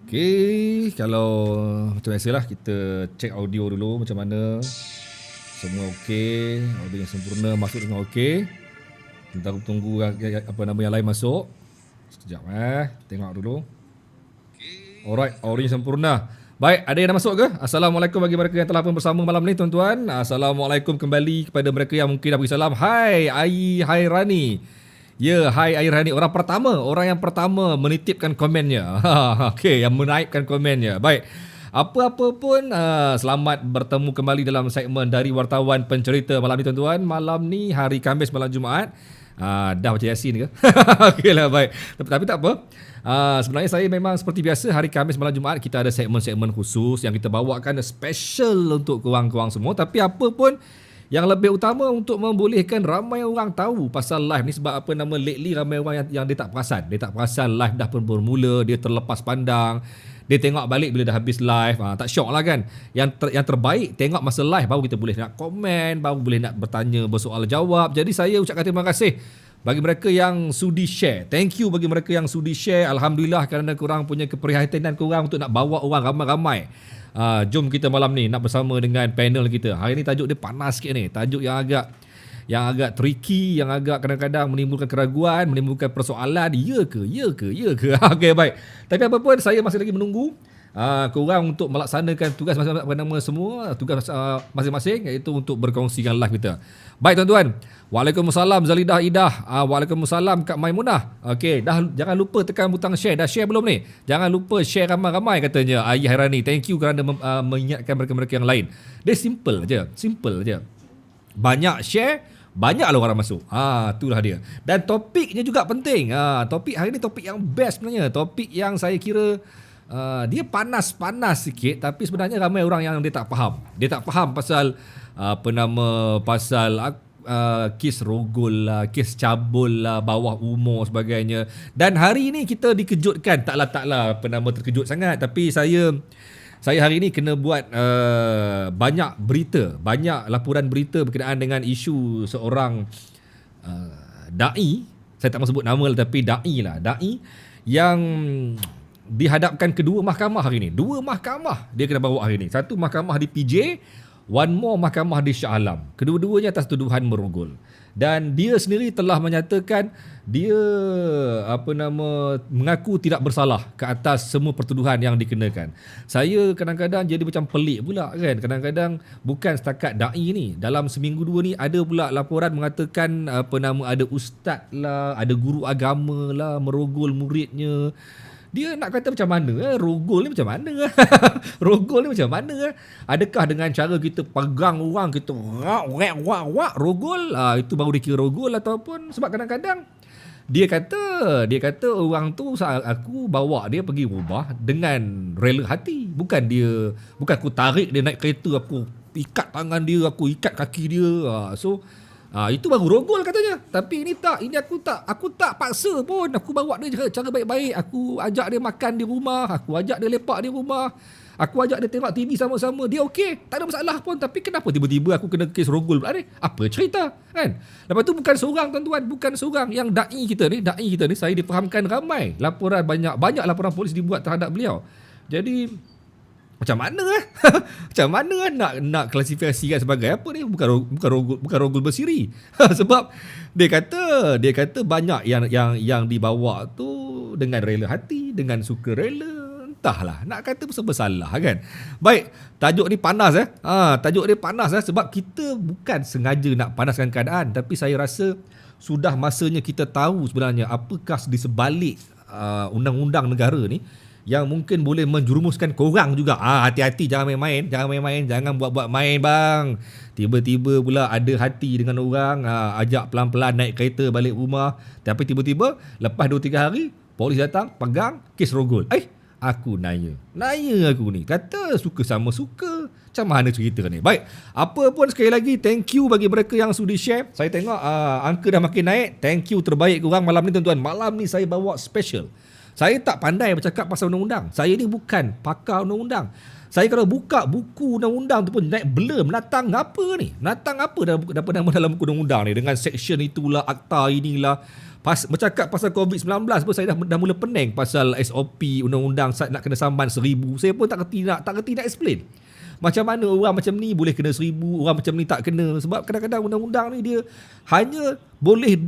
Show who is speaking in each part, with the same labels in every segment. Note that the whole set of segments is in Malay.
Speaker 1: Okey, kalau macam biasalah kita check audio dulu macam mana. Semua okey, audio yang sempurna masuk dengan okey. Kita tunggu yang lain masuk. Sekejap tengok dulu. Alright, audio sempurna. Baik, ada yang dah masuk ke? Assalamualaikum bagi mereka yang telah pun bersama malam ni tuan-tuan. Assalamualaikum kembali kepada mereka yang mungkin dah bagi salam. Hai Rani. Ya, hai Rani. Orang yang pertama menitipkan komennya. Okey, yang menaikkan komennya. Baik. Apa-apa pun, selamat bertemu kembali dalam segmen dari Wartawan Pencerita malam ni tuan-tuan. Malam ni hari Khamis malam Jumaat. Dah baca Yasin ke? Okeylah, baik. Tapi tak apa. Sebenarnya saya memang seperti biasa hari Khamis malam Jumaat kita ada segmen-segmen khusus yang kita bawakan special untuk korang-korang semua. Tapi apa pun yang lebih utama untuk membolehkan ramai orang tahu pasal live ni, sebab lately ramai orang yang dia tak perasan. Dia tak perasan live dah pun bermula, dia terlepas pandang. Dia tengok balik bila dah habis live, tak syok lah kan. Yang terbaik tengok masa live, baru kita boleh nak komen, baru boleh nak bertanya, bersoal jawab. Jadi saya ucapkan terima kasih bagi mereka yang sudi share. Thank you bagi mereka yang sudi share. Alhamdulillah kerana korang punya keprihatinan korang untuk nak bawa orang ramai-ramai. Jom kita malam ni nak bersama dengan panel kita. Hari ni tajuk dia panas sikit ni. Tajuk yang agak tricky, yang agak kadang-kadang menimbulkan keraguan, menimbulkan persoalan. Ya ke? Okey, baik. Tapi apa pun saya masih lagi menunggu korang untuk melaksanakan tugas tugas masing-masing, iaitu untuk berkongsikan live kita. Baik tuan-tuan. Waalaikumsalam Zalidah Idah. Waalaikumsalam Kak Maimunah. Okey, jangan lupa tekan butang share. Dah share belum ni? Jangan lupa share ramai-ramai katanya Ayah Hairani. Thank you kerana mengingatkan mereka-mereka yang lain. Dia simple je. Banyak share, banyaklah orang masuk. Itulah dia. Dan topiknya juga penting. Topik hari ni topik yang best sebenarnya. Topik yang saya kira dia panas sikit, tapi sebenarnya ramai orang yang dia tak faham. Dia tak faham pasal kes rogol lah, kes cabul lah, bawah umur sebagainya. Dan hari ni kita dikejutkan, taklah terkejut sangat, tapi saya hari ni kena buat banyak laporan berita berkenaan dengan isu seorang da'i. Saya tak mahu sebut nama lah, tapi da'i yang dihadapkan kedua mahkamah hari ni. Dua mahkamah dia kena bawa hari ni. Satu mahkamah di PJ, one more mahkamah di Shah Alam. Kedua-duanya atas tuduhan merogol. Dan dia sendiri telah menyatakan dia mengaku tidak bersalah ke atas semua pertuduhan yang dikenakan. Saya kadang-kadang jadi macam pelik pula kan. Kadang-kadang bukan setakat da'i ni. Dalam seminggu dua ni ada pula laporan mengatakan ada ustaz lah, ada guru agama lah merogol muridnya. Dia nak kata macam mana? Rogol ni macam mana? Adakah dengan cara kita pegang orang, kita wak rogol? Itu baru dikira rogol, ataupun sebab kadang-kadang dia kata orang tu aku bawa dia pergi rumah dengan rela hati. Bukan aku tarik dia naik kereta, aku ikat tangan dia, aku ikat kaki dia. Itu baru rogol katanya. Tapi ini tak. Ini aku tak paksa pun. Aku bawa dia cara baik-baik. Aku ajak dia makan di rumah. Aku ajak dia lepak di rumah. Aku ajak dia tengok TV sama-sama. Dia okey. Tak ada masalah pun. Tapi kenapa tiba-tiba aku kena kes rogol pula ni? Apa cerita? Kan? Lepas tu bukan seorang tuan-tuan. Bukan seorang. Yang da'i kita ni saya difahamkan ramai. Laporan banyak laporan polis dibuat terhadap beliau. Jadi macam mana nak klasifikasikan sebagai apa ni? Bukan rogol bersiri. Sebab dia kata banyak yang dibawa tu dengan rela hati, dengan suka rela. Entahlah, nak kata bersalah kan. Baik, tajuk ni panas sebab kita bukan sengaja nak panaskan keadaan, tapi saya rasa sudah masanya kita tahu sebenarnya apakah di sebalik undang-undang negara ni yang mungkin boleh menjerumuskan korang juga. Hati-hati, jangan main-main, jangan buat-buat main bang. Tiba-tiba pula ada hati dengan orang, ajak pelan-pelan naik kereta balik rumah, tapi tiba-tiba lepas 2-3 hari polis datang, pegang, kes rogol. Aku nanya aku ni, kata suka sama suka. Macam mana cerita ni? Baik, apa pun sekali lagi thank you bagi mereka yang sudi share. Saya tengok angka dah makin naik. Thank you terbaik korang malam ni tuan-tuan. Malam ni saya bawa special. Saya tak pandai bercakap pasal undang-undang. Saya ni bukan pakar undang-undang. Saya kalau buka buku undang-undang tu pun naik blur. Menatang apa ni? Menatang apa dalam buku undang-undang ni? Dengan section itulah, akta inilah. Bercakap pasal COVID-19 pun saya dah mula pening pasal SOP undang-undang nak kena saman 1,000. Saya pun tak kerti nak explain. Macam mana orang macam ni boleh kena 1,000, orang macam ni tak kena. Sebab kadang-kadang undang-undang ni dia hanya boleh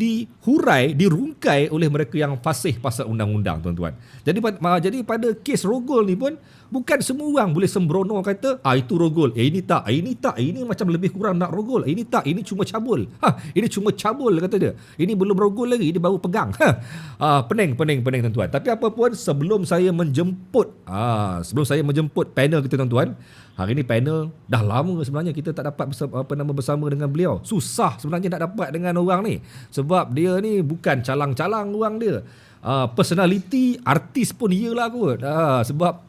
Speaker 1: dirungkai oleh mereka yang fasih pasal undang-undang, tuan-tuan. Jadi pada kes rogol ni pun bukan semua orang boleh sembrono kata itu rogol, ini tak, ini macam lebih kurang nak rogol, ini tak, ini cuma cabul. Ini cuma cabul kata dia. Ini belum rogol lagi, dia baru pegang. Pening tuan-tuan. Tapi apa pun sebelum saya menjemput panel kita, tuan-tuan. Hari ni panel dah lama sebenarnya kita tak dapat bersama dengan beliau. Susah sebenarnya nak dapat dengan orang ni. Sebab dia ni bukan calang-calang orang dia. Personality, artis pun iyalah kot. Sebab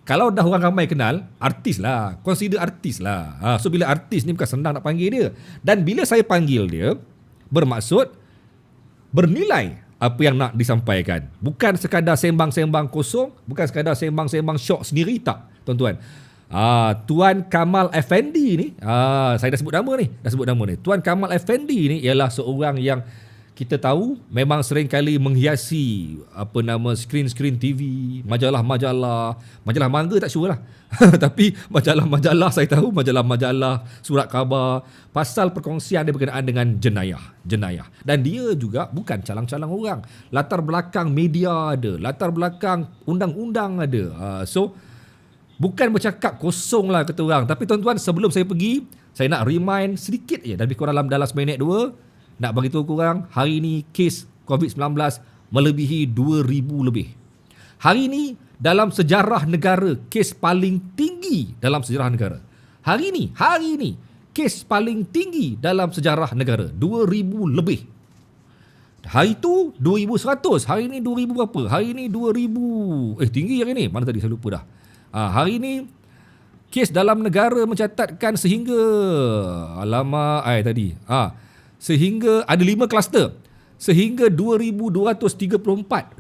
Speaker 1: kalau dah orang ramai kenal, artis lah. Consider artis lah. So bila artis ni bukan senang nak panggil dia. Dan bila saya panggil dia, bermaksud bernilai apa yang nak disampaikan. Bukan sekadar sembang-sembang kosong, bukan sekadar sembang-sembang syok sendiri, tak, tuan-tuan. Tuan Kamal Effendi ni, saya dah sebut nama ni. Tuan Kamal Effendi ni ialah seorang yang kita tahu memang sering kali menghiasi skrin-skrin TV, majalah mangga tak sure lah. Tapi majalah saya tahu, majalah surat khabar pasal perkongsian dia berkenaan dengan jenayah. Dan dia juga bukan calang-calang orang. Latar belakang media ada, latar belakang undang-undang ada. So bukan bercakap kosong lah kata orang. Tapi tuan-tuan, sebelum saya pergi, saya nak remind sedikit je, lebih kurang dalam minit 2, nak bagi tahu korang, hari ni kes COVID-19 melebihi 2,000 lebih. Hari ni dalam sejarah negara, kes paling tinggi dalam sejarah negara. Hari ni kes paling tinggi dalam sejarah negara, 2,000 lebih. Hari tu 2,100, hari ni 2,000 berapa? Hari ni 2,000. Tinggi hari ni. Mana tadi saya lupa dah. Hari ni kes dalam negara mencatatkan sehingga sehingga ada 5 kluster. Sehingga 2,234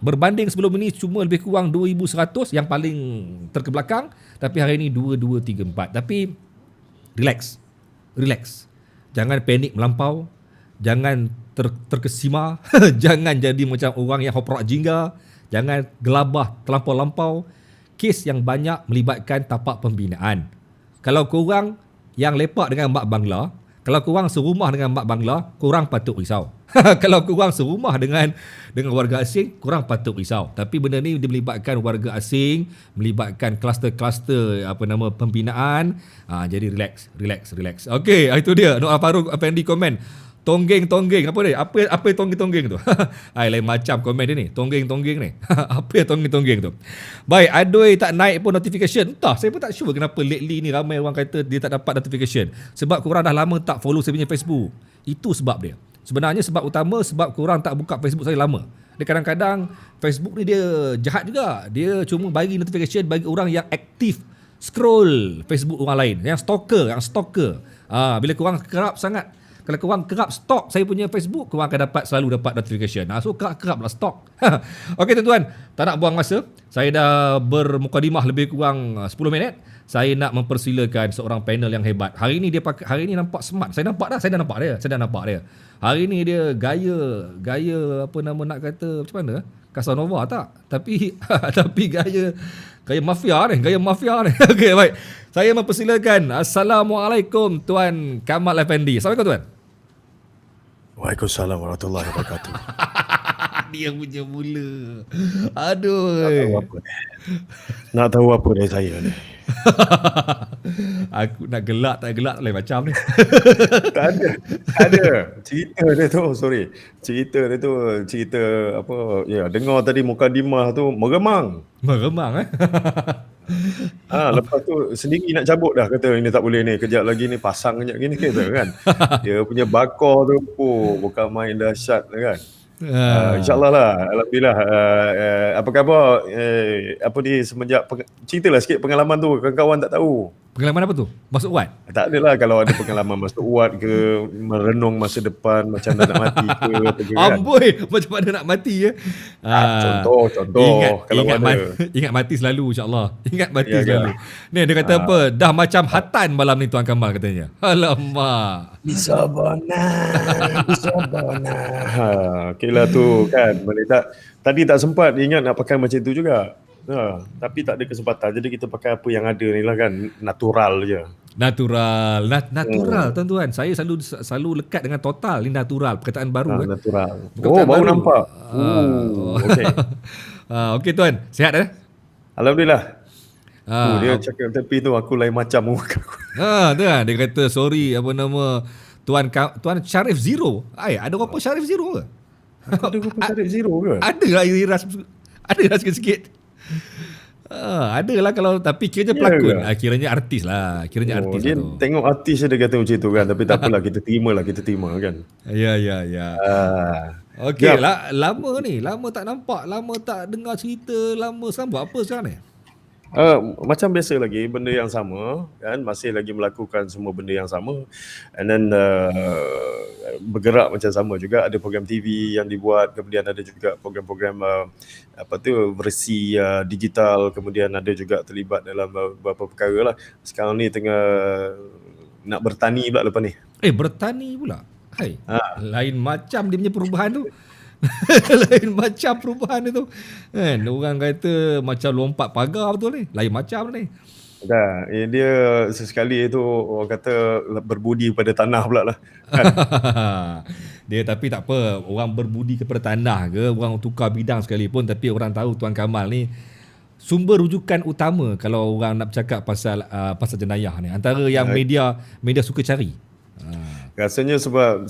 Speaker 1: berbanding sebelum ini cuma lebih kurang 2,100 yang paling terkebelakang, tapi hari ini 2,234. Tapi relax. Jangan panik melampau, jangan terkesima, jangan jadi macam orang yang hoprak jingga. Jangan gelabah terlampau-lampau. Kes yang banyak melibatkan tapak pembinaan. Kalau korang yang lepak dengan mak bangla, kalau korang serumah dengan mak bangla, korang patut risau. Kalau korang serumah dengan warga asing, korang patut risau. Tapi benda ni dia melibatkan warga asing, melibatkan kluster-kluster pembinaan. Jadi relax. Okey, itu dia. Noah Farouk Effendi komen. Tonggeng apa dia? Apa tonggeng tu? Lain macam komen dia ni. Tonggeng ni. Apa tonggeng tu? Baik, adoi tak naik pun notification. Entah, saya pun tak sure kenapa lately ni ramai orang kata dia tak dapat notification. Sebab korang dah lama tak follow saya punya Facebook. Itu sebab dia. Sebenarnya sebab utama sebab korang tak buka Facebook saya lama. Dia kadang-kadang Facebook ni dia jahat juga. Dia cuma bagi notification bagi orang yang aktif scroll Facebook orang lain. Yang stalker. Bila korang kerap sangat, kalau korang kerap stalk saya punya Facebook, korang akan selalu dapat notification. So kerap lah stalk. Okey tuan-tuan, tak nak buang masa. Saya dah bermukadimah lebih kurang 10 minit. Saya nak mempersilakan seorang panel yang hebat. Hari ni nampak smart. Saya dah nampak dia. Hari ni dia gaya nak kata macam mana? Casanova tak? Tapi gaya mafia ni. Okey, baik. Saya mempersilakan. Assalamualaikum Tuan Kamal Effendi. Assalamualaikum Tuan.
Speaker 2: Waalaikumsalam warahmatullahi wabarakatuh.
Speaker 1: Dia punya mula. Aduh.
Speaker 2: Nak tahu apa dari saya ni?
Speaker 1: Aku nak gelak tak lain macam ni.
Speaker 2: Tak ada. Cerita apa ya, dengar tadi mukadimah tu meremang lepas tu sendiri nak cabut dah, kata ini tak boleh ni, kejap lagi ni pasang kejap gini kata kan. Dia punya bakar tu bukan main dahsyat kan. InsyaAllah lah. Alhamdulillah. Apa khabar semenjak ceritalah sikit pengalaman tu, kawan-kawan tak tahu.
Speaker 1: Pengalaman apa tu? Masuk wad?
Speaker 2: Tak adalah kalau ada pengalaman masuk wad ke, merenung masa depan macam dah nak mati ke apa ke kan.
Speaker 1: Amboi, macam mana nak mati ya?
Speaker 2: Contoh kalau ada.
Speaker 1: Ingat mati selalu insya-Allah. Ingat mati
Speaker 2: Ya,
Speaker 1: selalu. Ni dia kata apa? Dah macam hatan malam ni Tuan Kamal katanya. Alamak.
Speaker 2: Bisabana. Okeylah tu kan. Tadi tak sempat ingat nak pakai macam tu juga. Tapi tak ada kesempatan. Jadi kita pakai apa yang ada ni lah kan. Natural je.
Speaker 1: Natural, tuan-tuan. Saya selalu lekat dengan total. Ni natural, perkataan baru.
Speaker 2: Natural.
Speaker 1: Perkataan
Speaker 2: baru nampak. Okey.
Speaker 1: Okey tuan, sihat eh?
Speaker 2: Alhamdulillah. Dia cakap tepi tu aku lain macam muka aku.
Speaker 1: Tu kan dia kata sorry apa nama Tuan Syarif Zero. Ada apa Syarif Zero ke?
Speaker 2: Ada apa Syarif Zero ke?
Speaker 1: Ada lah sikit-sikit. Ada lah kalau tapi kiranya pelakon. Kiranya artis lah. Artis
Speaker 2: dia
Speaker 1: lah tu.
Speaker 2: Tengok artis dia kata macam tu kan. Tapi tak apalah, kita terima kan.
Speaker 1: Ya. Okey lah, lama tak nampak, lama tak dengar cerita, lama sekarang buat apa sekarang ni?
Speaker 2: Macam biasa lagi, benda yang sama kan, masih lagi melakukan semua benda yang sama, and then bergerak macam sama juga. Ada program TV yang dibuat, kemudian ada juga program-program versi digital, kemudian ada juga terlibat dalam beberapa perkara lah. Sekarang ni tengah nak bertani pula lepas ni.
Speaker 1: Bertani pula? Lain macam dia punya perubahan tu. Lain macam perubahan itu kan. Orang kata macam lompat pagar betul ni. Lain macam ni.
Speaker 2: Dia sesekali itu orang kata berbudi pada tanah pula lah.
Speaker 1: Dia tapi tak apa, orang berbudi kepada tanah ke, orang tukar bidang sekalipun, tapi orang tahu Tuan Kamal ni sumber rujukan utama kalau orang nak bercakap pasal jenayah ni, antara yang media suka cari.
Speaker 2: Rasanya sebab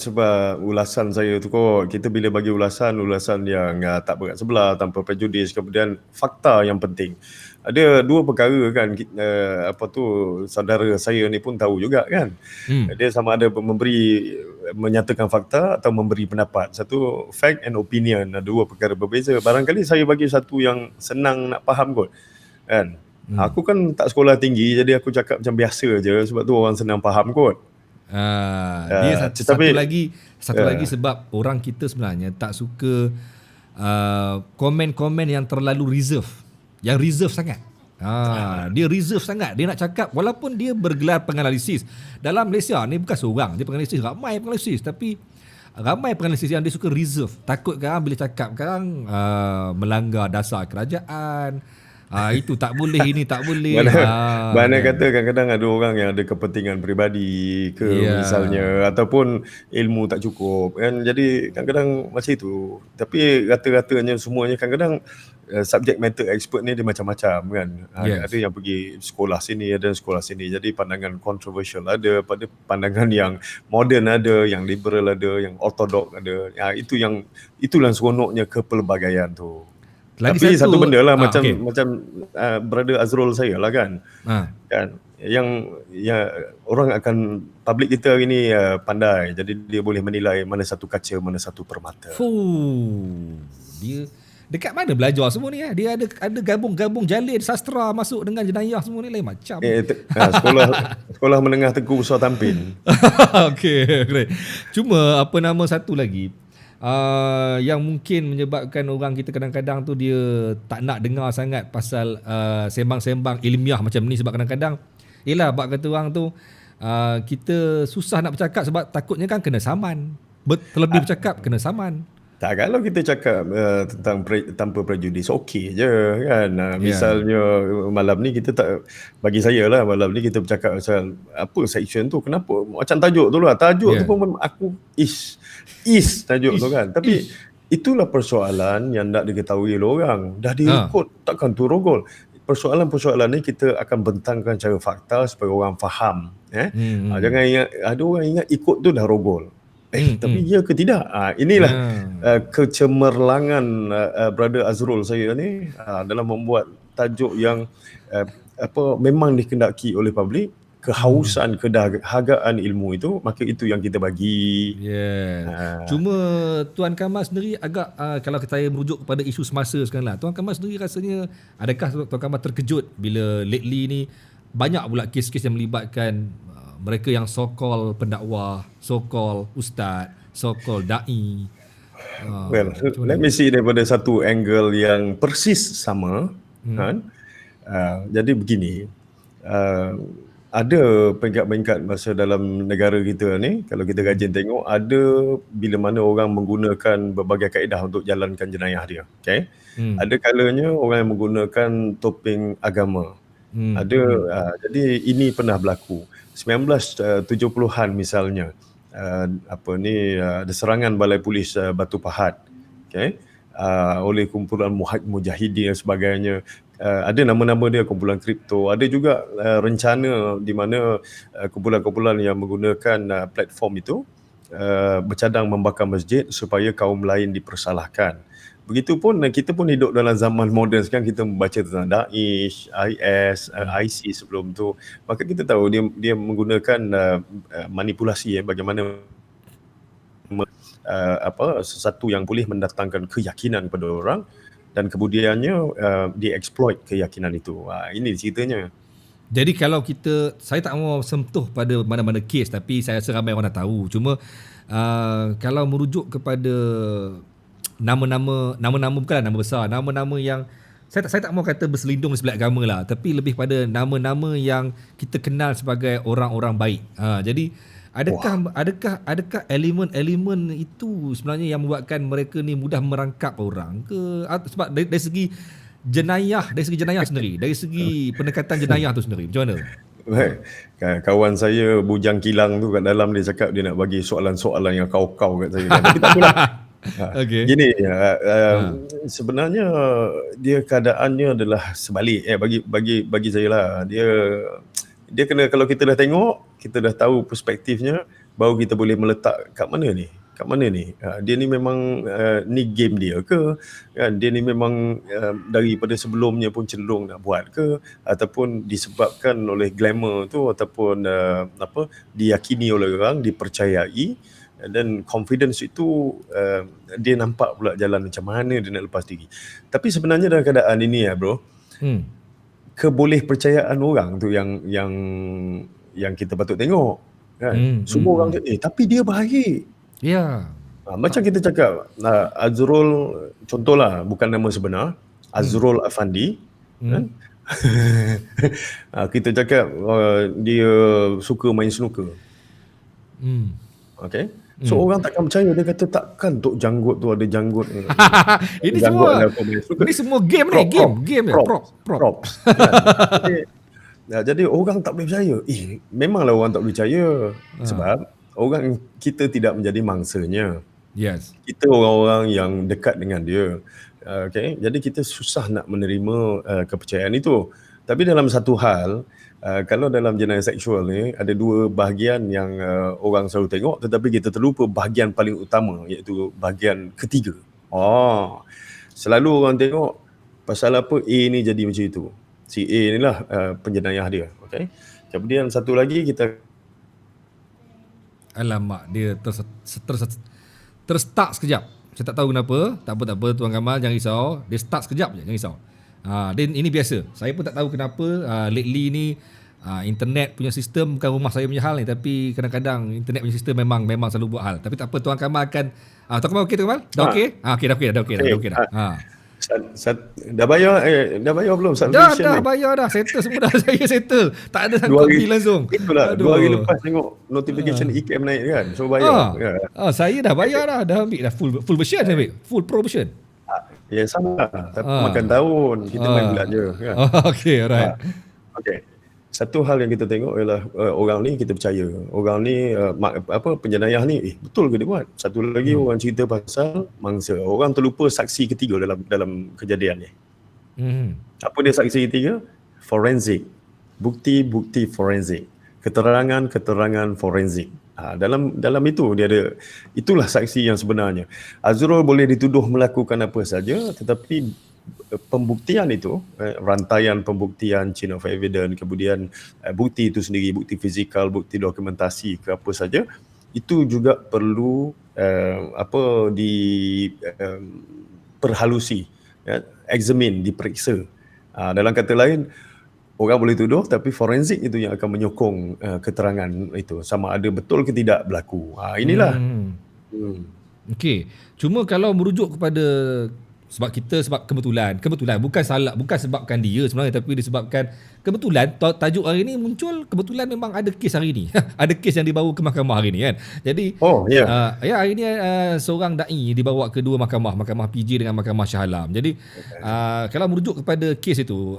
Speaker 2: ulasan saya tu kok, kita bila bagi ulasan yang tak berat sebelah, tanpa prejudis, kemudian fakta yang penting. Ada dua perkara kan, saudara saya ni pun tahu juga kan. Dia sama ada menyatakan fakta atau memberi pendapat. Satu fact and opinion, dua perkara berbeza. Barangkali saya bagi satu yang senang nak faham kot kan. Aku kan tak sekolah tinggi, jadi aku cakap macam biasa je, sebab tu orang senang faham kot.
Speaker 1: Dia satu lagi sebab orang kita sebenarnya tak suka komen-komen yang terlalu reserve. Yang reserve sangat. Dia reserve sangat. Dia nak cakap walaupun dia bergelar penganalisis. Dalam Malaysia ni bukan seorang je penganalisis, ramai penganalisis, tapi ramai penganalisis yang dia suka reserve. Takut kan bila cakap kan melanggar dasar kerajaan. Itu tak boleh, ini tak boleh.
Speaker 2: Mana kata kadang-kadang ada orang yang ada kepentingan peribadi ke misalnya, ataupun ilmu tak cukup kan. Jadi kadang-kadang macam itu. Tapi rata-ratanya semuanya kadang-kadang subject matter expert ni dia macam-macam kan. Ada yang pergi sekolah sini, ada sekolah sini. Jadi pandangan controversial ada, pada pandangan yang modern ada, yang liberal ada, yang ortodok ada. Itulah seronoknya kepelbagaian tu. Tapi satu benda lah, macam brother Azrul saya lah kan. Kan yang orang akan, public kita hari ni pandai, jadi dia boleh menilai mana satu kaca, mana satu permata.
Speaker 1: Dia dekat mana belajar semua ni Dia ada gabung jalin sastra masuk dengan jenayah semua ni, lain macam.
Speaker 2: Sekolah menengah Tengku Besar Tampin.
Speaker 1: Okey, great. Cuma satu lagi yang mungkin menyebabkan orang kita kadang-kadang tu dia tak nak dengar sangat pasal sembang-sembang ilmiah macam ni, sebab kadang-kadang yelah bab kata orang tu kita susah nak bercakap sebab takutnya kan kena saman. Terlebih bercakap kena saman.
Speaker 2: Tak, kalau kita cakap tentang tanpa prejudis, okey je kan. Misalnya malam ni kita tak, bagi saya lah, malam ni kita bercakap pasal apa section tu, kenapa macam tajuk tu lah. Tajuk tu pun aku is tajuk tu kan. Tapi itulah persoalan yang nak diketahui oleh orang. Dah diikut, takkan tu rogol. Persoalan-persoalan ni kita akan bentangkan cara fakta supaya orang faham. Jangan ingat, ada orang ingat ikut tu dah rogol. Tapi ya ke tidak? Inilah kecemerlangan brother Azrul saya ni dalam membuat tajuk yang memang dikendaki oleh publik, kehausan kedahagaan ilmu itu, maka itu yang kita bagi.
Speaker 1: Cuma Tuan Kamal sendiri agak kalau kita merujuk kepada isu semasa sekarang lah, Tuan Kamal sendiri rasanya, adakah Tuan Kamal terkejut bila lately ni banyak pula kes-kes yang melibatkan mereka yang so-called pendakwah, so-called ustaz, so-called da'i.
Speaker 2: Well,
Speaker 1: Macam
Speaker 2: let
Speaker 1: mana?
Speaker 2: me see daripada satu angle yang persis sama, kan? Jadi begini, uh, ada peringkat-peringkat masa dalam negara kita ni, kalau kita rajin tengok, ada bila mana orang menggunakan berbagai kaedah untuk jalankan jenayah dia. Okay? Ada kalanya orang yang menggunakan topeng agama. Ada, jadi ini pernah berlaku. 1970-an misalnya, ada serangan balai polis Batu Pahat, okay, oleh kumpulan mujahidin dan sebagainya. Ada nama-nama dia, kumpulan kripto. Ada juga rencana di mana kumpulan-kumpulan yang menggunakan platform itu bercadang membakar masjid supaya kaum lain dipersalahkan. Begitupun kita pun hidup dalam zaman moden sekarang, kita membaca tentang Daesh, IS, ISIS sebelum tu. Maka kita tahu dia menggunakan manipulasi bagaimana sesuatu yang boleh mendatangkan keyakinan kepada orang dan kemudiannya dieksploit keyakinan itu. Ini ceritanya.
Speaker 1: Jadi kalau saya tak mau sentuh pada mana-mana kes, tapi saya rasa ramai orang dah tahu. Cuma kalau merujuk kepada nama-nama bukanlah nama besar, nama-nama yang saya tak mau kata berselindung di sebelah agama lah, tapi lebih pada nama-nama yang kita kenal sebagai orang-orang baik. Jadi adakah elemen-elemen itu sebenarnya yang membuatkan mereka ni mudah merangkap orang ke? Sebab dari segi jenayah sendiri, dari segi pendekatan jenayah tu sendiri, macam mana?
Speaker 2: Baik. Kawan saya bujang kilang tu kat dalam, dia cakap dia nak bagi soalan-soalan yang kau-kau kat saya. Tapi tak apalah.
Speaker 1: Okay.
Speaker 2: Gini, sebenarnya dia keadaannya adalah sebalik. Bagi saya lah. Dia kena, kalau kita dah tengok, kita dah tahu perspektifnya, baru kita boleh meletak kat mana ni. Dia ni memang ni game dia ke, kan? Dia ni memang daripada sebelumnya pun cenderung nak buat ke, ataupun disebabkan oleh glamour tu, ataupun diyakini oleh orang, dipercayai, dan confidence itu dia nampak pula jalan macam mana dia nak lepas diri. Tapi sebenarnya dalam keadaan ini bro, kebolehpercayaan orang tu yang kita patut tengok, kan? Semua orang tapi dia baik.
Speaker 1: Ya.
Speaker 2: Macam kita cakap, Azrul, contohlah, bukan nama sebenar, Azrul Afandi, kan? Kita cakap dia suka main snooker. Okay. So orang takkan percaya, dia kata takkan Tok Janggut tu ada janggut.
Speaker 1: Ini semua game ni, game
Speaker 2: props. Kan? Jadi orang tak boleh percaya. Memanglah orang tak boleh percaya. Sebab orang kita tidak menjadi mangsanya.
Speaker 1: Yes.
Speaker 2: Kita orang-orang yang dekat dengan dia. Okay. Jadi kita susah nak menerima kepercayaan itu. Tapi dalam satu hal, kalau dalam jenayah seksual ni ada dua bahagian yang orang selalu tengok, tetapi kita terlupa bahagian paling utama, iaitu bahagian ketiga. Selalu orang tengok pasal apa A ni jadi macam itu. Si A ni lah penjenayah dia. Okay. Kemudian satu lagi kita,
Speaker 1: alamak, dia terstuck sekejap. Saya tak tahu kenapa. Tak apa Tuan Kamal, jangan risau. Dia stuck sekejap je, jangan risau. Ini biasa. Saya pun tak tahu kenapa lately ni internet punya sistem, bukan rumah saya punya hal ni, tapi kadang-kadang internet punya sistem memang selalu buat hal. Tapi tak apa, Tuan Kamal akan Tuan Kamal okey, Tuan Kamal? Dah okey? Dah okey dah.
Speaker 2: Dah bayar belum subscription
Speaker 1: Dah bayar dah. Settle semua dah. Saya settle. Tak ada sangkut bil langsung.
Speaker 2: Itulah, 2 hari lepas tengok notification IKM naik kan. So bayar.
Speaker 1: Saya dah bayar dah. Dah ambil dah full version saya ambil. Full pro version.
Speaker 2: Ya sama lah. Tapi makan tahun. Kita main bulat je kan.
Speaker 1: Okay, alright.
Speaker 2: Okay. Satu hal yang kita tengok ialah orang ni kita percaya. Orang ni penjenayah ni betul ke dia buat? Satu lagi orang cerita pasal mangsa. Orang terlupa saksi ketiga dalam kejadian ni. Apa dia saksi ketiga? Forensik. Bukti forensik. Keterangan forensik. Dalam itu dia ada, itulah saksi yang sebenarnya. Azrul boleh dituduh melakukan apa saja, tetapi pembuktian itu, rantaian pembuktian, chain of evidence, kemudian bukti itu sendiri, bukti fizikal, bukti dokumentasi ke apa saja, itu juga perlu perhalusi, examine, diperiksa. Dalam kata lain, orang boleh tuduh, tapi forensik itu yang akan menyokong keterangan itu sama ada betul ke tidak berlaku. Inilah.
Speaker 1: Okey. Cuma kalau merujuk kepada sebab kebetulan bukan sebabkan dia sebenarnya, tapi disebabkan kebetulan tajuk hari ni muncul, kebetulan memang ada kes hari ni. Ada kes yang dibawa ke mahkamah hari ni kan. Jadi ya hari ni seorang dai dibawa ke dua mahkamah PJ dengan mahkamah Shah Alam. Jadi kalau merujuk kepada kes itu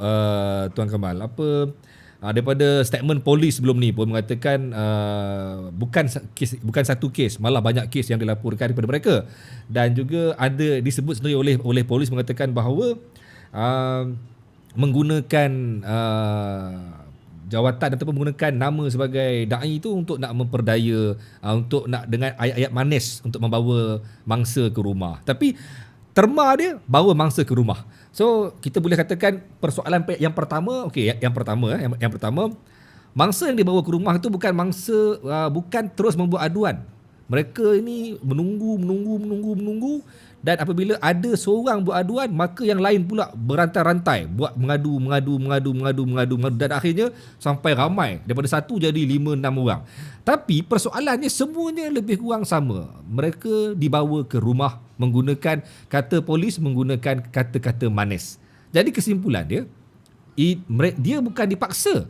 Speaker 1: Tuan Kamal, daripada statement polis sebelum ni pun mengatakan bukan satu kes, malah banyak kes yang dilaporkan kepada mereka, dan juga ada disebut sendiri oleh polis mengatakan bahawa menggunakan jawatan ataupun menggunakan nama sebagai dai itu untuk nak memperdaya, untuk nak dengan ayat-ayat manis untuk membawa mangsa ke rumah, tapi terma dia bawa mangsa ke rumah. So kita boleh katakan persoalan yang pertama, yang pertama mangsa yang dibawa ke rumah itu bukan mangsa bukan terus membuat aduan. Mereka ini menunggu, dan apabila ada seorang buat aduan, maka yang lain pula berantai-rantai buat mengadu, dan akhirnya sampai ramai, daripada satu jadi 5-6 orang. Tapi persoalannya semuanya lebih kurang sama. Mereka dibawa ke rumah menggunakan kata polis, menggunakan kata-kata manis. Jadi kesimpulan dia bukan dipaksa.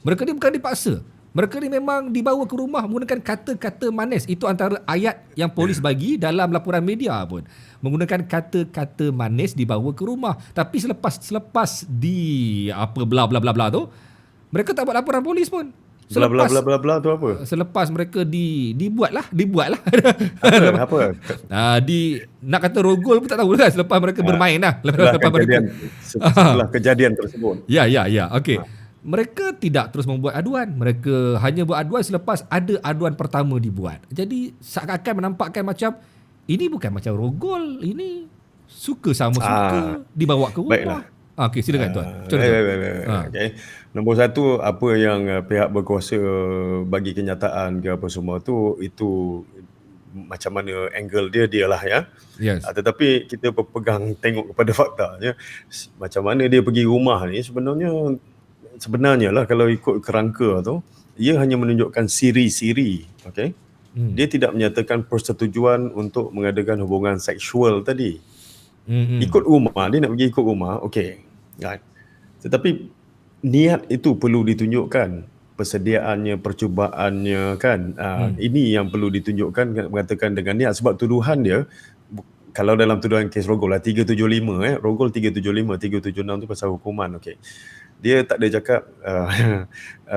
Speaker 1: Mereka ni bukan dipaksa. Mereka ni memang dibawa ke rumah menggunakan kata-kata manis. Itu antara ayat yang polis bagi dalam laporan media pun. Menggunakan kata-kata manis dibawa ke rumah. Tapi selepas di bla bla bla bla tu, mereka tak buat laporan polis pun.
Speaker 2: Bla tu apa?
Speaker 1: Selepas mereka dibuat lah.
Speaker 2: Apa?
Speaker 1: Nak kata rogol pun tak tahu lah, selepas mereka bermain lah.
Speaker 2: Setelah kejadian tersebut.
Speaker 1: Ya. Okey. Mereka tidak terus membuat aduan. Mereka hanya buat aduan selepas ada aduan pertama dibuat. Jadi seakan-akan menampakkan macam ini bukan macam rogol, ini suka dibawa ke rumah.
Speaker 2: Baiklah.
Speaker 1: Okey, silakan tuan.
Speaker 2: Okay. Nombor satu, apa yang pihak berkuasa bagi kenyataan ke apa semua tu, itu macam mana angle dia lah ya.
Speaker 1: Yes.
Speaker 2: Tetapi kita berpegang tengok kepada faktanya, macam mana dia pergi rumah ni sebenarnya lah, kalau ikut kerangka tu, ia hanya menunjukkan siri-siri, okey. Dia tidak menyatakan persetujuan untuk mengadakan hubungan seksual tadi. Ikut rumah, dia nak pergi ikut rumah, okey. Right. Tetapi niat itu perlu ditunjukkan, persediaannya, percubaannya kan. Ini yang perlu ditunjukkan, mengatakan dengan niat, sebab tuduhan dia, kalau dalam tuduhan kes rogol lah 375 rogol 375, 376 tu pasal hukuman, okey. Dia tak ada cakap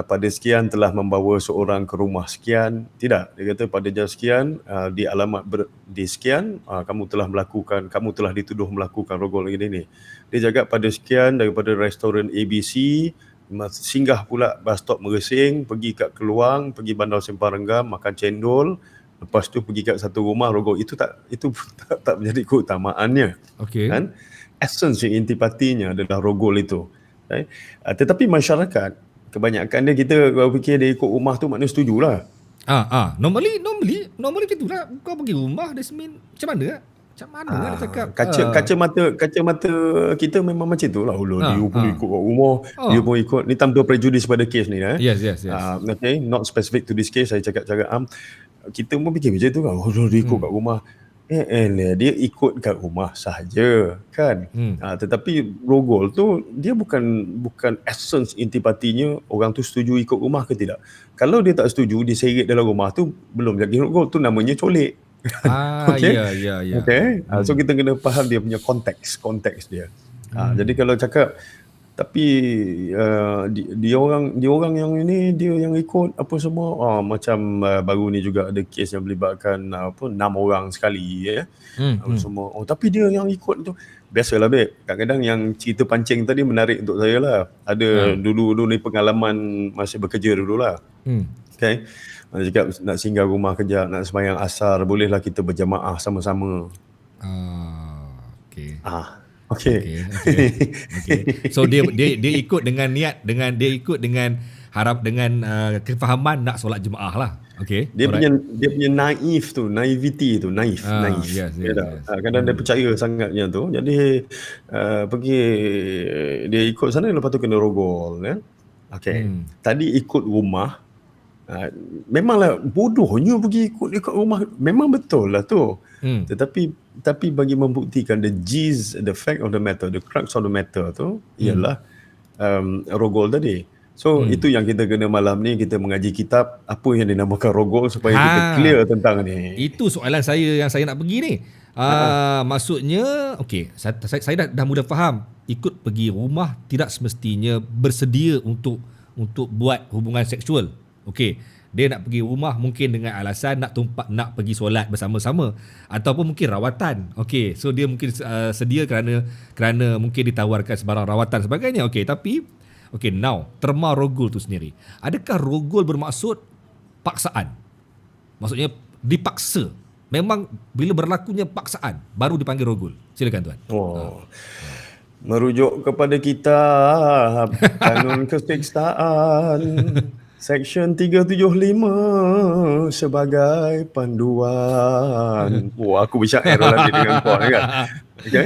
Speaker 2: pada sekian telah membawa seorang ke rumah sekian. Tidak. Dia kata pada jam sekian, di alamat di sekian, kamu telah dituduh melakukan rogol ini. Dia cakap pada sekian daripada restoran ABC, singgah pula bus stop Meresing, pergi kat Keluang, pergi Bandar Sempang Renggam, makan cendol, lepas tu pergi kat satu rumah rogol. Itu tak menjadi keutamaannya.
Speaker 1: Okey.
Speaker 2: Kan? Essence intipatinya adalah rogol itu. Right? Tetapi masyarakat kebanyakan dia, kita fikir dia ikut rumah tu maknanya setujulah.
Speaker 1: Normally gitulah. Kau pergi rumah Desmin, macam mana dia cakap?
Speaker 2: Kacamata kita memang macam itulah. Dia pun ikut kat rumah, dia pun ikut ni tanpa prejudis pada kes ni
Speaker 1: Yes.
Speaker 2: Okay, not specific to this case. Saya cakap kita pun fikir macam tu kan. Dia ikut kat rumah. Dia ikut kat rumah sahaja kan. Tetapi rogol tu dia bukan essence intipatinya orang tu setuju ikut rumah ke tidak. Kalau dia tak setuju, dia seret dalam rumah tu, belum jadi rogol, tu namanya colek. Okay?
Speaker 1: Ya.
Speaker 2: Okay. So kita kena faham dia punya konteks dia. Jadi kalau cakap tapi dia orang yang ini, dia yang ikut apa semua, macam baru ni juga ada kes yang melibatkan 6 orang sekali semua. Tapi dia yang ikut tu, biasalah babe, kadang-kadang yang cerita pancing tadi menarik untuk saya lah. Ada dulu ni pengalaman masih bekerja dululah. Okay, dia cakap nak singgah rumah kejap, nak sembahyang asar, bolehlah kita berjamaah sama-sama. Okay.
Speaker 1: So dia ikut dengan niat, dia ikut dengan harap, dengan kefahaman nak solat jemaah lah. Okay.
Speaker 2: Dia punya naivety tu, naif.
Speaker 1: Yes.
Speaker 2: Kadang dia percaya sangatnya tu. Jadi pergi dia ikut sana, lepas tu kena rogol Okay. Tadi ikut rumah, memanglah bodohnya pergi ikut rumah. Memang betul lah tu. Tetapi bagi membuktikan the fact of the matter, the crux of the matter tu ialah rogol tadi. So itu yang kita kena malam ni, kita mengaji kitab apa yang dinamakan rogol supaya kita clear tentang ni.
Speaker 1: Itu soalan saya yang saya nak pergi ni. Maksudnya okey, saya dah mula faham. Ikut pergi rumah tidak semestinya bersedia untuk buat hubungan seksual. Okey, dia nak pergi rumah mungkin dengan alasan nak pergi solat bersama-sama ataupun mungkin rawatan. Okey, so dia mungkin sedia kerana mungkin ditawarkan sebarang rawatan sebagainya. Okey, tapi now terma rogol tu sendiri. Adakah rogol bermaksud paksaan? Maksudnya dipaksa. Memang bila berlakunya paksaan baru dipanggil rogol. Silakan tuan.
Speaker 2: Merujuk kepada kitab Kanun Keseksaan Seksyen 375 sebagai panduan. Aku bersyair nanti dengan kau kan. Okay.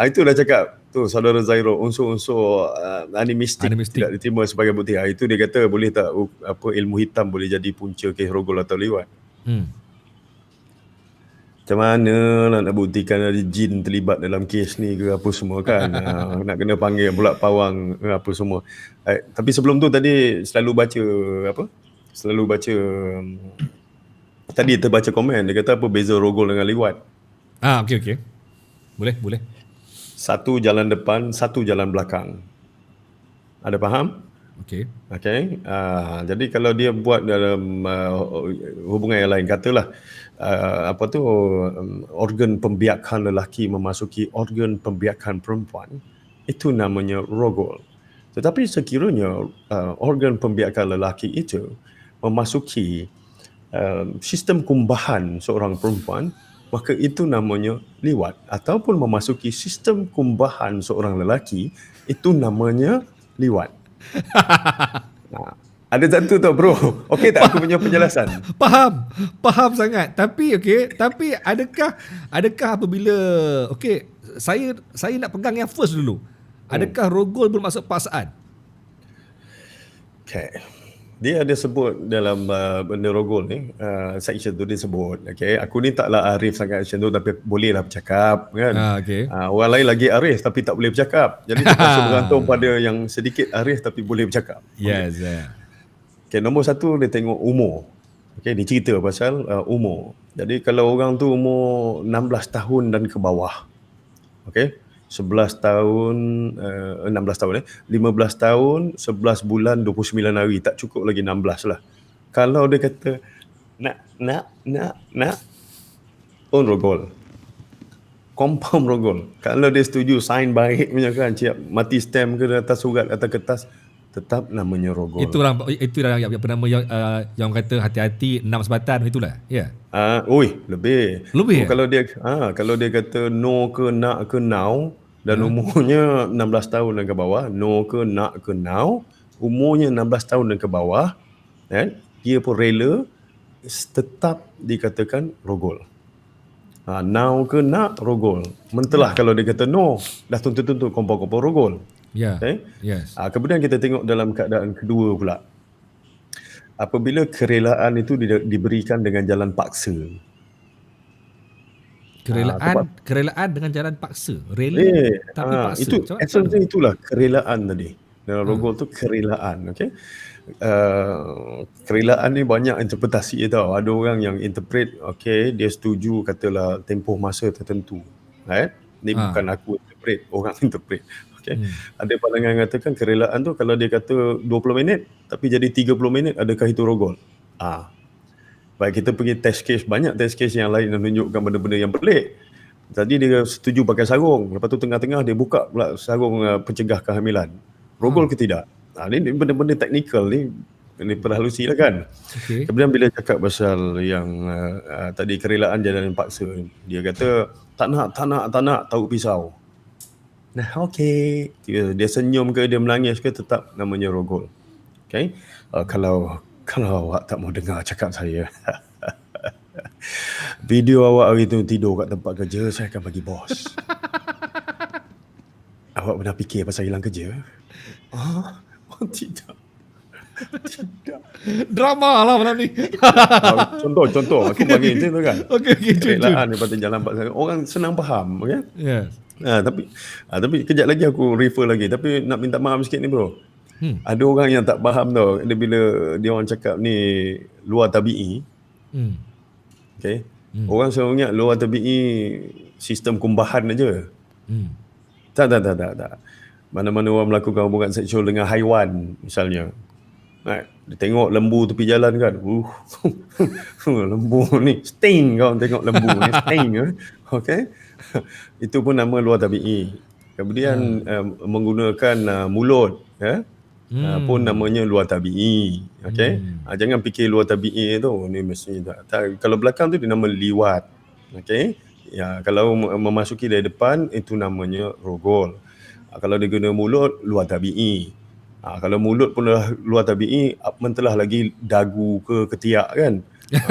Speaker 2: Itu dah cakap tu saudara Zairo, unsur-unsur animistik tidak diterima sebagai bukti. Itu dia kata boleh tak ilmu hitam boleh jadi punca kes rogol atau liwat. Macam mana nak buktikan ada jin terlibat dalam kes ni ke apa semua kan. Nak kena panggil pula pawang ke apa semua. Tapi sebelum tu tadi selalu baca tadi terbaca komen. Dia kata apa beza rogol dengan liwat.
Speaker 1: Okey. Boleh.
Speaker 2: Satu jalan depan, satu jalan belakang. Ada faham?
Speaker 1: Okey.
Speaker 2: Jadi kalau dia buat dalam hubungan yang lain, katalah organ pembiakan lelaki memasuki organ pembiakan perempuan, itu namanya rogol. Tetapi sekiranya organ pembiakan lelaki itu memasuki sistem kumbahan seorang perempuan, maka itu namanya liwat. Ataupun memasuki sistem kumbahan seorang lelaki, itu namanya liwat. Ada satu tau bro. Okey tak aku punya penjelasan? Faham
Speaker 1: sangat. Tapi adakah apabila saya nak pegang yang first dulu. Adakah rogol bermaksud paksaan?
Speaker 2: Okay. Dia ada sebut dalam benda rogol ni, section tu dia sebut. Okay. Aku ni taklah arif sangat section tu, tapi bolehlah bercakap kan. Orang lain lagi arif tapi tak boleh bercakap. Jadi terpaksa bergantung pada yang sedikit arif tapi boleh bercakap.
Speaker 1: Yes.
Speaker 2: Okay, nombor satu dia tengok umur. Okay, dia cerita pasal umur. Jadi kalau orang tu umur 16 tahun dan ke bawah. Okay. 11 tahun, 16 tahun 15 tahun, 11 bulan, 29 hari. Tak cukup lagi 16 lah. Kalau dia kata, nak, on rogol. Confirm rogol. Kalau dia setuju, sign baik punya kan, siap mati stamp ke atas surat, atas kertas, tetap namanya rogol.
Speaker 1: Itu apa nama yang kata hati-hati 6 sebatan itulah. Ya.
Speaker 2: Lebih. Kalau dia kata no ke nak ke now dan umurnya 16 tahun dan ke bawah, no ke nak ke now, umurnya 16 tahun dan ke bawah, dia pun rela, tetap dikatakan rogol. Now ke nak rogol. Mentelah kalau dia kata no, dah tuntut kompor-kompor rogol.
Speaker 1: Yes.
Speaker 2: Kemudian kita tengok dalam keadaan kedua pula. Apabila kerelaan itu diberikan dengan jalan paksa.
Speaker 1: Kerelaan dengan jalan paksa. Rela tapi paksa.
Speaker 2: Itu esensi itulah kerelaan tadi. Dalam rogol tu kerelaan, okey. Kerelaan ni banyak interpretasi tau. Ada orang yang interpret, okey, dia setuju katalah tempoh masa tertentu. Ni bukan aku interpret, orang interpret. Okay. Ada pandangan yang katakan kerelaan tu kalau dia kata 20 minit tapi jadi 30 minit, adakah itu rogol? Baik, kita pergi test case, banyak test case yang lain yang menunjukkan benda-benda yang pelik. Tadi dia setuju pakai sarung, lepas tu tengah-tengah dia buka pula sarung pencegah kehamilan. Rogol ke tidak? Ni benda-benda teknikal ni perhalusi lah kan. Kemudian bila cakap pasal yang tadi kerelaan jalan paksa, dia kata tak nak tahu pisau. Dia senyum ke dia menangis ke, tetap namanya rogol. Okay. Kalau awak tak mau dengar cakap saya, video awak hari tu tidur kat tempat kerja, saya akan bagi bos. Awak pernah fikir pasal hilang kerja? Oh, tidak. Tidak.
Speaker 1: Drama lah malam ni.
Speaker 2: Contoh aku bagi macam tu kan.
Speaker 1: Okey, cun.
Speaker 2: Kerelaan daripada jalan empat orang senang faham, okey.
Speaker 1: Yes.
Speaker 2: Tapi kejap lagi aku refer lagi, tapi nak minta maaf sikit ni bro. Ada orang yang tak faham tau, dia bila dia orang cakap ni luar tabi'i. Okay. Orang selalu ingat luar tabi'i sistem kumbahan aja. Tak. Mana-mana orang melakukan hubungan seksual dengan haiwan misalnya. Dia tengok lembu tepi jalan kan. Lembu ni sting, kau tengok lembu ni sting. Okay. Itu pun nama luar tabi'i. Kemudian menggunakan mulut pun namanya luar tabi'i. Okay. Jangan fikir luar tabi'i tu ni mesti tak. Kalau belakang tu dia nama liwat. Okay. Ya, kalau memasuki dari depan itu namanya rogol. Kalau dia guna mulut luar tabi'i. Kalau mulut pun dah luar tabi'i, mentelah lagi dagu ke ketiak kan.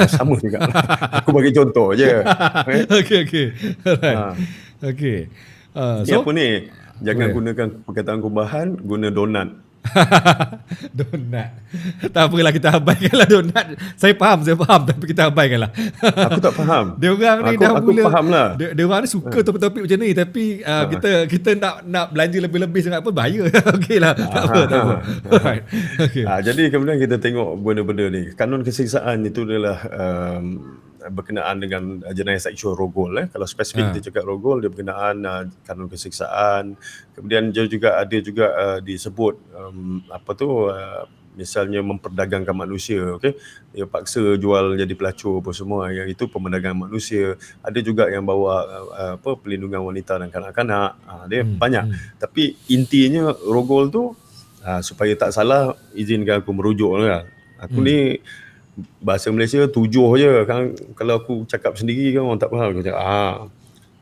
Speaker 2: Sama juga. Aku bagi contoh je.
Speaker 1: Okey. Alright. Okey.
Speaker 2: Ni apa ni? Jangan gunakan perkataan kumbahan, guna donat.
Speaker 1: Donat. Tak apalah, kita abaikanlah donat. Saya faham tapi kita abaikanlah.
Speaker 2: Aku tak faham.
Speaker 1: Dia orang ni dah
Speaker 2: aku
Speaker 1: mula
Speaker 2: faham lah.
Speaker 1: Dia orang ni suka topik-topik macam ni, tapi kita nak belanja lebih-lebih sangat pun bahaya. Okeylah. Tak apa. Alright. Okey.
Speaker 2: Jadi kemudian kita tengok benda-benda ni. Kanun keseksaan itu adalah berkenaan dengan jenayah seksual rogol. Kalau spesifik kita cakap rogol, dia berkenaan kanun keseksaan. Kemudian dia juga ada disebut misalnya memperdagangkan manusia. Okay? Dia paksa jual jadi pelacur apa semua, yang itu pemerdagangan manusia. Ada juga yang bawa pelindungan wanita dan kanak-kanak. Dia banyak. Tapi intinya rogol tu, supaya tak salah, izinkan aku merujuk lah. Aku ni bahasa Malaysia 7 je kan. Kalau aku cakap sendiri kan orang tak faham. Aku cakap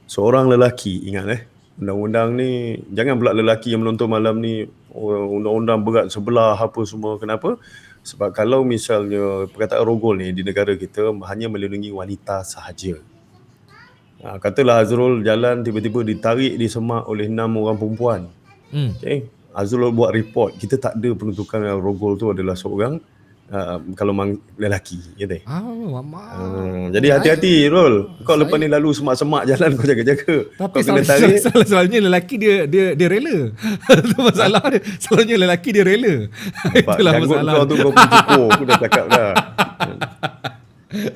Speaker 2: seorang lelaki, ingat undang-undang ni, jangan pula lelaki yang menonton malam ni undang-undang berat sebelah apa semua. Kenapa? Sebab kalau misalnya perkataan rogol ni di negara kita hanya melindungi wanita sahaja. Katalah Azrul jalan tiba-tiba ditarik di semak oleh 6 orang perempuan. Okay? Azrul buat report, kita tak ada penentukan rogol tu adalah seorang kalau lelaki gitu. Jadi hati-hati Rul. Kau lepas ni lalu semak-semak jalan, kau jaga-jaga.
Speaker 1: Tapi selalunya lelaki dia rela. Itu masalah dia. Selalunya lelaki dia rela. Itulah masalah.
Speaker 2: Kau tu kau pun cukup. Aku dah cakap dah.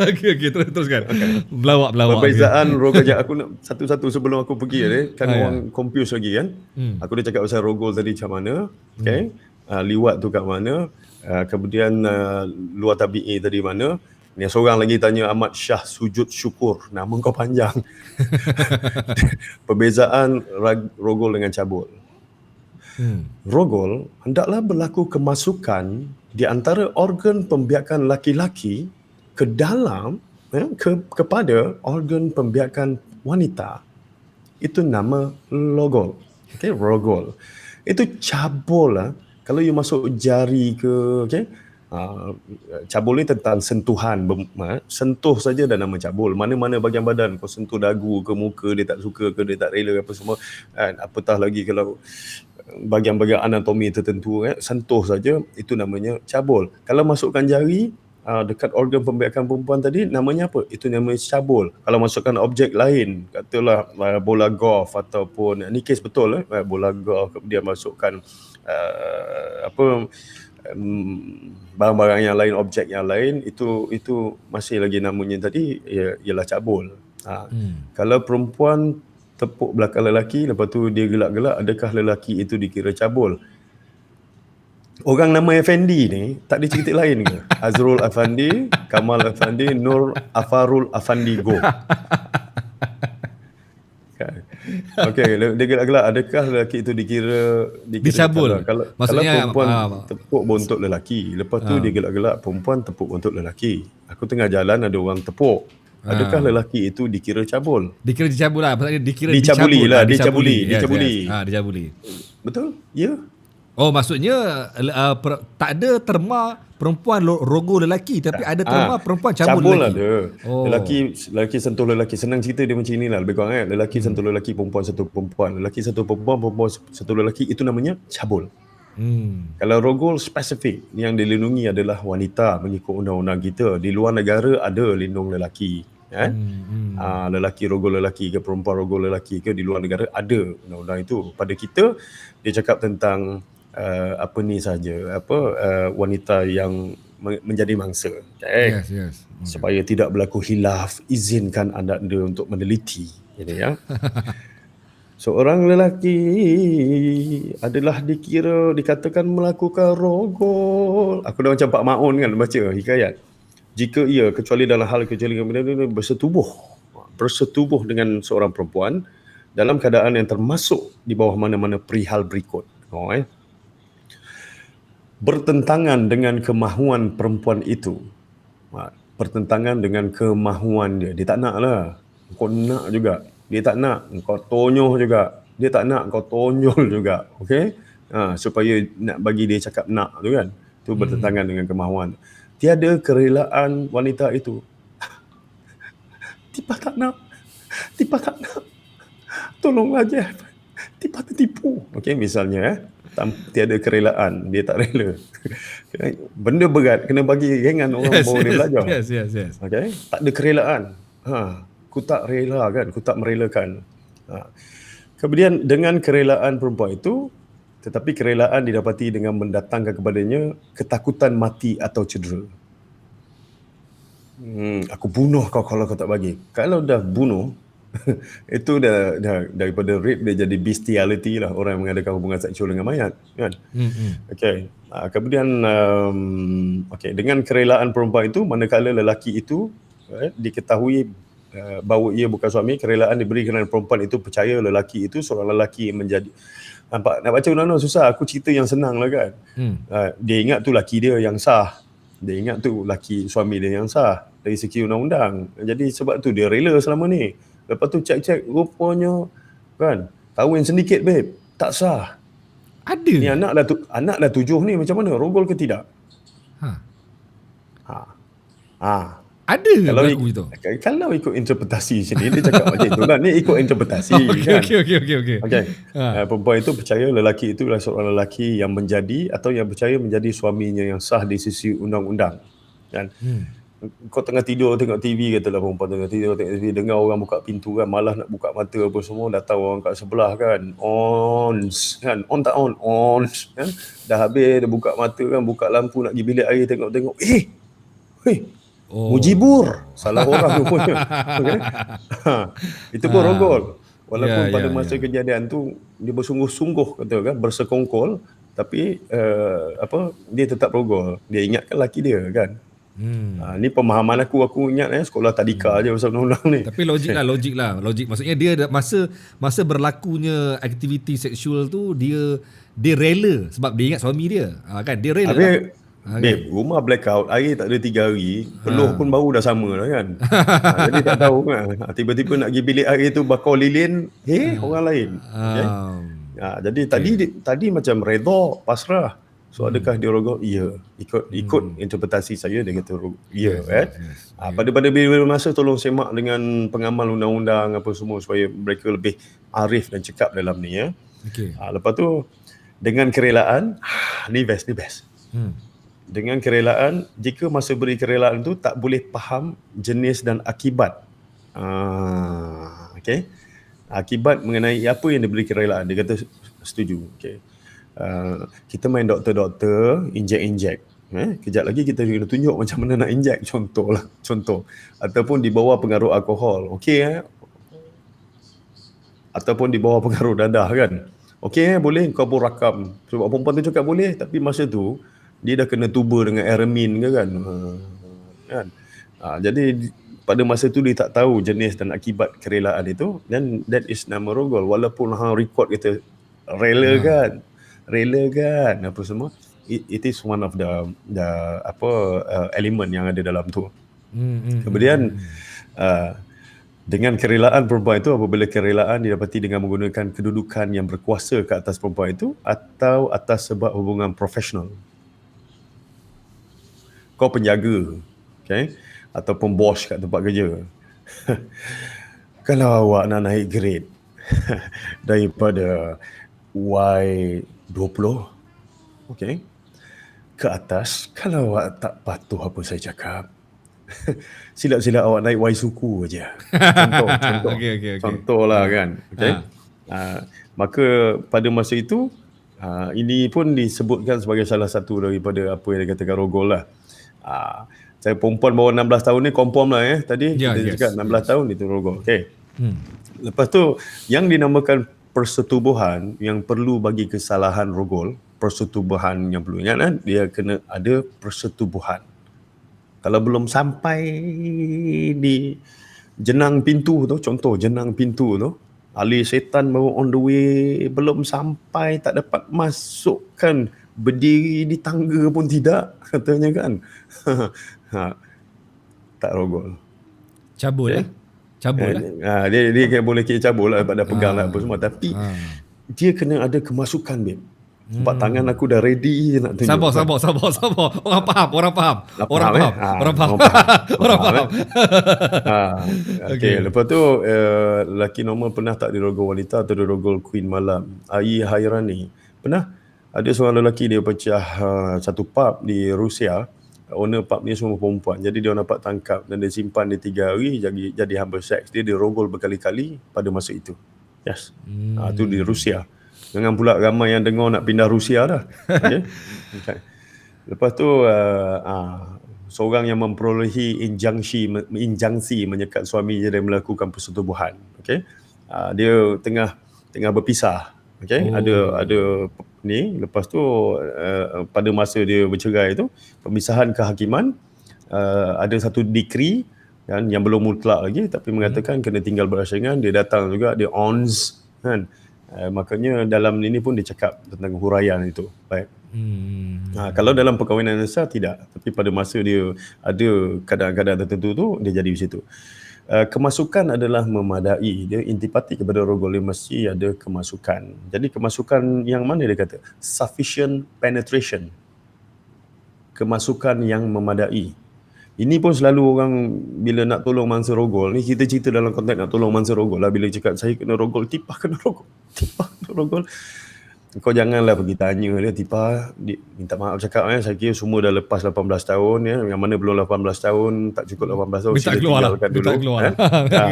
Speaker 1: Okey, teruskan. Belawak.
Speaker 2: Perbezaan rogol, aku nak satu-satu sebelum aku pergi kan orang confuse lagi kan. Aku dah cakap pasal rogol tadi macam mana. Okay. Liwat tu kat mana. Kemudian luar tabi'i tadi mana. Ni seorang lagi tanya, Ahmad Shah Sujud Syukur, nama kau panjang. Perbezaan rogol dengan cabul. Rogol hendaklah berlaku kemasukan di antara organ pembiakan laki-laki ke dalam kepada organ pembiakan wanita. Itu nama logol. Okay, rogol. Itu cabul lah. Kalau you masuk jari ke, okay? Cabul ni tentang sentuhan. Sentuh saja dah nama cabul. Mana-mana bahagian badan, kau sentuh dagu ke muka, dia tak suka ke, dia tak rela apa semua. Apatah lagi kalau bahagian-bahagian anatomi tertentu, sentuh saja, itu namanya cabul. Kalau masukkan jari dekat organ pembiakan perempuan tadi, namanya apa? Itu namanya cabul. Kalau masukkan objek lain, katalah bola golf ataupun, ni kes betul bola golf, kemudian masukkan barang-barang yang lain, objek yang lain, itu masih lagi namanya tadi ialah cabul. Kalau perempuan tepuk belakang lelaki, lepas tu dia gelak-gelak, adakah lelaki itu dikira cabul? Orang nama Effendi ni tak ada cerita lain ke? Azrul Afandi, Kamal Afandi, Nur Afarul Afandi Go. Okey, dia gelak-gelak, adakah lelaki itu dikira
Speaker 1: dicabul?
Speaker 2: Kalau perempuan tepuk bontot lelaki, lepas tu dia gelak-gelak, perempuan tepuk bontot lelaki. Aku tengah jalan, ada orang tepuk. Adakah lelaki itu dikira cabul?
Speaker 1: Dikira dicabul lah. Maksudnya
Speaker 2: dicabuli.
Speaker 1: Dicabuli.
Speaker 2: Betul? Ya.
Speaker 1: Oh, maksudnya tak ada terma perempuan rogol lelaki, tapi ada terma perempuan cabul lelaki.
Speaker 2: Ada. Lelaki sentuh lelaki. Senang cerita dia macam inilah lebih kurang Lelaki sentuh lelaki, perempuan sentuh perempuan. Lelaki sentuh perempuan, perempuan sentuh lelaki, itu namanya cabul. Kalau rogol spesifik yang dilindungi adalah wanita mengikut undang-undang kita. Di luar negara ada lindung lelaki. Lelaki rogol lelaki ke, perempuan rogol lelaki ke, di luar negara ada undang-undang itu. Pada kita dia cakap tentang wanita yang menjadi mangsa. Okay?
Speaker 1: Yes. Okay.
Speaker 2: Supaya tidak berlaku khilaf, izinkan anda untuk meneliti. Ini ya. Seorang lelaki adalah dikatakan melakukan rogol. Aku dah macam Pak Maun kan baca hikayat. Jika ia kecuali dalam hal kecuali bersetubuh dengan seorang perempuan dalam keadaan yang termasuk di bawah mana-mana perihal berikut. Bertentangan dengan kemahuan perempuan itu. Bertentangan dengan kemahuan dia. Dia tak nak lah. Kau nak juga. Dia tak nak. Kau tonyoh juga. Dia tak nak. Kau tonyol juga. Okay? Supaya nak bagi dia cakap nak tu kan. Itu bertentangan dengan kemahuan. Tiada kerelaan wanita itu. Tipa tak nak. Tolonglah Jeff. Tipa tertipu. Okay, misalnya tiada kerelaan, dia tak rela. Benda berat kena bagi ringan orang bawa dia belajar.
Speaker 1: Yes.
Speaker 2: Okay, tak ada kerelaan. Ku tak rela kan, ku tak merelakan. Kemudian dengan kerelaan perempuan itu, tetapi kerelaan didapati dengan mendatangkan kepadanya ketakutan mati atau cedera. Aku bunuh kau kalau kau tak bagi. Kalau dah bunuh, itu dah daripada rape dia jadi bestiality lah, orang yang mengadakan hubungan seksual dengan mayat kan. Okay. Kemudian dengan kerelaan perempuan itu, manakala lelaki itu diketahui bahawa ia bukan suami, kerelaan diberi kerana perempuan itu percaya lelaki itu seorang lelaki yang menjadi, nampak nak baca undang-undang susah, aku cerita yang senang lah kan. Dia ingat tu laki dia yang sah, dia ingat tu laki suami dia yang sah dari segi undang-undang. Jadi sebab tu dia rela selama ni. Lepas tu cek rupanya kan, kahwin sedikit babe, tak sah.
Speaker 1: Ada.
Speaker 2: Ni anak dah 7 ni, macam mana? Rogol ke tidak?
Speaker 1: Ada berlaku itu.
Speaker 2: Kalau ikut interpretasi sini, dia cakap macam tu lah. Ni ikut interpretasi kan. Okay. Perempuan itu percaya lelaki itu adalah seorang lelaki yang menjadi atau yang percaya menjadi suaminya yang sah di sisi undang-undang kan. Kau tengah tidur tengok TV, katalah perempuan tengah tidur tengok TV, dengar orang buka pintu kan, malah nak buka mata apa semua, dah tahu orang kat sebelah kan, ons kan, on tak on, ons kan, dah habis dia buka mata kan, buka lampu nak pergi bilik air, tengok-tengok, mujibur, salah orang rupanya. Okay? Itu pun rogol. Walaupun pada masa kejadian tu dia bersungguh-sungguh kata kan, bersekongkol, tapi dia tetap rogol. Dia ingatkan laki dia kan. Ni pemahaman aku ingat sekolah tadika je pasal undang-undang ni.
Speaker 1: Tapi logik lah. Maksudnya dia masa berlakunya aktiviti seksual tu dia rela sebab dia ingat suami dia. Kan dia rela.
Speaker 2: Babe, rumah blackout, air tak ada 3 hari, peluh pun bau dah sama lah kan. Jadi tak tahu kan. Tiba-tiba nak pergi bilik air tu bakar lilin, orang lain. Okay? Jadi tadi macam redha, pasrah. So adakah dia rogol? Ya. Ikut interpretasi saya, dia kata ya. Pada bila masa tolong semak dengan pengamal undang-undang apa semua supaya mereka lebih arif dan cekap dalam ni ya. Lepas tu dengan kerelaan, ni best. Dengan kerelaan, jika masa beri kerelaan tu tak boleh faham jenis dan akibat. Okay. Akibat mengenai apa yang diberi kerelaan, dia kata setuju. Okay. Kita main doktor-doktor injek. Kejap lagi kita kena tunjuk macam mana nak injek, contoh. Ataupun di bawah pengaruh alkohol, okey ataupun di bawah pengaruh dadah kan, okey boleh kau pun rakam. Sebab perempuan tu cakap boleh, tapi masa tu dia dah kena tuba dengan Aramin ke kan. Jadi pada masa tu dia tak tahu jenis dan akibat kerelaan itu, dan that is nama rogol. Walaupun hang record kita rela kan apa semua, it is one of the elemen yang ada dalam tu. Kemudian dengan kerelaan perempuan itu, apabila kerelaan didapati dengan menggunakan kedudukan yang berkuasa ke atas perempuan itu atau atas sebab hubungan profesional. Kau penjaga, okay, ataupun bos kat tempat kerja. Kalau awak nak naik grade daripada Y20 okey, ke atas, kalau awak tak patuh apa saya cakap, silap-silap awak naik Y suku aja.
Speaker 1: Okey, okey, okey.
Speaker 2: Contohlah kan, okey.
Speaker 1: Ha.
Speaker 2: Maka pada masa itu, ini pun disebutkan sebagai salah satu daripada apa yang dikatakan rogol lah. Saya perempuan bawah 16 tahun ni confirm lah tadi
Speaker 1: Ya,
Speaker 2: kita cakap
Speaker 1: yes,
Speaker 2: 16
Speaker 1: yes.
Speaker 2: tahun itu rogol. Okey.
Speaker 1: Hmm.
Speaker 2: Lepas tu yang dinamakan persetubuhan yang perlu bagi kesalahan rogol, persetubuhan yang perlu ingat dia kena ada persetubuhan. Kalau belum sampai di jenang pintu tu, contoh jenang pintu tu, ahli setan baru on the way, belum sampai, tak dapat masukkan, berdiri di tangga pun tidak, katanya kan. Tak rogol.
Speaker 1: Cabul lah. Cabul lah.
Speaker 2: Dia boleh kira cabul lah, pada pegang lah apa semua, tapi
Speaker 1: Ha.
Speaker 2: dia kena ada kemasukan, babe. Nampak tangan aku dah ready je nak tunjuk.
Speaker 1: Sabar. Orang faham. Orang faham.
Speaker 2: Orang faham.
Speaker 1: Orang faham.
Speaker 2: Okey, lepas tu lelaki normal pernah tak dirogol wanita atau dirogol queen malam? Ai Hairani. Pernah. Ada seorang lelaki dia pecah satu pub di Rusia. Owner pub ni semua perempuan. Jadi dia dapat tangkap dan dia simpan dia 3 hari jadi hamba seks. Dia dirogol berkali-kali pada masa itu. Yes. Itu di Rusia. Jangan pula ramai yang dengar nak pindah Rusia dah. Okay. Lepas tu seorang yang memperolehi injangsi menyekat suami dia dan melakukan persetubuhan. Okay. Dia tengah berpisah. Okay. Ada ni, lepas tu pada masa dia bercerai tu, pemisahan kehakiman, ada satu dekri kan, yang belum mutlak lagi tapi mengatakan kena tinggal berasingan. Dia datang juga, dia ons kan. Makanya dalam ini pun dia cakap tentang huraian itu. Baik. Kalau dalam perkahwinan yang sah tidak, tapi pada masa dia ada kadang-kadang tertentu tu dia jadi di situ. Kemasukan adalah memadai. Dia intipati kepada rogol, dia mesti ada kemasukan. Jadi kemasukan yang mana dia kata? Sufficient penetration. Kemasukan yang memadai. Ini pun selalu orang bila nak tolong mangsa rogol ni, kita cerita dalam konteks nak tolong mangsa rogol lah. Bila cakap saya kena rogol, tipah kena rogol. Kau janganlah pergi tanya dia, tipah minta maaf cakap saya kira semua dah lepas 18 tahun yang mana belum 18 tahun, tak cukup 18 tahun
Speaker 1: Minta
Speaker 2: sila
Speaker 1: keluar lah.
Speaker 2: tinggalkan dulu.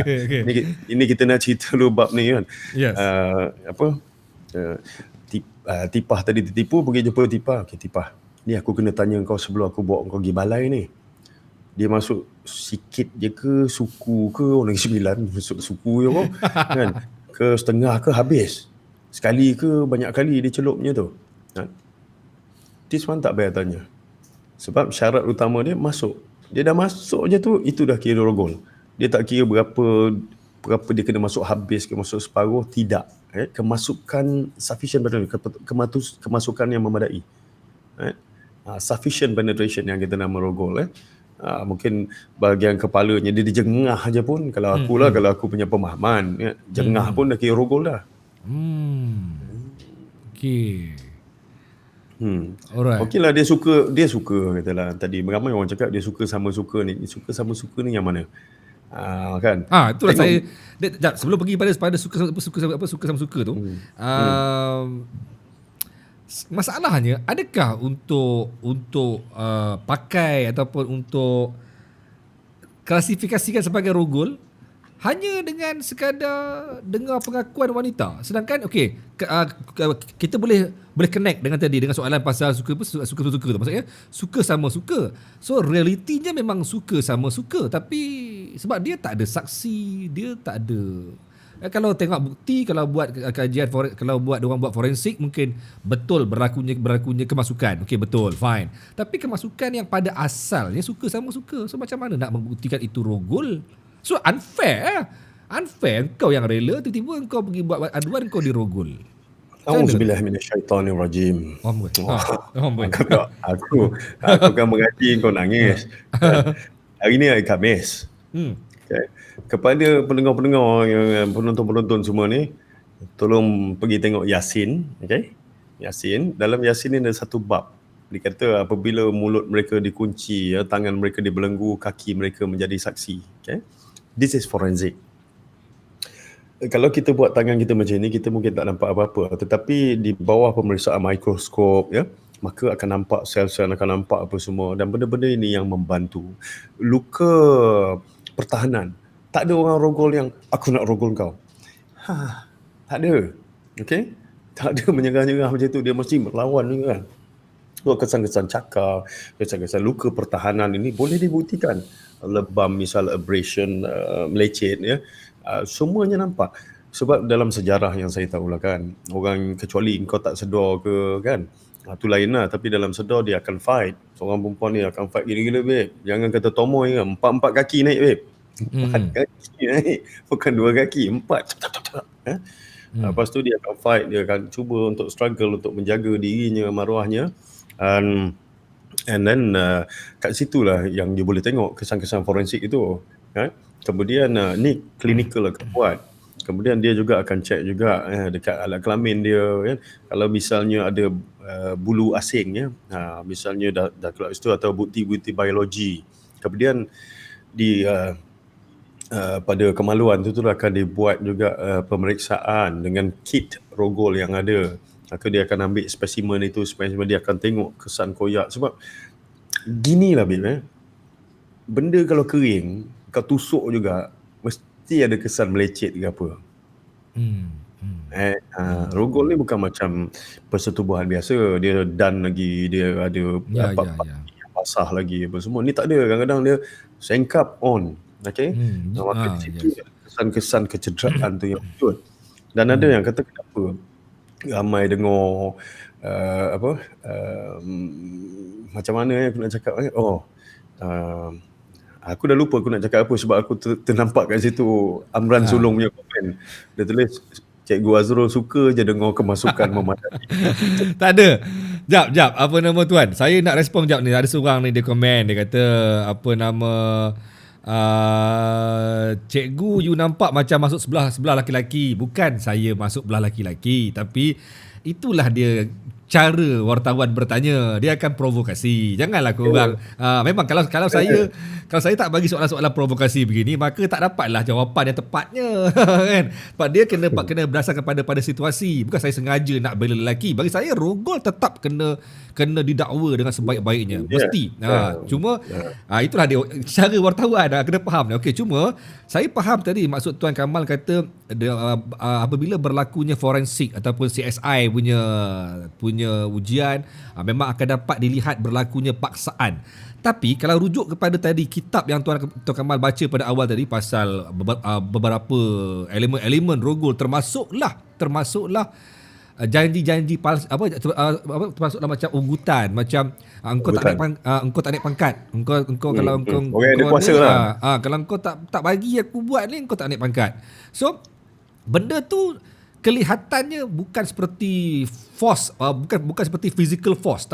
Speaker 2: Okay. Ini kita nak cerita dulu bab ni kan.
Speaker 1: Yes.
Speaker 2: Tipah tadi tertipu, pergi jumpa tipah. Okey tipah, ni aku kena tanya kau sebelum aku bawa kau pergi balai ni. Dia masuk sikit je ke suku ke orang Negeri Sembilan, masuk suku je kau kan, ke setengah ke habis, sekali ke banyak kali dia celupnya tu. This one tak payah tanya, sebab syarat utama dia masuk. Dia dah masuk je tu, itu dah kira rogol. Dia tak kira berapa dia kena masuk habis ke masuk separuh, tidak. Kemasukan sufficient kemasukan yang memadai. Sufficient penetration yang kita nama rogol. Mungkin bahagian kepalanya dia dijengah aja pun, kalau aku lah, kalau aku punya pemahaman, jengah pun dah kira rogol dah.
Speaker 1: Okey. Alright.
Speaker 2: Okey lah, dia suka katalah tadi. Ramai orang cakap dia suka sama suka ni. Suka sama suka ni yang mana? Kan?
Speaker 1: Itulah saya sebelum pergi pada suka sama suka tu. Masalahnya, adakah untuk pakai ataupun untuk klasifikasikan sebagai rogol hanya dengan sekadar dengar pengakuan wanita? Sedangkan okey, kita boleh connect dengan soalan pasal suka tu. Maksudnya suka sama suka. So realitinya memang suka sama suka, tapi sebab dia tak ada saksi, dia tak ada. Kalau tengok bukti, kalau buat kajian, kalau diorang buat forensik, mungkin betul berlakunya kemasukan. Okey, betul, fine. Tapi kemasukan yang pada asalnya suka sama suka. So macam mana nak membuktikan itu rogol? So unfair. Unfair, kau yang rela, tiba-tiba kau pergi buat aduan, kau dirogol.
Speaker 2: Auzubillah minasyaitonirrajim. Aku akan mengaji, kau nangis. Hari ni hari Khamis. Okay. Kepada pendengar-pendengar, penonton-penonton semua ni, tolong pergi tengok Yasin. Okay? Yasin, dalam Yasin ni ada satu bab. Dia kata apabila mulut mereka dikunci, tangan mereka dibelenggu, kaki mereka menjadi saksi. Okay? This is forensic. Kalau kita buat tangan kita macam ni, kita mungkin tak nampak apa-apa. Tetapi di bawah pemeriksaan mikroskop, maka akan nampak sel-sel, akan nampak apa semua, dan benda-benda ini yang membantu. Luka pertahanan, tak ada orang rogol yang aku nak rogol kau. Tak ada. Okay? Tak ada menyerah-nyerah macam tu. Dia mesti melawan juga kan. So, kesan-kesan cakar, kesan-kesan luka pertahanan ini boleh dibuktikan. Lebam misal abrasion, melecet, ya. Semuanya nampak. Sebab dalam sejarah yang saya tahulah kan, orang kecuali kau tak sedar ke kan, tu lain lah. Tapi dalam sedar dia akan fight. Seorang perempuan ni akan fight gila-gila babe. Jangan kata tomoy kan, 4 kaki naik babe. 4 kaki naik. Bukan 2 kaki, 4. Lepas tu dia akan fight, dia akan cuba untuk struggle untuk menjaga dirinya, maruahnya. And then kat situlah yang dia boleh tengok kesan-kesan forensik itu kan. Kemudian ni clinical akan buat. Kemudian dia juga akan check juga dekat alat kelamin dia kan. Kalau misalnya ada bulu asing ya, misalnya dah keluar situ, atau bukti-bukti biologi. Kemudian di pada kemaluan tu akan dibuat juga pemeriksaan dengan kit rogol yang ada. Maka dia akan ambil spesimen itu, spesimen dia akan tengok kesan koyak. Sebab ginilah Bil, benda kalau kering, kau tusuk juga, mesti ada kesan melecet ke apa. Rogol ni bukan macam persetubuhan biasa. Dia dan lagi, dia ada basah lagi apa semua. Ni tak ada. Kadang-kadang dia sengkap on. Okay? Maka di situ kesan-kesan kecederaan tu yang betul. Dan ada yang kata kenapa ramai dengar macam mana aku nak cakap aku dah lupa aku nak cakap apa, sebab aku ternampak kat situ Amran Sulong punya komen. Dia tulis, Cikgu Azrul suka je dengar kemasukan memadai.
Speaker 1: Tak ada. Jap, apa nama tuan? Saya nak respon jap ni. Ada seorang ni dia komen, dia kata apa nama, cikgu you nampak macam masuk sebelah laki-laki. Bukan saya masuk belah laki-laki, tapi itulah dia cara wartawan bertanya. Dia akan provokasi. Janganlah korang memang kalau saya tak bagi soalan-soalan provokasi begini, maka tak dapatlah jawapan yang tepatnya kan. Sebab dia kena berdasarkan pada situasi. Bukan saya sengaja nak bela lelaki. Bagi saya rogol tetap kena didakwa dengan sebaik-baiknya. Mesti. Cuma itulah dia cara wartawan kena faham. Okey, cuma saya faham tadi maksud Tuan Kamal kata apabila berlakunya forensik ataupun CSI punya ujian, memang akan dapat dilihat berlakunya paksaan. Tapi kalau rujuk kepada tadi kitab yang Tuan Kamal baca pada awal tadi pasal beberapa elemen-elemen rogol, termasuklah janji-janji palsu, termasuklah macam unggutan, macam engkau tak naik pangkat, engkau kalau kalau engkau tak bagi aku buat ni, engkau tak naik pangkat. So benda tu kelihatannya bukan seperti force, bukan seperti physical force.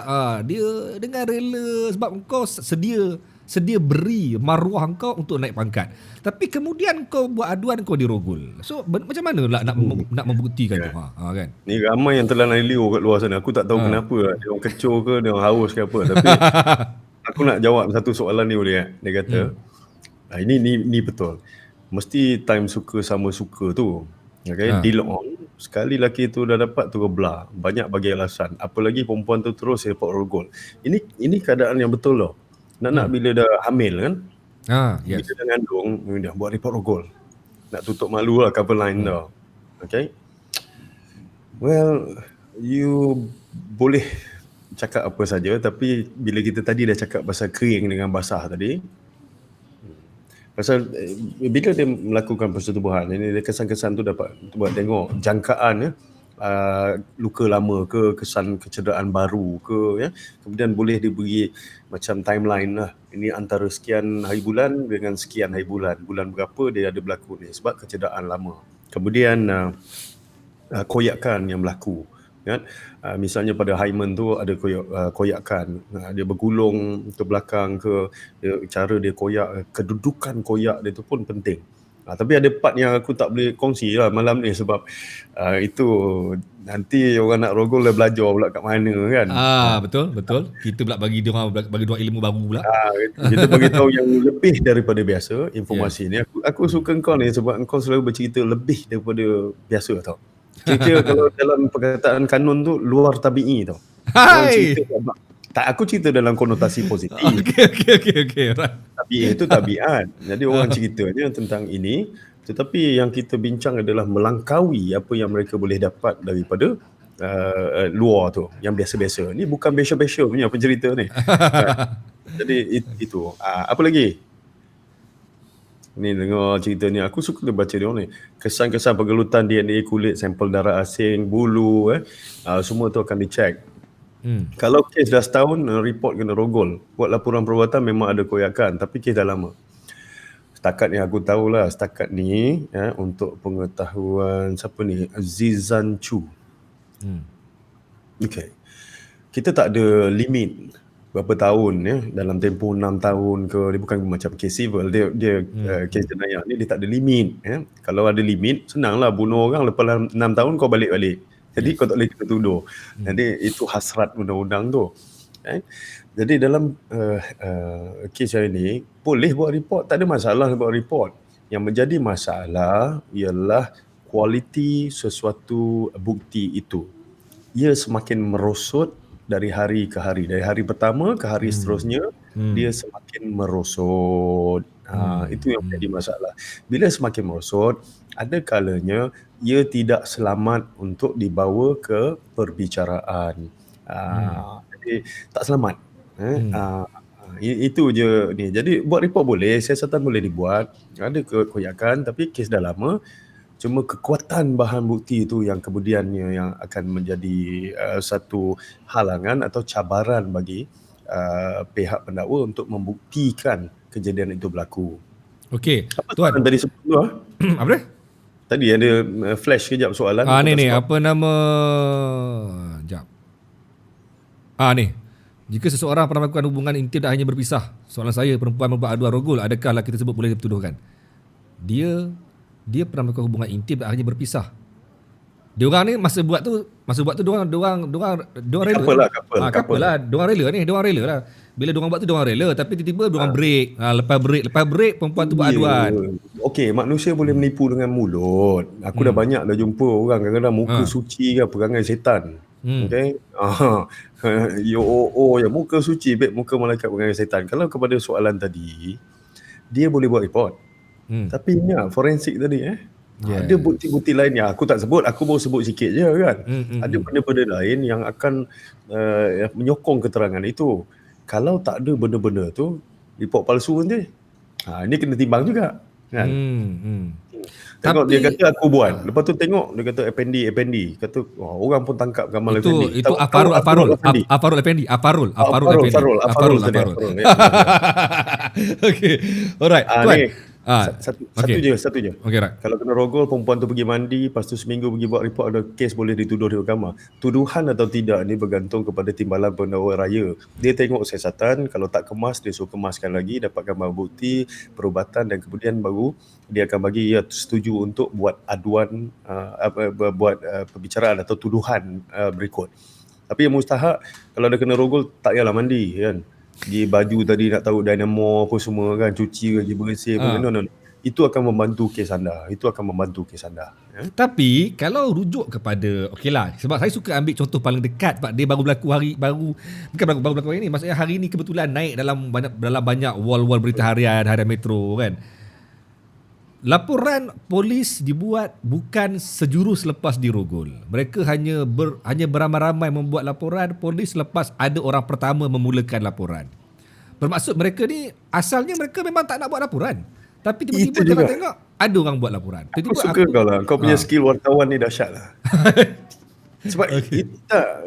Speaker 1: Dia dengan rela sebab engkau sedia beri maruah engkau untuk naik pangkat. Tapi kemudian kau buat aduan, kau dirogol. So macam mana lah nak membuktikan tu kan?
Speaker 2: Ni ramai yang telan air liur kat luar sana. Aku tak tahu kenapa lah. Dia orang kecoh ke, dia orang haus ke apa. Tapi aku nak jawab satu soalan ni boleh. Dia kata ini betul. Mesti time suka sama suka tu. Okay, deal on. Sekali lelaki tu dah dapat tu belah, banyak bagi alasan. Apalagi perempuan tu terus report rogol. Ini keadaan yang betul loh. Nak bila dah hamil kan, bila dah ngandung, dah buat report rogol. Nak tutup malu lah cover line tau. Okay. Well, you boleh cakap apa saja, tapi bila kita tadi dah cakap pasal kering dengan basah tadi, pasal bila dia melakukan persetubuhan ini, dia kesan-kesan tu dapat buat tengok jangkaan luka lama ke, kesan kecederaan baru ke ya. Kemudian boleh diberi macam timeline lah. Ini antara sekian hari bulan dengan sekian hari bulan. Bulan berapa dia ada berlaku ni sebab kecederaan lama. Kemudian koyakan yang berlaku. Kan? Misalnya pada hymen tu ada koyakan, dia bergulung ke belakang ke, cara dia koyak, kedudukan koyak dia tu pun penting. Tapi ada part yang aku tak boleh kongsi lah malam ni sebab itu nanti orang nak rogol dah belajar pula kat mana kan.
Speaker 1: Betul. Kita pula bagi dia ilmu baru pula.
Speaker 2: Kita bagi tahu yang lebih daripada biasa informasi ni. Aku suka kau ni sebab kau selalu bercerita lebih daripada biasa tau. Kira-kira kalau dalam perkataan kanun tu luar tabi'i tau. Orang
Speaker 1: Hai.
Speaker 2: cerita tak, aku cerita dalam konotasi positif.
Speaker 1: Okey. Right.
Speaker 2: Tapi itu tabiat. Jadi orang ceritanya tentang ini, tetapi yang kita bincang adalah melangkaui apa yang mereka boleh dapat daripada luar tu, yang biasa-biasa. Ni bukan biasa-biasa punya pencerita ni. Jadi itu. Apa lagi? Ni dengar cerita ni, aku suka baca dia ni. Kesan-kesan pergelutan DNA kulit, sampel darah asing, bulu, semua tu akan dicek. Kalau kes dah setahun, report kena rogol. Buat laporan perbuatan memang ada koyakan, tapi kes dah lama. Setakat yang aku tahulah, setakat ni untuk pengetahuan siapa ni, Zizan Chu. Okay. Kita tak ada limit berapa tahun dalam tempoh 6 tahun ke, dia bukan macam kes civil, dia kes jenayah ni dia tak ada limit. Kalau ada limit, senanglah bunuh orang lepas 6 tahun kau balik-balik. Jadi kau tak boleh kena tuduh. Jadi itu hasrat undang-undang tu. Jadi dalam kes yang ini boleh buat report, tak ada masalah buat report. Yang menjadi masalah ialah kualiti sesuatu bukti itu. Ia semakin merosot dari hari ke hari. Dari hari pertama ke hari seterusnya, dia semakin merosot. Itu yang menjadi masalah. Bila semakin merosot, ada kalanya ia tidak selamat untuk dibawa ke perbicaraan. Jadi tak selamat. Itu je ni. Jadi buat report boleh, siasatan boleh dibuat, ada kekoyakan, tapi kes dah lama. Cuma kekuatan bahan bukti itu yang kemudiannya yang akan menjadi satu halangan atau cabaran bagi pihak pendakwa untuk membuktikan kejadian itu berlaku.
Speaker 1: Okey,
Speaker 2: Apa
Speaker 1: tuan.
Speaker 2: soalan tadi sebelum tu?
Speaker 1: Apa dia?
Speaker 2: Tadi ada flash kejap soalan.
Speaker 1: Ni apa nama? Jap. Ni. Jika seseorang pernah melakukan hubungan intim dan hanya berpisah, soalan saya, perempuan membuat aduan rogol, adakah lelaki tersebut boleh dituduhkan? Dia pernah melakukan hubungan intim dan hanya berpisah. Dia orang ni masa buat tu dia orang rela. Couple lah. Dia orang rela lah. Bila dia orang buat tu dia orang rela, tapi tiba-tiba dia orang break. Lepas break perempuan tu buat aduan.
Speaker 2: Okey, manusia boleh menipu dengan mulut. Aku dah banyak dah jumpa orang kadang-kadang muka suci ke perangai setan. Okey. Ya muka suci, muka malaikat perangai setan. Kalau kepada soalan tadi, dia boleh buat report. Tapi ingat forensik tadi ada bukti-bukti lain yang aku tak sebut, aku baru sebut sikit je kan. Ada benda-benda lain yang akan menyokong keterangan itu. Kalau tak ada benda-benda tu, report palsu nanti. Ini kena timbang juga kan. Tengok dia kata aku buat. Lepas tu tengok dia kata Effendi. Kata orang pun tangkap Gamal Effendi.
Speaker 1: Itu Afarul Effendi. Okay. Alright.
Speaker 2: Satu je.
Speaker 1: Okay, right.
Speaker 2: Kalau kena rogol, perempuan tu pergi mandi, lepas tu seminggu pergi buat report, ada kes boleh dituduh di mahkamah. Tuduhan atau tidak ni bergantung kepada timbalan pendakwa raya. Dia tengok siasatan, kalau tak kemas, dia suruh kemaskan lagi, dapatkan barang bukti, perubatan, dan kemudian baru dia akan bagi setuju untuk buat aduan, buat perbicaraan atau tuduhan berikut. Tapi yang mustahak, kalau ada kena rogol, tak payahlah mandi kan. Di baju tadi nak tahu dynamo apa semua kan, cuci lagi bersih no. Itu akan membantu kes anda.
Speaker 1: Tapi kalau rujuk kepada okeylah, sebab saya suka ambil contoh paling dekat, sebab dia baru berlaku bukan baru berlaku hari ni, maksudnya hari ni kebetulan naik dalam banyak wall berita harian Metro kan. Laporan polis dibuat bukan sejurus lepas dirogol. Mereka hanya beramai-ramai membuat laporan polis lepas ada orang pertama memulakan laporan. Bermaksud mereka ni asalnya mereka memang tak nak buat laporan. Tapi tiba-tiba tengok ada orang buat laporan.
Speaker 2: Aku suka kau lah. Kau punya skill wartawan ni dahsyat lah. Sebab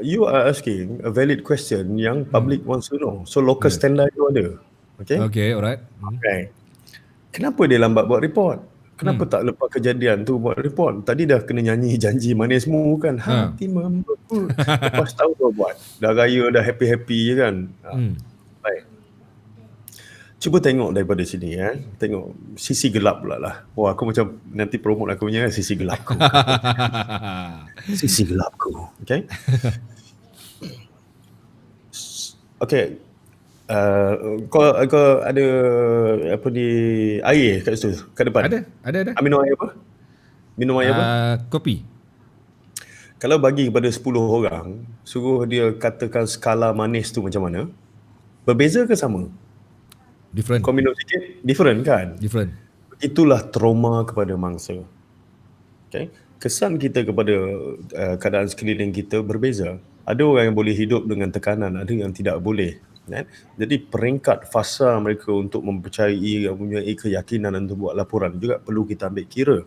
Speaker 2: you are asking a valid question yang public wants to know. So local standard tu ada.
Speaker 1: Okay, alright.
Speaker 2: Okay. Kenapa dia lambat buat report? Kenapa tak lepas kejadian tu buat report? Tadi dah kena nyanyi janji manismu kan. Hati membeku. Lepas tahu kau buat. Dah raya, dah happy-happy je kan. Baik. Cuba tengok daripada sini Tengok sisi gelap pula lah. Aku macam nanti promote aku punya sisi gelapku. Sisi gelapku. Okay. Okay. Kau ada apa ni, air kat situ kat depan?
Speaker 1: Ada.
Speaker 2: Minum air apa?
Speaker 1: Kopi.
Speaker 2: Kalau bagi kepada 10 orang, suruh dia katakan skala manis tu macam mana, berbeza ke sama?
Speaker 1: Different.
Speaker 2: Kau minum sikit, different kan?
Speaker 1: Different.
Speaker 2: Itulah trauma kepada mangsa. Okay? Kesan kita kepada keadaan sekeliling kita berbeza. Ada orang yang boleh hidup dengan tekanan, ada yang tidak boleh. Kan? Jadi peringkat fasa mereka untuk mempercayai, mempunyai keyakinan untuk buat laporan juga perlu kita ambil kira.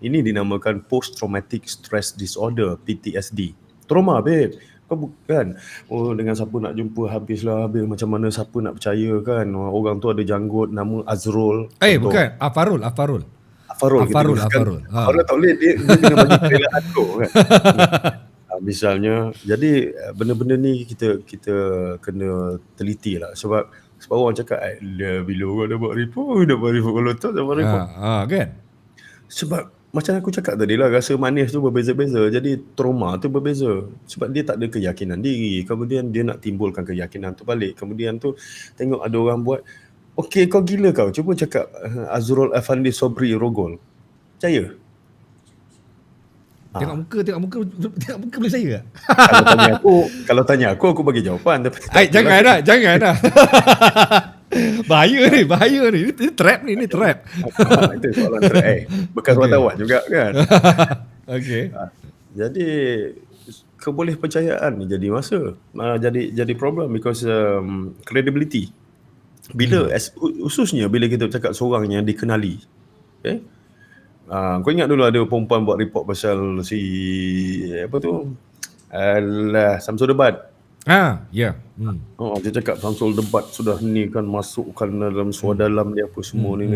Speaker 2: Ini dinamakan Post Traumatic Stress Disorder, PTSD. Trauma, babe. Kau bukan, oh dengan siapa nak jumpa habis macam mana siapa nak percaya kan. Orang tu ada janggut nama Azrul. contoh.
Speaker 1: Bukan. Afarul.
Speaker 2: Afarul
Speaker 1: Afarul.
Speaker 2: Afarul tak boleh, dia kena bagi kerelaan tu kan. Misalnya, jadi benda-benda ni kita kena teliti lah. Sebab orang cakap bila orang dah buat report kalau tak dah buat report.
Speaker 1: Kan?
Speaker 2: Sebab macam aku cakap tadi lah, rasa manis tu berbeza-beza. Jadi trauma tu berbeza. Sebab dia tak ada keyakinan diri. Kemudian dia nak timbulkan keyakinan tu balik. Kemudian tu tengok ada orang buat, okey kau gila kau. Cuba cakap Azrul Afandi Sobri Rogol. Percaya?
Speaker 1: Tengok muka boleh saya tak?
Speaker 2: Kalau tanya aku bagi jawapan.
Speaker 1: Jangan dah. Bahaya ni. Ini trap ni.
Speaker 2: Itu soalan trap. Bekas wartawan juga kan.
Speaker 1: Okay.
Speaker 2: Jadi kebolehpercayaan ni jadi masa. Jadi problem because credibility. Bila khususnya bila kita cakap seorang yang dikenali. Okay? Kau ingat dulu ada perempuan buat report pasal si apa tu? Samsul Debat.
Speaker 1: Ya.
Speaker 2: Dia cakap Samsul Debat sudah ni kan masukkan dalam suadalam dia apa semua ni.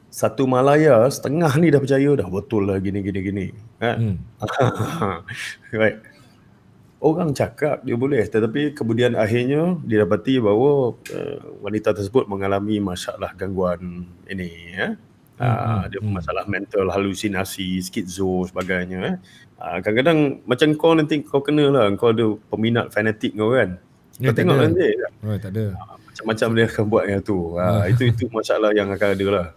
Speaker 2: Satu Malaya setengah ni dah percaya dah betul lah gini. Kan? Right. Orang cakap dia boleh, tetapi kemudian akhirnya didapati bahawa wanita tersebut mengalami masalah gangguan ini dia masalah mental, halusinasi, skizo sebagainya. Kadang-kadang macam kau nanti kau kena lah, kau ada peminat fanatik kau kan. Kau tengok nanti
Speaker 1: tak ada.
Speaker 2: macam-macam dia akan buat yang tu. Itu masalah yang akan ada lah.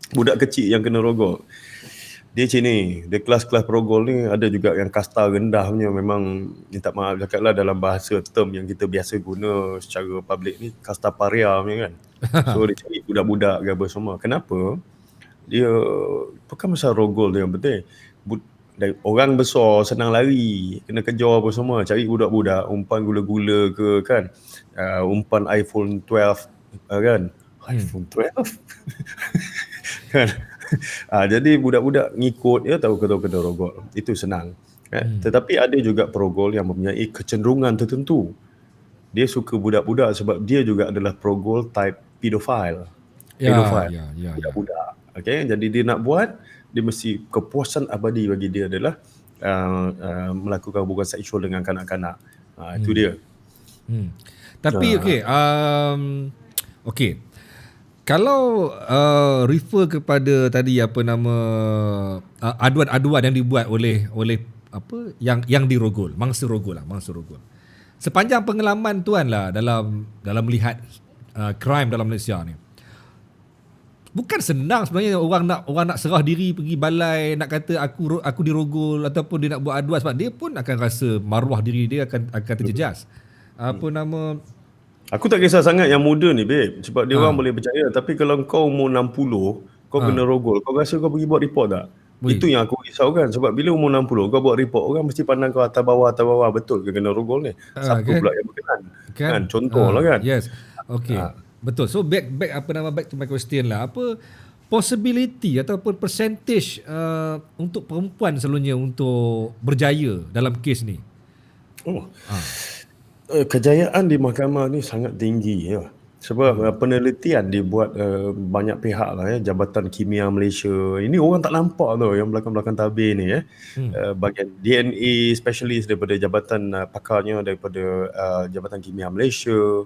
Speaker 2: Budak kecil yang kena rogol, dia macam ni, dia kelas-kelas perogol ni ada juga yang kasta rendah punya, memang minta maaf cakap lah dalam bahasa term yang kita biasa guna secara public ni, kasta paria punya kan. So dia cari budak-budak ke apa semua. Kenapa? Dia bukan masalah rogol tu yang penting. Orang besar senang lari, kena kejar apa semua, cari budak-budak umpan gula-gula ke kan, umpan iPhone 12 kan. iPhone 12 kan. Jadi budak-budak ngikut, dia tahu kena rogol. Itu senang kan? Tetapi ada juga perogol yang mempunyai kecenderungan tertentu. Dia suka budak-budak sebab dia juga adalah perogol type pedophile. Budak-budak. Okay? Jadi dia nak buat, dia mesti kepuasan abadi bagi dia adalah melakukan hubungan seksual dengan kanak-kanak. Itu dia.
Speaker 1: Tapi okey. Kalau refer kepada tadi apa nama aduan-aduan yang dibuat oleh apa yang dirogol, mangsa rogol. Sepanjang pengalaman tuan lah dalam melihat crime dalam Malaysia ni. Bukan senang sebenarnya orang nak serah diri pergi balai nak kata aku dirogol ataupun dia nak buat aduan, sebab dia pun akan rasa maruah diri dia akan terjejas.
Speaker 2: Aku tak kisah sangat yang muda ni babe, sebab dia orang boleh percaya. Tapi kalau kau umur 60, kau kena rogol, kau rasa kau pergi buat report tak? Itu yang aku risaukan. Sebab bila umur 60 kau buat report, orang mesti pandang kau atas bawah. Betul ke kena rogol ni? Siapa pula yang berkenan? Kan? Contoh lah kan.
Speaker 1: Yes. Okay. Betul. So back to my question lah. Apa possibility ataupun percentage untuk perempuan selalunya untuk berjaya dalam kes ni?
Speaker 2: Kejayaan di mahkamah ni sangat tinggi ya. Sebab penelitian dibuat banyak pihak lah ya. Jabatan Kimia Malaysia. Ini orang tak nampak tau yang belakang-belakang tabir ni ya. Bahagian DNA specialist daripada jabatan pakarnya daripada Jabatan Kimia Malaysia.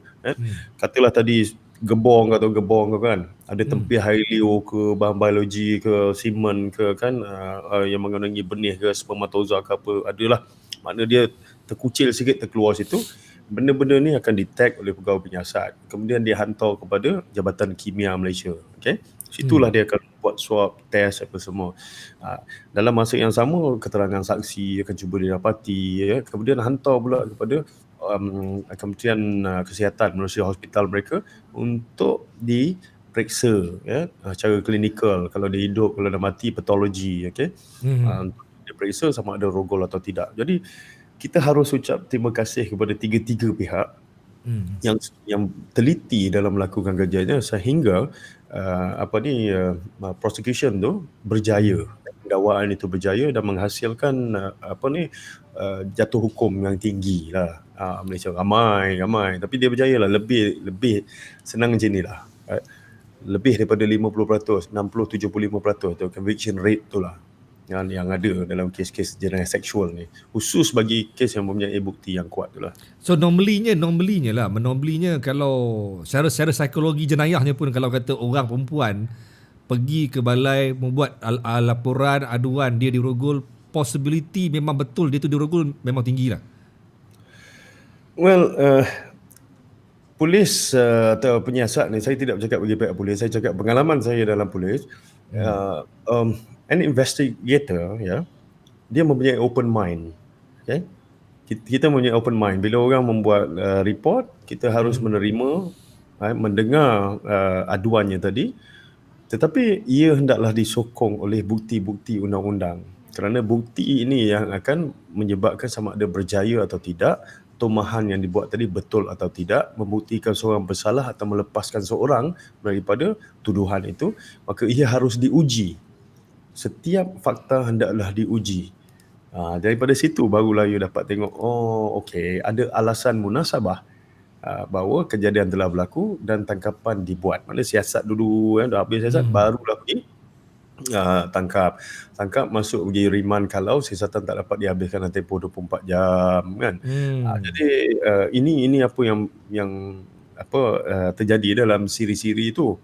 Speaker 2: Katalah tadi gebong ke kan. Ada tempih Hailio ke, bahan biologi ke, semen ke kan, yang mengandungi benih ke, spermatozoa ke apa. Adalah. Makna dia terkucil sikit terkeluar situ. Benda-benda ni akan detect oleh pegawai penyiasat. Kemudian dia hantar kepada Jabatan Kimia Malaysia. Okay? Situlah dia akan buat swab, test apa semua. Dalam masa yang sama, keterangan saksi akan cuba didapati, ya. Kemudian hantar pula kepada Kementerian Kesihatan Malaysia, hospital mereka untuk diperiksa, ya, secara klinikal. Kalau dia hidup, kalau dia mati, patologi, okey. Untuk diperiksa sama ada rogol atau tidak. Jadi kita harus ucap terima kasih kepada tiga-tiga pihak yang teliti dalam melakukan kerjanya sehingga prosecution tu berjaya, dakwaan itu berjaya dan menghasilkan jatuh hukum yang tinggi lah. Malaysia ramai tapi dia berjaya lah, lebih senang macam ni lah, lebih daripada 50%, 60-75% tu conviction rate tu lah yang ada dalam kes-kes jenayah seksual ni, khusus bagi kes yang mempunyai bukti yang kuat tu lah.
Speaker 1: So normally kalau secara psikologi jenayahnya pun, kalau kata orang perempuan pergi ke balai membuat laporan aduan dia dirogol, possibility memang betul dia tu dirogol memang tinggi lah.
Speaker 2: Well, polis atau penyiasat ni, saya tidak bercakap bagi pihak polis, saya cakap pengalaman saya dalam polis. An investigator, ya, dia mempunyai open mind. Okay? Kita mempunyai open mind. Bila orang membuat report, kita harus menerima, mendengar aduannya tadi, tetapi ia hendaklah disokong oleh bukti-bukti undang-undang, kerana bukti ini yang akan menyebabkan sama ada berjaya atau tidak, tumahan yang dibuat tadi betul atau tidak, membuktikan seorang bersalah atau melepaskan seorang daripada tuduhan itu. Maka ia harus diuji. Setiap fakta hendaklah diuji. Daripada situ barulah you dapat tengok, okey, ada alasan munasabah bahawa kejadian telah berlaku dan tangkapan dibuat. Maknanya siasat dulu, dah habis siasat, barulah pergi tangkap masuk pergi riman kalau siasatan tak dapat dihabiskan dalam tempoh 24 jam kan. Jadi ini apa yang terjadi dalam siri-siri itu.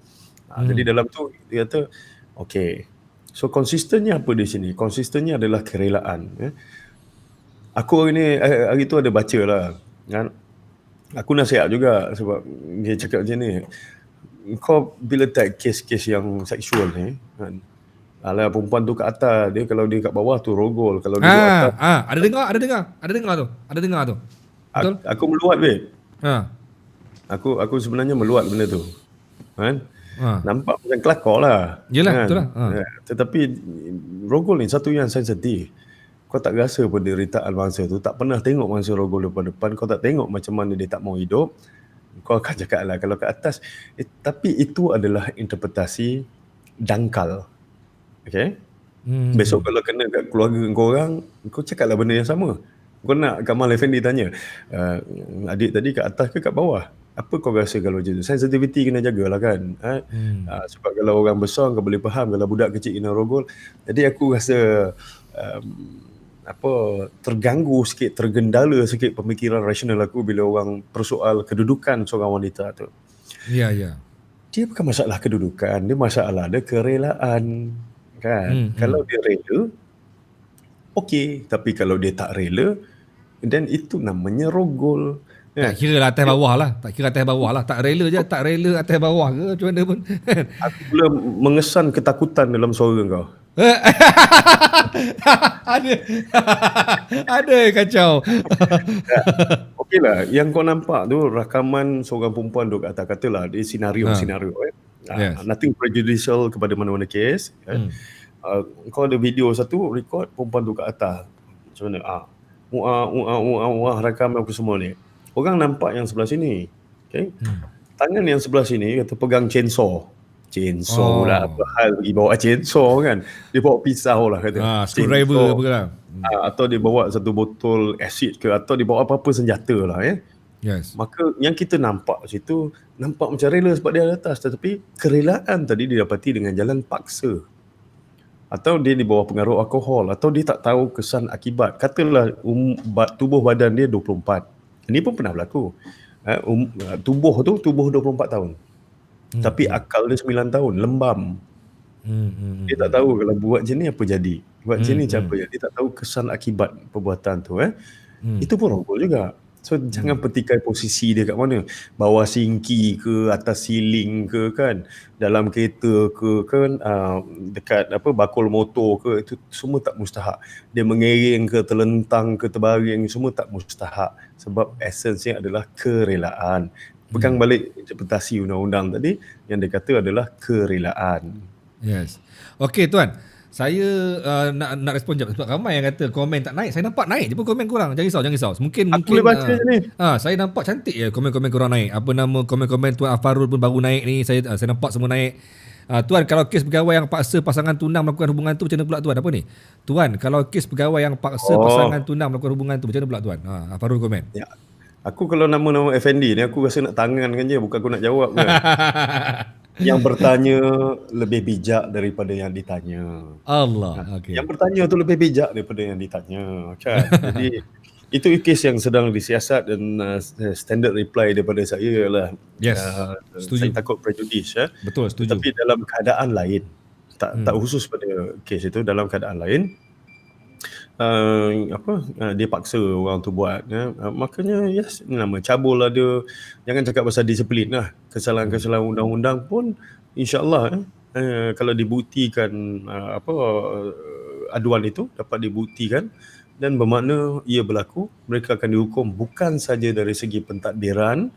Speaker 2: Jadi dalam tu dia kata okey, so konsistennya apa di sini? Konsistennya adalah kerelaan, ya. Aku hari tu ada baca lah kan. Aku nasihat juga sebab dia cakap macam ni, kau bila take kes-kes yang seksual ni kan, perempuan tu kat atas, dia kalau dia kat bawah tu rogol, kalau dia kat atas
Speaker 1: ada dengar tu. Betul?
Speaker 2: Aku meluat babe. Aku sebenarnya meluat benda tu kan. Nampak macam kelakar lah.
Speaker 1: Yelah,
Speaker 2: kan?
Speaker 1: betul lah.
Speaker 2: Tetapi rogol ni satu yang sensitif. Kau tak rasa penderitaan bangsa tu, tak pernah tengok bangsa rogol depan-depan, kau tak tengok macam mana dia tak mau hidup, kau akan cakap lah kalau kat atas. Tapi itu adalah interpretasi dangkal. Okay? Besok kalau kena kat keluarga kau orang, kau cakap lah benda yang sama. Kau nak Kamal Effendi tanya, adik tadi kat atas ke kat bawah? Apa kau rasa kalau macam tu? Sensitivity kena jagalah kan. Sebab kalau orang besar kau boleh faham, kalau budak kecil kena rogol. Jadi aku rasa terganggu sikit, tergendala sikit pemikiran rasional aku bila orang persoal kedudukan seorang wanita tu.
Speaker 1: Ya.
Speaker 2: Dia bukan masalah kedudukan, dia masalah ada kerelaan kan. Kalau dia rela, okey, tapi kalau dia tak rela, dan itu namanya rogol.
Speaker 1: Tak kira lah atas bawah lah. Tak rela atas bawah ke macam mana pun.
Speaker 2: Aku pula mengesan ketakutan dalam suara kau.
Speaker 1: Ada kacau.
Speaker 2: Okeylah, yang kau nampak tu rakaman seorang perempuan duduk kat atas, katalah dia senario. Yes. Nothing prejudicial kepada mana-mana kes. Kau ada video satu record perempuan duduk kat atas. Macam mana? Rakaman aku semua ni. Orang nampak yang sebelah sini. Okay? Tangan yang sebelah sini kata pegang chainsaw lah, apa hal pergi bawa chainsaw kan, dia bawa pisau lah kata,
Speaker 1: screwdriver apa lah,
Speaker 2: atau dia bawa satu botol acid ke, atau dia bawa apa-apa senjata lah ya.
Speaker 1: Yes.
Speaker 2: Maka yang kita nampak situ nampak macam rela sebab dia ada atas, tetapi kerelaan tadi didapati dengan jalan paksa, atau dia di bawah pengaruh alkohol, atau dia tak tahu kesan akibat. Katalah tubuh badan dia 24, ini pun pernah berlaku. Tubuh 24 tahun. Tapi akal dia 9 tahun, lembam. Dia tak tahu kalau buat macam ni apa jadi, buat macam ni macam apa jadi. Dia tak tahu kesan akibat perbuatan tu. Itu pun rogol juga. So jangan petikai posisi dia kat mana, bawah singki ke, atas siling ke kan, dalam kereta ke kan, dekat bakul motor ke, itu semua tak mustahak. Dia mengereng ke, terlentang ke, terbaring, semua tak mustahak, sebab esensinya adalah kerelaan. Pegang balik interpretasi undang-undang tadi, yang dia kata adalah kerelaan.
Speaker 1: Yes. Okey tuan, saya nak respon jap sebab ramai yang kata komen tak naik. Saya nampak naik je pun komen korang. Jangan risau. Mungkin
Speaker 2: Aku boleh baca je ni.
Speaker 1: saya nampak cantik je komen-komen korang naik. Apa nama komen-komen Tuan Afarul pun baru naik ni. Saya nampak semua naik. Tuan, kalau kes pegawai yang paksa pasangan tunang melakukan hubungan tu macam mana pula tuan? Apa ni? Tuan, kalau kes pegawai yang paksa pasangan tunang melakukan hubungan tu macam mana pula tuan? Afarul komen.
Speaker 2: Ya. Aku kalau nama-nama Effendi ni, aku rasa nak tangankan je, bukan aku nak jawab kan. Yang bertanya lebih bijak daripada yang ditanya.
Speaker 1: Allah. Okay.
Speaker 2: Yang bertanya tu lebih bijak daripada yang ditanya kan. Jadi itu kes yang sedang disiasat, dan standard reply daripada saya ialah
Speaker 1: setuju.
Speaker 2: saya takut prejudis ya.
Speaker 1: Betul, setuju.
Speaker 2: Tapi dalam keadaan lain, tak khusus pada kes itu, dalam keadaan lain dia paksa orang tu buat ya. Makanya yes, nama cabul ada. Jangan cakap pasal disiplin lah. Kesalahan-kesalahan undang-undang pun insya-Allah kalau dibuktikan aduan itu dapat dibuktikan dan bermakna ia berlaku, mereka akan dihukum bukan saja dari segi pentadbiran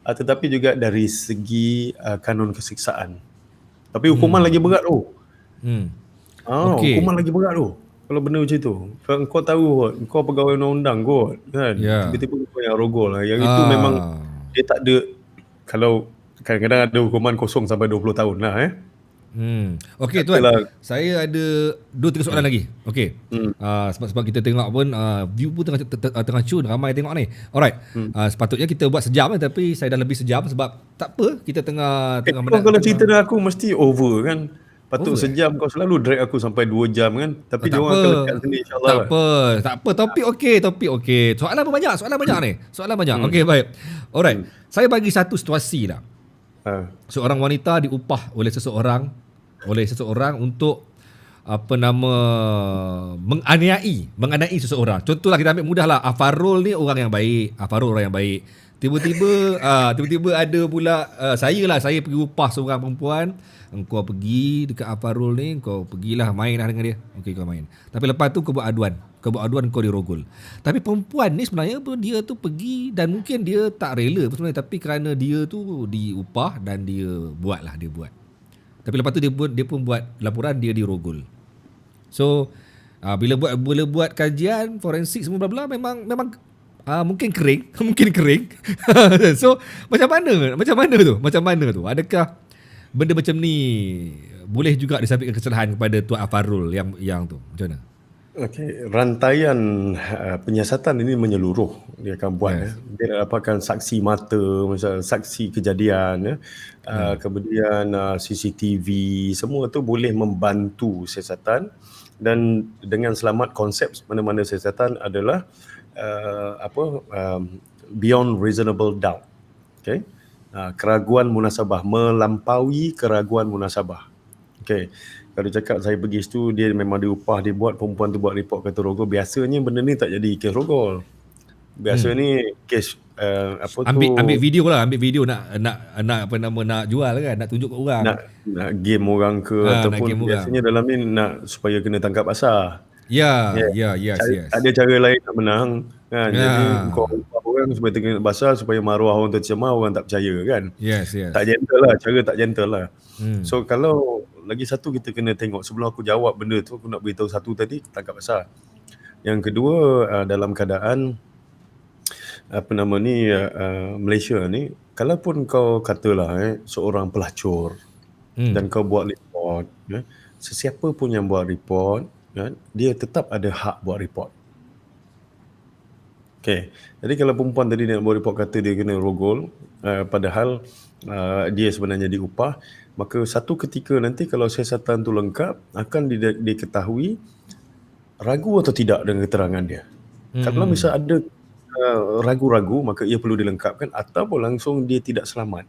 Speaker 2: tetapi juga dari segi kanun kesiksaan. Tapi hukuman lagi berat tu. Hukuman lagi berat tu. Kalau benda macam tu, kau tahu kau pegawai undang-undang kot kan, tiba-tiba kau yang rogol lah. Yang itu memang dia tak ada. Kalau kadang-kadang ada hukuman kosong sampai 20 tahun lah
Speaker 1: Okey tuan, saya ada 2-3 soalan lagi. Okey. Sebab kita tengok pun view pun tengah cun, ramai tengok ni. Alright. Sepatutnya kita buat sejam tapi saya dah lebih sejam sebab tak apa, kita tengah
Speaker 2: kalau cerita dengan aku mesti over kan. Patut sejam, kau selalu drag aku sampai 2 jam kan. Tapi dia orang akan lekat sini insya-Allah.
Speaker 1: Tak apa. Topik okey. Soalan banyak ni. Okey, baik. Alright. Saya bagi satu situasi lah. Seorang wanita diupah oleh seseorang untuk menganiai seseorang. Contohlah kita ambil mudahlah, Afarul ni orang yang baik. Tiba-tiba ada pula saya pergi upah seorang perempuan. Engkau pergi dekat Afarul ni, kau pergilah main lah dengan dia. Okey, kau main. Tapi lepas tu kau buat aduan, kau dirogol. Tapi perempuan ni sebenarnya dia tu pergi dan mungkin dia tak rela sebenarnya, tapi kerana dia tu diupah dan dia buat. Tapi lepas tu dia pun buat laporan dia dirogol. So bila buat kajian forensik semua bla bla, memang mungkin kering. So macam mana tu? Adakah benda macam ni boleh juga disabitkan kesalahan kepada Tuan Afarul yang tu? Macam mana?
Speaker 2: Okey, rantaian penyiasatan ini menyeluruh. Dia akan buat dia dapatkan saksi mata, misalnya saksi kejadian kemudian CCTV, semua tu boleh membantu siasatan. Dan dengan selamat konsep mana-mana siasatan adalah beyond reasonable doubt. Okey. Keraguan munasabah, melampaui keraguan munasabah. Okey. Kalau cakap saya pergi situ, dia memang diupah, dia buat, perempuan tu buat report kata rogol, biasanya benda ni tak jadi kes rogol. Biasa ni kes
Speaker 1: ambil video nak jual kan, nak tunjuk ke orang.
Speaker 2: Nak game orang ke ataupun biasanya dalam ni nak supaya kena tangkap basah.
Speaker 1: Yes.
Speaker 2: Ada cara lain nak menang kan. Jadi kau upah orang supaya tengok basah, supaya maruah orang tercemar, orang tak percaya kan.
Speaker 1: Yes.
Speaker 2: Tak gentle lah, cara tak gentle lah. So kalau lagi satu kita kena tengok, sebelum aku jawab benda tu, aku nak beritahu satu tadi, tangkap basah. Yang kedua, dalam keadaan Malaysia ni, kalaupun kau katalah seorang pelacur dan kau buat report, sesiapa pun yang buat report, dia tetap ada hak buat report. Okay. Jadi kalau perempuan tadi nak buat report kata dia kena rogol, padahal dia sebenarnya diupah, maka satu ketika nanti kalau siasatan tu lengkap, akan diketahui ragu atau tidak dengan keterangan dia. Kalau misal ada ragu-ragu, maka ia perlu dilengkapkan, ataupun langsung dia tidak selamat.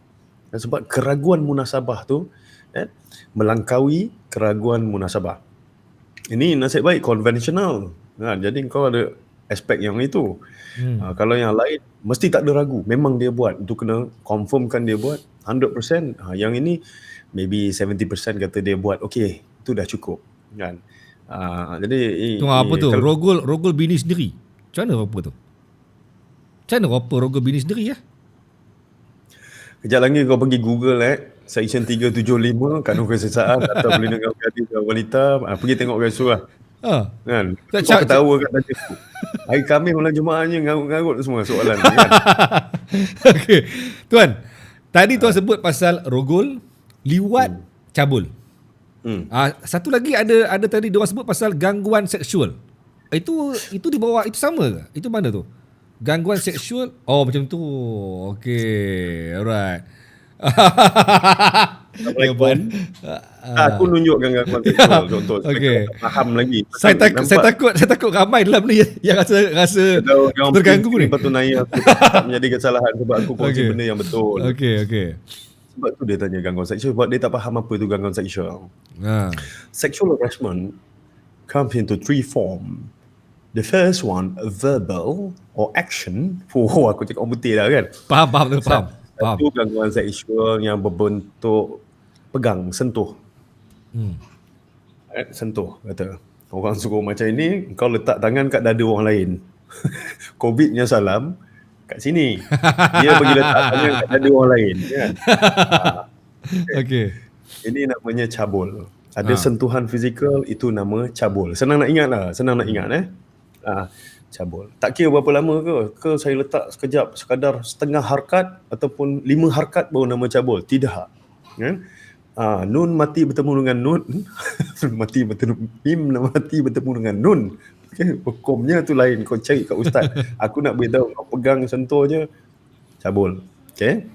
Speaker 2: Sebab keraguan munasabah tu melangkaui keraguan munasabah. Ini nasib baik konvensional. Jadi kau ada aspek yang itu. Kalau yang lain mesti tak ada ragu, memang dia buat. Itu kena confirmkan dia buat 100%. Yang ini maybe 70% kata dia buat, okey, itu dah cukup kan. Jadi
Speaker 1: Tunggu apa tu?
Speaker 2: kalau
Speaker 1: Rogol bini sendiri. Macam mana apa tu? Macam mana apa rogol bini sendiri ya?
Speaker 2: kejap lagi kau pergi Google Section 375 kanun kesesaan atau perlindungan gadis dan wanita, pergi tengok resu lah.
Speaker 1: Ha.
Speaker 2: Kan? Kau
Speaker 1: Cak-
Speaker 2: ketawa kat tadi tu. Hari Khamis malam Jumaatnya ngarut-ngarut semua soalan ni kan.
Speaker 1: Okey. Tuan, tadi tuan sebut pasal rogol, liwat, cabul. Satu lagi ada tadi diorang sebut pasal gangguan seksual. Itu di bawah, itu sama ke? Itu mana tu? Gangguan seksual. Oh, macam tu. Okey. Alright.
Speaker 2: Assalamualaikum. Aku nunjukkan gangguan seksual contoh.
Speaker 1: Okey.
Speaker 2: Tak faham lagi.
Speaker 1: Saya takut ramai dalam ni yang rasa terganggu ni.
Speaker 2: Lepas tu Naya aku tak menjadi kesalahan sebab aku kongsi
Speaker 1: Okey.
Speaker 2: benda yang betul.
Speaker 1: Okey.
Speaker 2: Sebab tu dia tanya gangguan seksual sebab dia tak faham apa tu gangguan seksual. Sexual harassment comes into 3 form. The first one, verbal or action. Aku cakap orang putih dah kan.
Speaker 1: Faham.
Speaker 2: Satu gangguan seksual yang berbentuk pegang, sentuh. Sentuh kata. Orang suruh macam ini, kau letak tangan kat dada orang lain. COVID-nya salam kat sini. Dia pergi letak tangan kat dada orang lain kan.
Speaker 1: Okey.
Speaker 2: Ini namanya cabul. Ada sentuhan fizikal, itu nama cabul. Senang nak ingat cabul. Tak kira berapa lama ke saya letak sekejap, sekadar setengah harkat ataupun 5 harkat baru nama cabul. Tidak. Kan? Nun mati bertemu dengan nun. Mim mati bertemu dengan nun. Okay? Hukumnya tu lain. Kau cari kat ustaz. Aku nak beritahu, kau pegang sentuh je, cabul. Okay?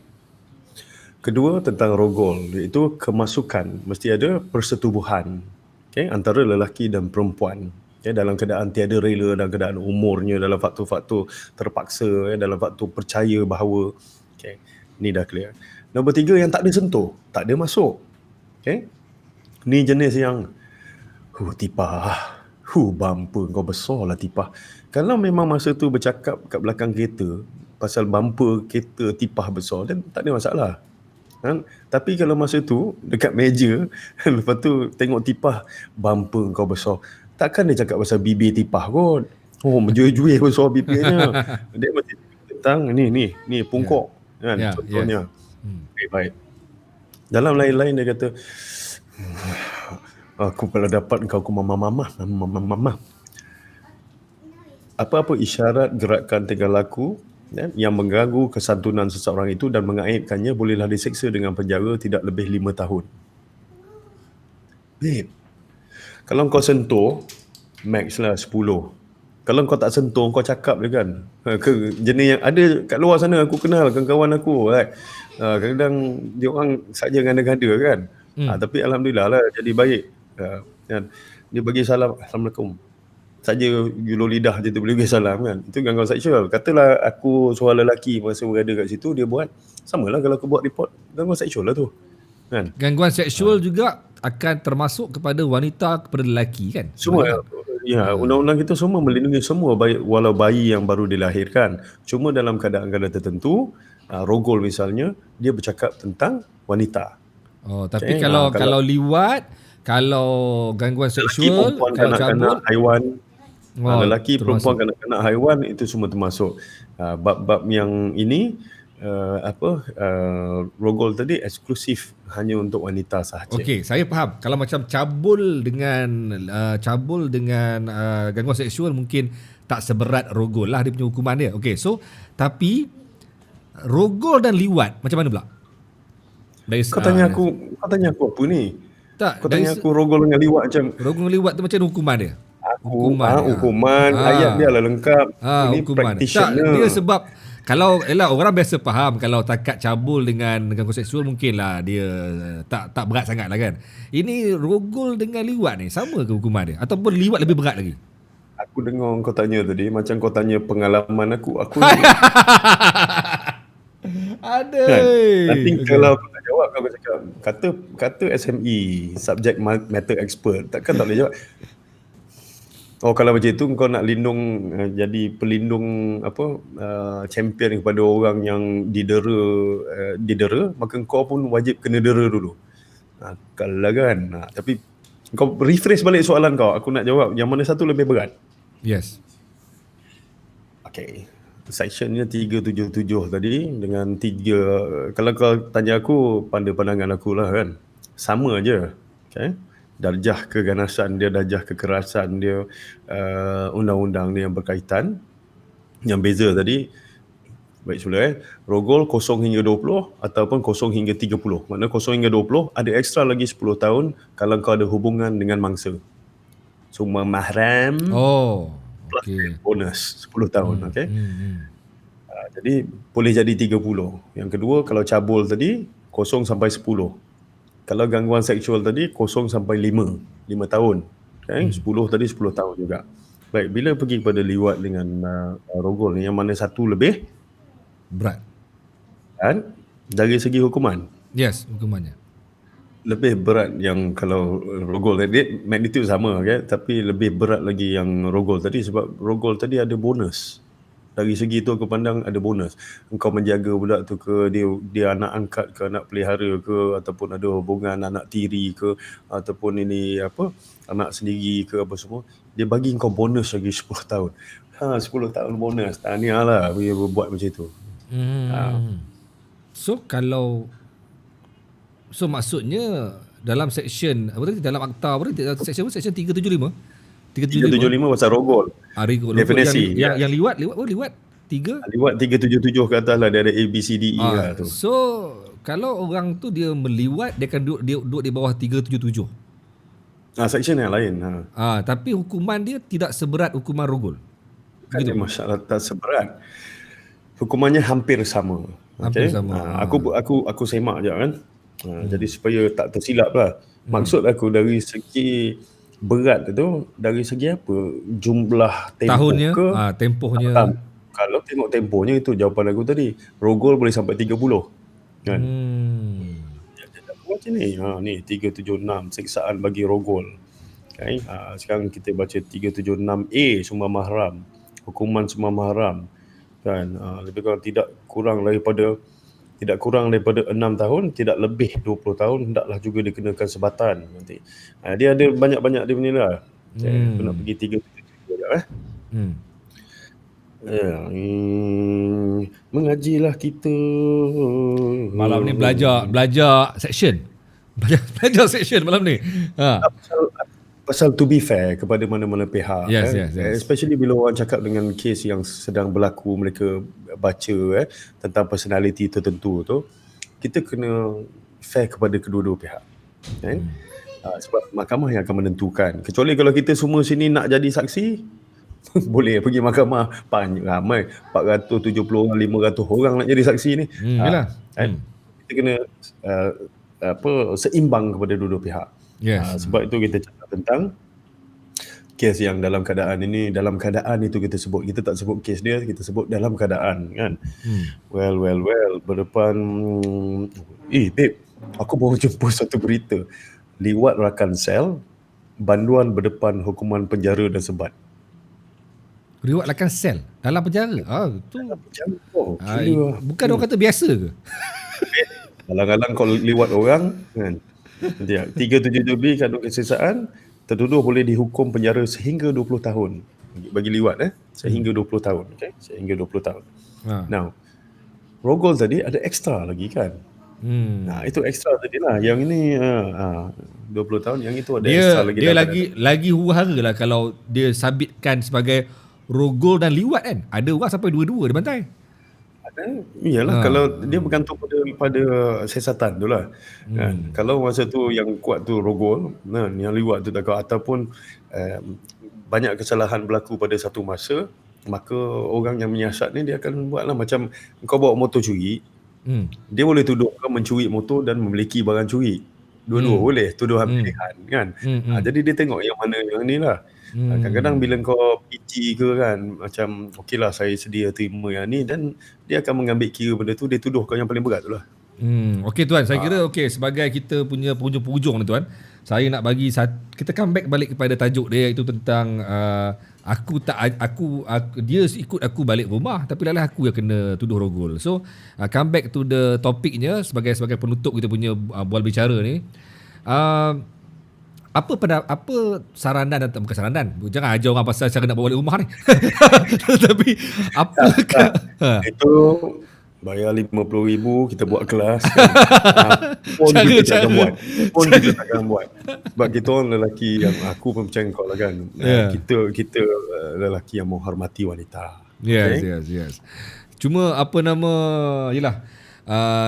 Speaker 2: Kedua, tentang rogol, iaitu kemasukan. Mesti ada persetubuhan, okay, antara lelaki dan perempuan. Okay, dalam keadaan tiada rela, dalam keadaan umurnya, dalam faktor-faktor terpaksa, dalam faktor percaya bahawa, okay, ni dah clear. Nombor 3, yang tak ada sentuh, tak ada masuk. Okay? Ni jenis yang tipah, bumper kau besar lah tipah. Kalau memang masa tu bercakap kat belakang kereta pasal bumper kereta tipah besar, dan tak ada masalah. Kan? Tapi kalau masa tu dekat meja lepas tu tengok tipah, bumper kau besar, takkan dia cakap pasal bibir tipah kot. Menjuih-juih besar bibirnya. Dia mesti tentang ni pungkok kan, contohnya. Okay, baik. Dalam lain-lain dia kata, aku kalau dapat kau aku mama. Apa-apa isyarat gerakan tingkah laku yang mengganggu kesantunan seseorang itu dan mengaibkannya bolehlah diseksa dengan penjara tidak lebih 5 tahun. Babe, kalau kau sentuh, max lah 10. Kalau kau tak sentuh, kau cakap je kan. Jenis yang ada kat luar sana, aku kenal kawan-kawan aku. Kadang-kadang dia orang saja ganda-ganda kan. Tapi Alhamdulillah lah, jadi baik. Dia bagi salam, Assalamualaikum. Saja julur lidah je tu boleh bagi salam kan. Itu gangguan seksual. Katalah aku seorang lelaki masa berada kat situ, dia buat. Samalah kalau aku buat report, gangguan seksual lah tu. Kan?
Speaker 1: Gangguan seksual juga akan termasuk kepada wanita, kepada lelaki kan?
Speaker 2: Semua. Ya, undang-undang kita semua melindungi semua, walau bayi yang baru dilahirkan. Cuma dalam keadaan-keadaan tertentu, rogol misalnya, dia bercakap tentang wanita.
Speaker 1: Tapi kalau liwat, kalau gangguan seksual, kalau
Speaker 2: kanak-kanak haiwan, lelaki, perempuan, kanak-kanak haiwan, itu semua termasuk. Bab-bab yang ini, rogol tadi eksklusif hanya untuk wanita sahaja.
Speaker 1: Okey, saya faham. Kalau macam cabul dengan gangguan seksual mungkin tak seberat rogol lah dia punya hukuman dia. Okey, so tapi rogol dan liwat macam mana pula?
Speaker 2: Kau tanya aku apa ni?
Speaker 1: Tak,
Speaker 2: kau tanya aku rogol dengan liwat macam.
Speaker 1: Rogol dengan liwat tu macam hukuman dia?
Speaker 2: Hukuman ayat dia lah lengkap. Ini
Speaker 1: hukuman.
Speaker 2: practitioner.
Speaker 1: Tak, dia sebab kalau orang biasa faham kalau takat cabul dengan gangguan seksual mungkinlah dia tak berat sangat lah kan. Ini rogol dengan liwat ni sama ke hukuman dia ataupun liwat lebih berat lagi?
Speaker 2: Aku dengar kau tanya tadi macam kau tanya pengalaman aku.
Speaker 1: Ada.
Speaker 2: Kan? Nanti kalau aku tak jawab kau cakap kata SME, subject matter expert, takkan tak boleh jawab. Oh, kalau macam itu kau nak lindung, jadi pelindung apa, champion kepada orang yang didera, maka kau pun wajib kena dera dulu. Kalau kan. Tapi kau rephrase balik soalan kau. Aku nak jawab yang mana satu lebih berat.
Speaker 1: Yes.
Speaker 2: Okay. Sectionnya 377 tadi dengan 3, kalau kau tanya aku, pada pandangan aku lah kan, sama je. Okay. Darjah keganasan dia, darjah kekerasan dia, undang-undang dia yang berkaitan. Yang beza tadi, baik sudah rogol 0 hingga 20 ataupun 0 hingga 30. Maknanya 0 hingga 20 ada ekstra lagi 10 tahun kalau kau ada hubungan dengan mangsa. Semua mahram
Speaker 1: Oh,
Speaker 2: plus
Speaker 1: okey.
Speaker 2: bonus 10 tahun. Okay.
Speaker 1: Hmm.
Speaker 2: Jadi boleh jadi 30. Yang kedua, kalau cabul tadi 0 sampai 10. Kalau gangguan seksual tadi 0 sampai 5 tahun. Okay. 10 tadi 10 tahun juga. Baik, bila pergi pada liwat dengan rogol ni, yang mana satu lebih
Speaker 1: Berat.
Speaker 2: kan dari segi hukuman?
Speaker 1: Yes, hukumannya.
Speaker 2: Lebih berat yang kalau rogol tadi, magnitude sama, okay? Tapi lebih berat lagi yang rogol tadi, sebab rogol tadi ada bonus. Dari segi tu aku pandang ada bonus. Engkau menjaga budak tu ke, dia anak angkat ke, anak pelihara ke, ataupun ada hubungan anak tiri ke, ataupun ini apa, anak sendiri ke, apa semua, dia bagi engkau bonus lagi 10 tahun. 10 tahun bonus. Tahniah lah dia buat macam tu.
Speaker 1: So maksudnya dalam section apa tadi, dalam akta apa tadi, section apa, section 375
Speaker 2: 375 pasal rogol.
Speaker 1: rogol
Speaker 2: Definisi.
Speaker 1: yang liwat 3.
Speaker 2: Liwat 377 ke atas lah, dia ada A, B, C, D, E lah tu.
Speaker 1: So kalau orang tu dia meliwat, dia akan duduk di bawah 377.
Speaker 2: Section yang lain.
Speaker 1: Tapi hukuman dia tidak seberat hukuman rogol.
Speaker 2: Kan dia masalah tak seberat. Hukumannya hampir sama.
Speaker 1: Hampir
Speaker 2: Okay?
Speaker 1: sama.
Speaker 2: Aku semak je kan. Jadi supaya tak tersilap lah. Maksud aku dari segi berat tu, dari segi apa? Jumlah tempoh
Speaker 1: Tahunnya,
Speaker 2: ke?
Speaker 1: tempohnya.
Speaker 2: Kalau tengok tempohnya, itu jawapan aku tadi. Rogol boleh sampai 30. Kan? Macam ni. Ni 376 siksaan bagi rogol. Okay? Sekarang kita baca 376A, sumber mahram. Hukuman sumber mahram. Kan? Lebih kurang tidak kurang daripada 6 tahun, tidak lebih 20 tahun, hendaklah juga dikenakan sebatan nanti. Dia ada banyak-banyak dia punya lah. Aku nak pergi 377 sekejap. Mengajilah kita.
Speaker 1: Malam ni belajar section. Belajar section malam ni.
Speaker 2: Pasal to be fair kepada mana-mana pihak.
Speaker 1: Yes.
Speaker 2: Especially bila orang cakap dengan kes yang sedang berlaku, mereka baca tentang personality tertentu tu, kita kena fair kepada kedua-dua pihak. Sebab mahkamah yang akan menentukan. Kecuali kalau kita semua sini nak jadi saksi, boleh pergi mahkamah, ramai 470 orang, 500 orang nak jadi saksi ni. Kita kena seimbang kepada dua-dua pihak. Sebab itu kita cakap tentang kes yang dalam keadaan ini, dalam keadaan itu kita sebut. Kita tak sebut kes dia, kita sebut dalam keadaan kan. Well, berdepan babe, aku baru jumpa satu berita. Liwat rakan sel, banduan berdepan hukuman penjara dan sebat.
Speaker 1: Liwat rakan sel dalam penjara. Tu
Speaker 2: dalam penjara.
Speaker 1: Bukan orang kata biasa ke?
Speaker 2: Kadang-kadang kau liwat orang kan. 377B kandung keseksaan, tertuduh boleh dihukum penjara sehingga 20 tahun. Bagi liwat sehingga 20 tahun. Okay? Sehingga 20 tahun. Now, rogol tadi ada ekstra lagi kan. Itu ekstra tadi lah. Yang ini 20 tahun, yang itu ada ekstra lagi.
Speaker 1: Dia lagi huru-hara lah kalau dia sabitkan sebagai rogol dan liwat kan. Ada orang sampai 2-2 dia bantai.
Speaker 2: Iyalah, kalau dia bergantung pada siasatan tu lah. Kalau masa tu yang kuat tu rogol, yang liwat tu tak kuat, ataupun banyak kesalahan berlaku pada satu masa, maka orang yang menyiasat ni dia akan buatlah macam kau bawa motor curi, dia boleh tuduh kau mencuri motor dan memiliki barang curi. Dua-dua boleh, tuduhan pilihan kan. Jadi dia tengok yang mana yang ni lah. Kadang-kadang bila kau PG ke kan, macam okey lah saya sedia terima yang ni, dan dia akan mengambil kira benda tu, dia tuduh kau yang paling berat tu lah.
Speaker 1: Okey tuan, saya kira sebagai kita punya penghujung-penghujung ni tuan, saya nak bagi kita comeback balik kepada tajuk dia, iaitu tentang dia ikut aku balik rumah tapi lalah aku yang kena tuduh rogol. So comeback to the topiknya sebagai penutup kita punya bual bicara ni. Apa saranan, dan bukan saranan, jangan ajar orang pasal cara nak bawa balik rumah ni. Tapi apakah
Speaker 2: itu bayar 50,000 kita buat kelas kan. Pun kita takkan buat sebab kita orang lelaki yang, aku pun macam kau lah kan, kita lelaki yang menghormati wanita.
Speaker 1: Yes. Cuma yelah,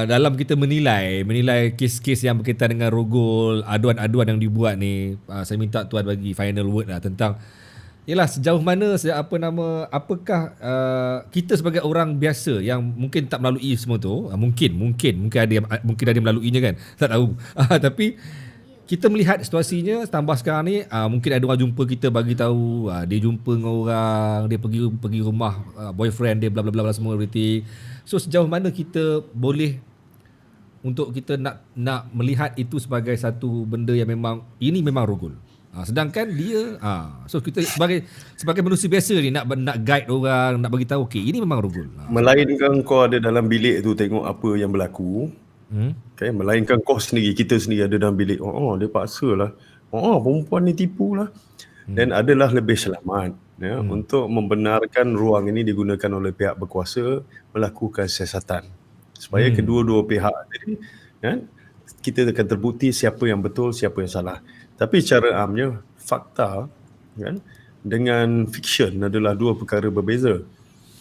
Speaker 1: dalam kita menilai kes-kes yang berkaitan dengan rogol, aduan-aduan yang dibuat ni, saya minta tuan bagi final word lah tentang yalah sejauh mana apakah kita sebagai orang biasa yang mungkin tak melalui semua tu, mungkin ada yang melaluinya kan, tak tahu. Tapi kita melihat situasinya tambah sekarang ni, mungkin ada orang jumpa kita bagi tahu dia jumpa dengan orang, dia pergi rumah boyfriend dia, bla bla bla semua everything. So sejauh mana kita boleh untuk kita nak melihat itu sebagai satu benda yang ini memang rogol. Sedangkan dia so kita sebagai manusia biasa ni nak guide orang, nak bagi tahu ini memang rogol.
Speaker 2: Melainkan kau ada dalam bilik tu tengok apa yang berlaku. Melainkan kau sendiri, kita sendiri ada dalam bilik, dia paksalah, perempuan ni tipu lah. Dan adalah lebih selamat untuk membenarkan ruang ini digunakan oleh pihak berkuasa melakukan siasatan supaya kedua-dua pihak tadi kita akan terbukti siapa yang betul, siapa yang salah. Tapi secara amnya fakta dengan fiction adalah dua perkara berbeza.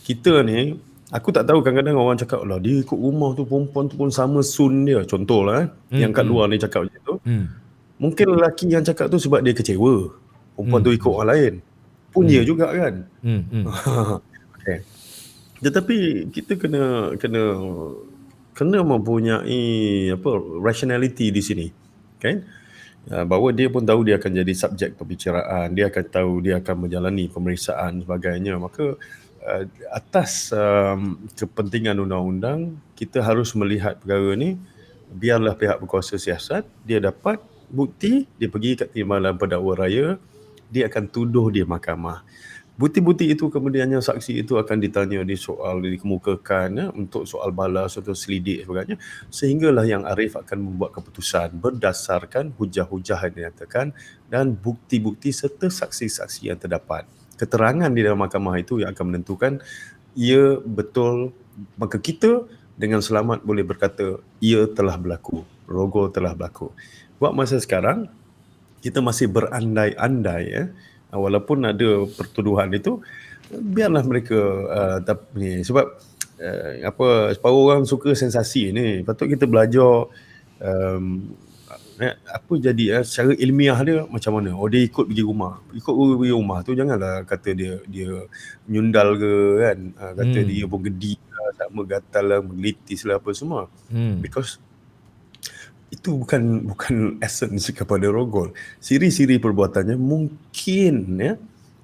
Speaker 2: Kita ni, aku tak tahu, kadang-kadang orang cakap lah dia ikut rumah tu, perempuan tu pun sama sun dia, contohlah yang kat luar ni cakap macam tu. Mungkin lelaki yang cakap tu sebab dia kecewa perempuan tu ikut orang lain pun dia juga kan. Tetapi kita kena mempunyai rationality di sini kan. Bahawa dia pun tahu dia akan jadi subjek perbicaraan, dia akan tahu dia akan menjalani pemeriksaan sebagainya. Maka atas kepentingan undang-undang, kita harus melihat perkara ni, biarlah pihak berkuasa siasat, dia dapat bukti, dia pergi kat timbalan pendakwa raya, dia akan tuduh dia mahkamah. Bukti-bukti itu kemudiannya saksi itu akan ditanya, dikemukakan untuk soal balas atau selidik sebagainya, sehinggalah yang arif akan membuat keputusan berdasarkan hujah-hujah yang dinyatakan dan bukti-bukti serta saksi-saksi yang terdapat. Keterangan di dalam mahkamah itu yang akan menentukan ia betul, maka kita dengan selamat boleh berkata ia telah berlaku, rogol telah berlaku. Buat masa sekarang kita masih berandai-andai walaupun ada pertuduhan itu, biarlah mereka sebab separuh orang suka sensasi ni. Patut kita belajar apa jadi secara ilmiah dia macam mana. Dia ikut pergi rumah tu, janganlah kata dia nyundal ke kan, kata dia pun gedi lah, sama gatal lah, menggelitis lah apa semua. Because itu bukan essence kepada rogol. Siri-siri perbuatannya mungkin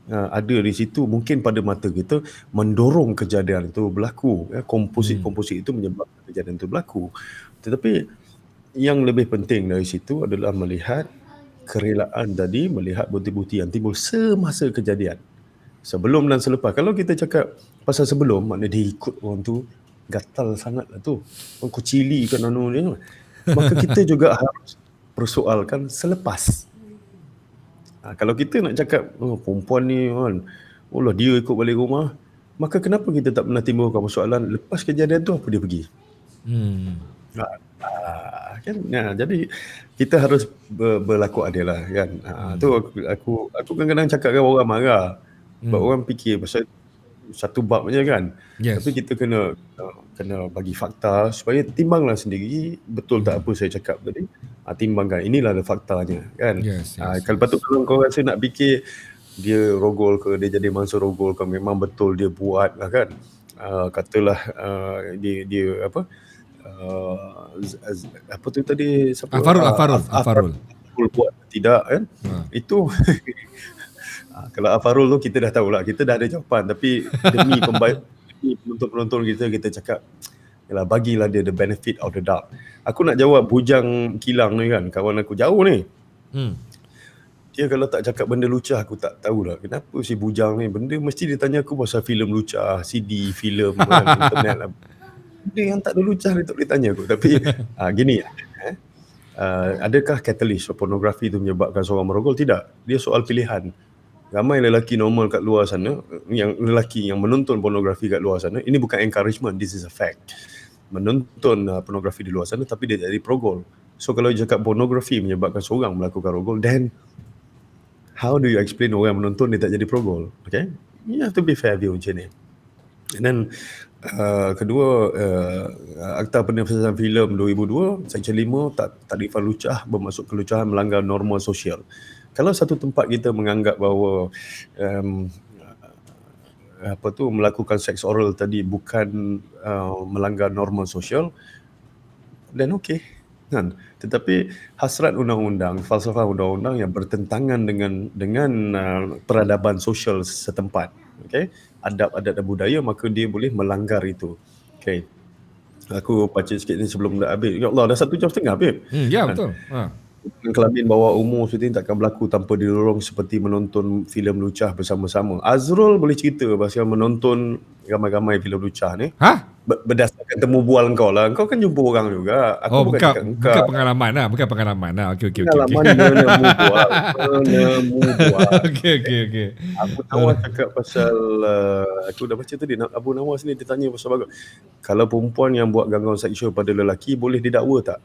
Speaker 2: ada di situ, mungkin pada mata kita mendorong kejadian itu berlaku. Komposit itu menyebabkan kejadian itu berlaku. Tetapi yang lebih penting dari situ adalah melihat kerelaan tadi, melihat bukti-bukti yang timbul semasa kejadian, sebelum dan selepas. Kalau kita cakap pasal sebelum, maknanya dia ikut orang tu, gatal sangat lah tu, kau cili kan ni. Maka kita juga harus persoalkan selepas. Kalau kita nak cakap perempuan ni kan, dia ikut balik rumah, maka kenapa kita tak pernah timbulkan persoalan lepas kejadian tu apa dia pergi? Kan? Jadi kita harus berlaku adil lah kan. Tu aku kadang-kadang cakap kan orang marah sebab orang fikir pasal satu bab je kan. Tapi kita kena bagi fakta supaya timbanglah sendiri betul tak apa saya cakap tadi. Timbangkan, inilah faktanya kan. Kalau kau rasa nak fikir dia rogol ke, dia jadi mangsa rogol ke, memang betul dia buat lah kan. Katalah dia apa tu tadi, Afarul buat tidak kan. Itu kalau Afarul tu kita dah tahulah, kita dah ada jawapan, tapi demi penonton kita cakap Yalah, bagilah dia the benefit of the doubt. Aku nak jawab bujang kilang ni kan, kawan aku jauh ni. Dia kalau tak cakap benda lucah, aku tak tahulah kenapa si bujang ni. Benda mesti dia tanya aku pasal filem lucah, CD, filem kan, internet lah. Benda yang tak ada lucah dia tak boleh tanya aku. Tapi gini, adakah catalyst pornografi itu menyebabkan seorang merogol? Tidak. Dia soal pilihan. Ramai lelaki normal kat luar sana, lelaki yang menonton pornografi kat luar sana, ini bukan encouragement, this is a fact. Menonton pornografi di luar sana tapi dia jadi progol. So kalau dia cakap pornografi menyebabkan seorang melakukan rogol, then how do you explain orang menonton dia tak jadi progol? Okay, you have to be fair view macam ni. And then kedua, Akta Penerbitan Filem 2002 Seksyen 5 takrifan lucah bermaksud kelucahan melanggar norma sosial. Kalau satu tempat kita menganggap bahawa melakukan seks oral tadi bukan melanggar norma sosial, then okay kan. Tetapi hasrat undang-undang, falsafah undang-undang yang bertentangan dengan peradaban sosial setempat, okay, adab-adat dan budaya, maka dia boleh melanggar itu. Okay, aku baca sikit ni sebelum dah habis. Ya Allah, dah 1 jam setengah, babe.
Speaker 1: Ya, betul.
Speaker 2: Kelamin bawah umur seperti ini takkan berlaku tanpa didorong seperti menonton filem lucah bersama-sama. Azrul boleh cerita pasal menonton ramai-ramai filem lucah ni. Berdasarkan temu bual kau lah. Kau kan jumpa orang juga. Aku bukan
Speaker 1: pengalaman lah. Bukan pengalaman lah. Okey.
Speaker 2: Pengalaman menemu bual.
Speaker 1: Okey.
Speaker 2: Abu Nawas cakap pasal, aku dah baca tadi, Abu Nawas ni ditanya pasal bagus. Kalau perempuan yang buat gangguan seksual pada lelaki boleh didakwa tak?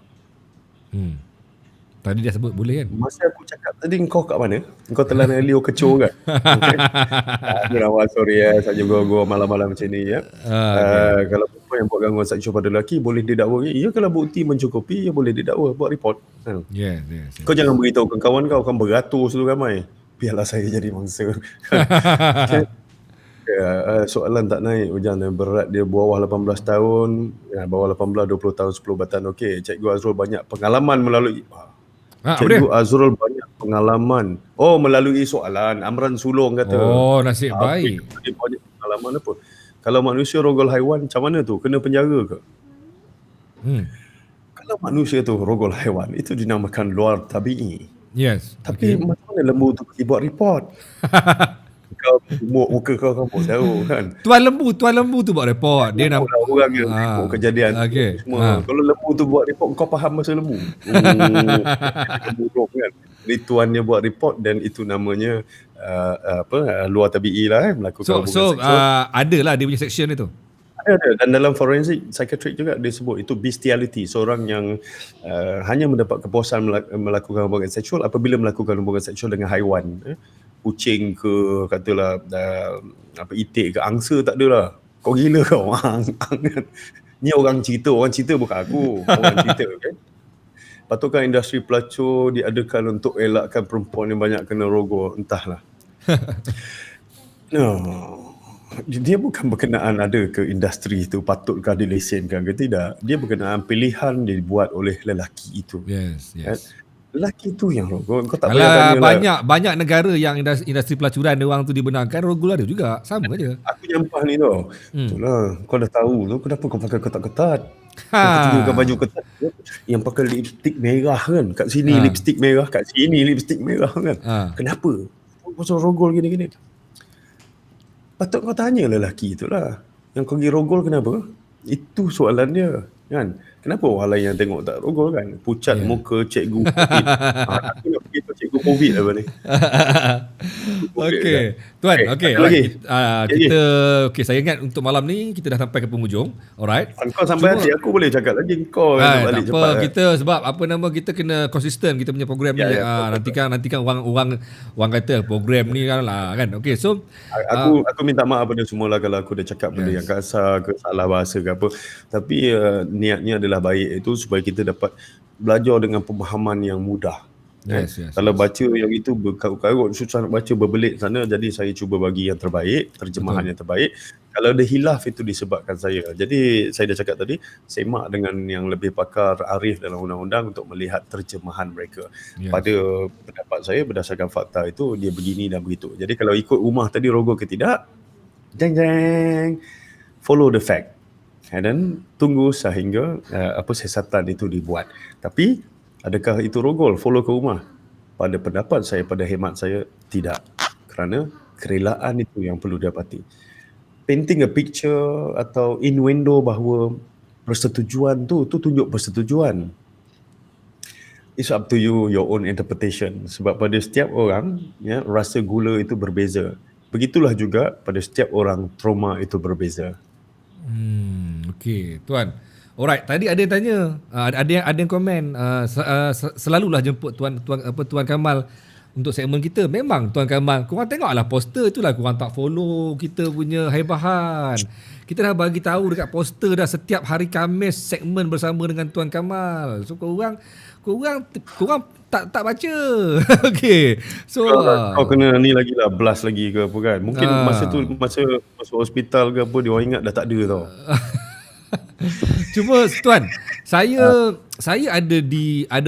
Speaker 1: Tadi dia sebut boleh kan?
Speaker 2: Masa aku cakap tadi, kau kat mana? Kau telah Leo kecoh kan? Okay. Abu Nawas, sorry saja gua malam-malam macam ni ya. Kalau perempuan yang buat gangguan seksual pada lelaki boleh didakwa. Ya, kalau bukti mencukupi, ya boleh didakwa, buat report.
Speaker 1: Yes.
Speaker 2: Kau jangan beritahu ke kawan kau, kan beratus tu ramai. Biarlah saya jadi mangsa. Soalan tak naik hujan, berat dia bawah 18 tahun, bawah 18, 20 tahun, 10 batan. Okey, Cikgu Azrul banyak pengalaman melalui Cikgu Azrul banyak pengalaman. Melalui soalan. Amran Sulong kata.
Speaker 1: Nasib baik.
Speaker 2: Dia banyak pengalaman apa? Kalau manusia rogol haiwan, macam mana tu? Kena penjara ke? Kalau manusia tu rogol haiwan, itu dinamakan luar tabi'i.
Speaker 1: Yes.
Speaker 2: Tapi macam mana lembu tu pergi buat report? Kau muka kau kampus tahu kan.
Speaker 1: Tuan lembu tu buat report. Dia nak
Speaker 2: orang yang report kejadian semua. Kalau lembu tu buat report, kau faham masa lembu. Buruk kan. Jadi tuan dia buat report, dan itu namanya luar tabi'i lah, melakukan hubungan seksual.
Speaker 1: Adalah dia punya section itu.
Speaker 2: Ada. Dan dalam forensik psychiatric juga dia sebut itu bestiality. Seorang yang hanya mendapat kepuasan melakukan hubungan seksual apabila melakukan hubungan seksual dengan haiwan. Kucing ke, katalah itik ke, angsa tak adalah. Kau gila kau. Ni orang cerita bukan aku. Orang cerita, okay? Patutkah industri pelacur diadakan untuk elakkan perempuan yang banyak kena rogol? Entahlah. Dia bukan berkenaan ada ke industri itu patutkah dilesenkan ke tidak. Dia berkenaan pilihan dibuat oleh lelaki itu.
Speaker 1: Yes.
Speaker 2: Lelaki tu yang rogol. Kau tak payah tanya
Speaker 1: banyak negara yang industri pelacuran dia orang tu dibenarkan, rogol ada juga. Sama aja.
Speaker 2: Aku nyampah ni tau. Itulah, kau dah tahu tu kenapa kau pakai ketat-ketat. Kau tunjukkan baju ketat yang pakai lipstick merah kan. Kat sini lipstick merah, kat sini lipstick merah kan. Kenapa? Pasal rogol gini-gini. Patut kau tanya lelaki itulah. Yang kau pergi rogol kenapa? Itu soalan dia kan. Kenapa orang lain yang tengok tak rogol kan? Pucat muka cikgu COVID. Aku nak pergi tu cikgu COVID apa ni.
Speaker 1: Okey. Tuan, okey. Kita saya ingat untuk malam ni kita dah sampai ke penghujung. Alright.
Speaker 2: Kau sampai nanti aku boleh cakap lagi, kau balik cepat.
Speaker 1: Kita sebab kita kena konsisten kita punya program ni. Nantikan orang kata program ni kan. Okey. So
Speaker 2: aku minta maaf pada semua lah kalau aku dah cakap benda yang kasar ke, salah bahasa ke apa. Tapi niatnya adalah baik, itu supaya kita dapat belajar dengan pemahaman yang mudah. Kalau baca yang itu berkarut-karut, susah nak baca, berbelit sana, jadi saya cuba bagi yang terbaik, terjemahan yang terbaik. Kalau ada hilaf itu disebabkan saya. Jadi saya dah cakap tadi, semak dengan yang lebih pakar arif dalam undang-undang untuk melihat terjemahan mereka. Pada pendapat saya, berdasarkan fakta itu dia begini dan begitu. Jadi kalau ikut rumah tadi rogol ke tidak, jeng, follow the fact. And then tunggu sehingga siasatan itu dibuat. Tapi adakah itu rogol follow ke rumah? Pada pendapat saya, pada hemat saya, tidak. Kerana kerelaan itu yang perlu dapati. Painting a picture atau innuendo bahawa persetujuan tu tunjuk persetujuan. It's up to you, your own interpretation. Sebab pada setiap orang, ya, rasa gula itu berbeza. Begitulah juga pada setiap orang trauma itu berbeza.
Speaker 1: Okey, tuan. Alright, tadi ada yang tanya, ada yang komen, selalulah jemput tuan Kamal untuk segmen kita. Memang tuan Kamal, korang tengoklah poster itulah, korang tak follow kita punya haibahan. Kita dah bagi tahu dekat poster dah, setiap hari Khamis segmen bersama dengan tuan Kamal. So korang tak baca. Okey. So
Speaker 2: kau kena ni lagi lah, blast lagi ke apa kan. Mungkin masa tu masa masuk hospital ke apa, dia orang ingat dah tak ada tau.
Speaker 1: Cuma tuan, saya ada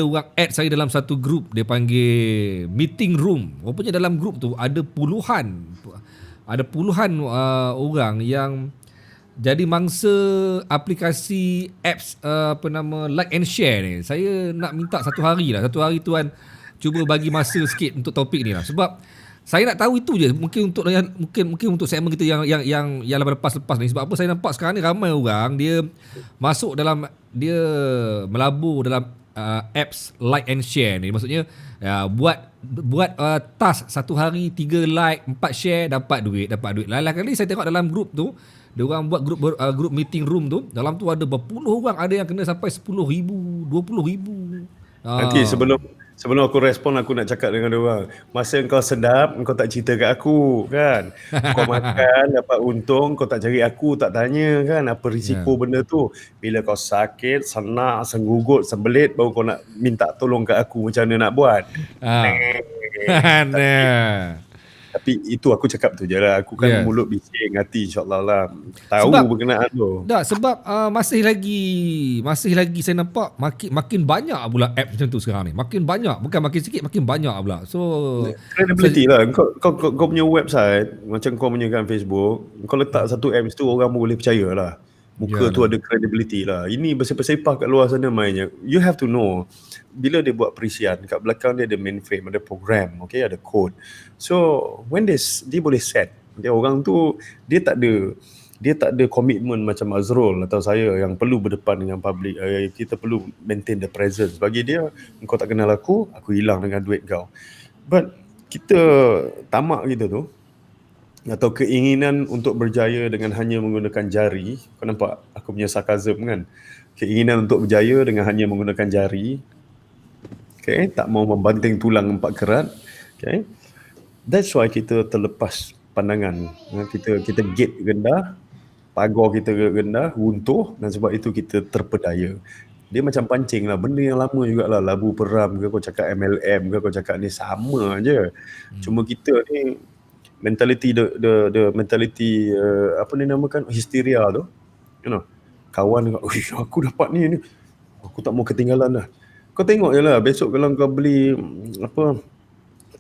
Speaker 1: orang add saya dalam satu grup, dia panggil meeting room. Rupanya dalam grup tu ada puluhan orang yang jadi mangsa aplikasi apps like and share ni. Saya nak minta satu hari tuan cuba bagi masa sikit untuk topik ni lah, sebab saya nak tahu itu je. Mungkin untuk segmen kita yang lepas ni. Sebab apa saya nampak sekarang ni ramai orang dia melabur dalam apps like and share ni. Maksudnya buat task satu hari 3 like 4 share dapat duit. Lain kali saya tengok dalam grup tu, dia orang buat grup meeting room tu, dalam tu ada berpuluh orang, ada yang kena sampai 10,000, 20,000.
Speaker 2: Nanti sebelum aku respon, aku nak cakap dengan dia orang, masa kau sedap kau tak cerita kat aku kan. Kau makan dapat untung, kau tak cari aku, tak tanya kan apa risiko benda tu. Bila kau sakit, senak, senggugut, sembelit, baru kau nak minta tolong kat aku macam mana nak buat. Tapi itu aku cakap tu je lah. Aku kan mulut bising, hati insyaAllah lah. Tahu berkenaan tu.
Speaker 1: Sebab masih lagi saya nampak makin banyak pula app macam tu sekarang ni. Makin banyak, bukan makin sikit, makin banyak pula. So
Speaker 2: credibility lah. Kau punya website, macam kau punya kan Facebook, kau letak satu apps tu, orang boleh percaya lah. Muka tu ada credibility lah. Ini bersepah-sepah kat luar sana mainnya. You have to know, bila dia buat perisian, kat belakang dia ada mainframe, ada program, okay, ada code. So when dia boleh set, orang tu dia tak ada komitmen macam Azrul atau saya yang perlu berdepan dengan public. Kita perlu maintain the presence. Bagi dia, kau tak kenal aku hilang dengan duit kau. But kita tamak kita tu, atau keinginan untuk berjaya dengan hanya menggunakan jari. Kau nampak aku punya sarkasm kan? Keinginan untuk berjaya dengan hanya menggunakan jari. Okay, tak mau membanting tulang 4 kerat. Okay, that's why kita terlepas pandangan. Kita gate rendah, pagar kita rendah, runtuh, dan sebab itu kita terpedaya. Dia macam pancing lah, benda yang lama jugalah. Labu peram ke, kau cakap MLM ke, kau cakap ni, sama je. Cuma kita ni mentality the mentality apa ni namakan, hysteria tu, you know, kawan aku dapat ni, aku tak mau ketinggalan dah. Kau tengok je lah, besok kalau kau beli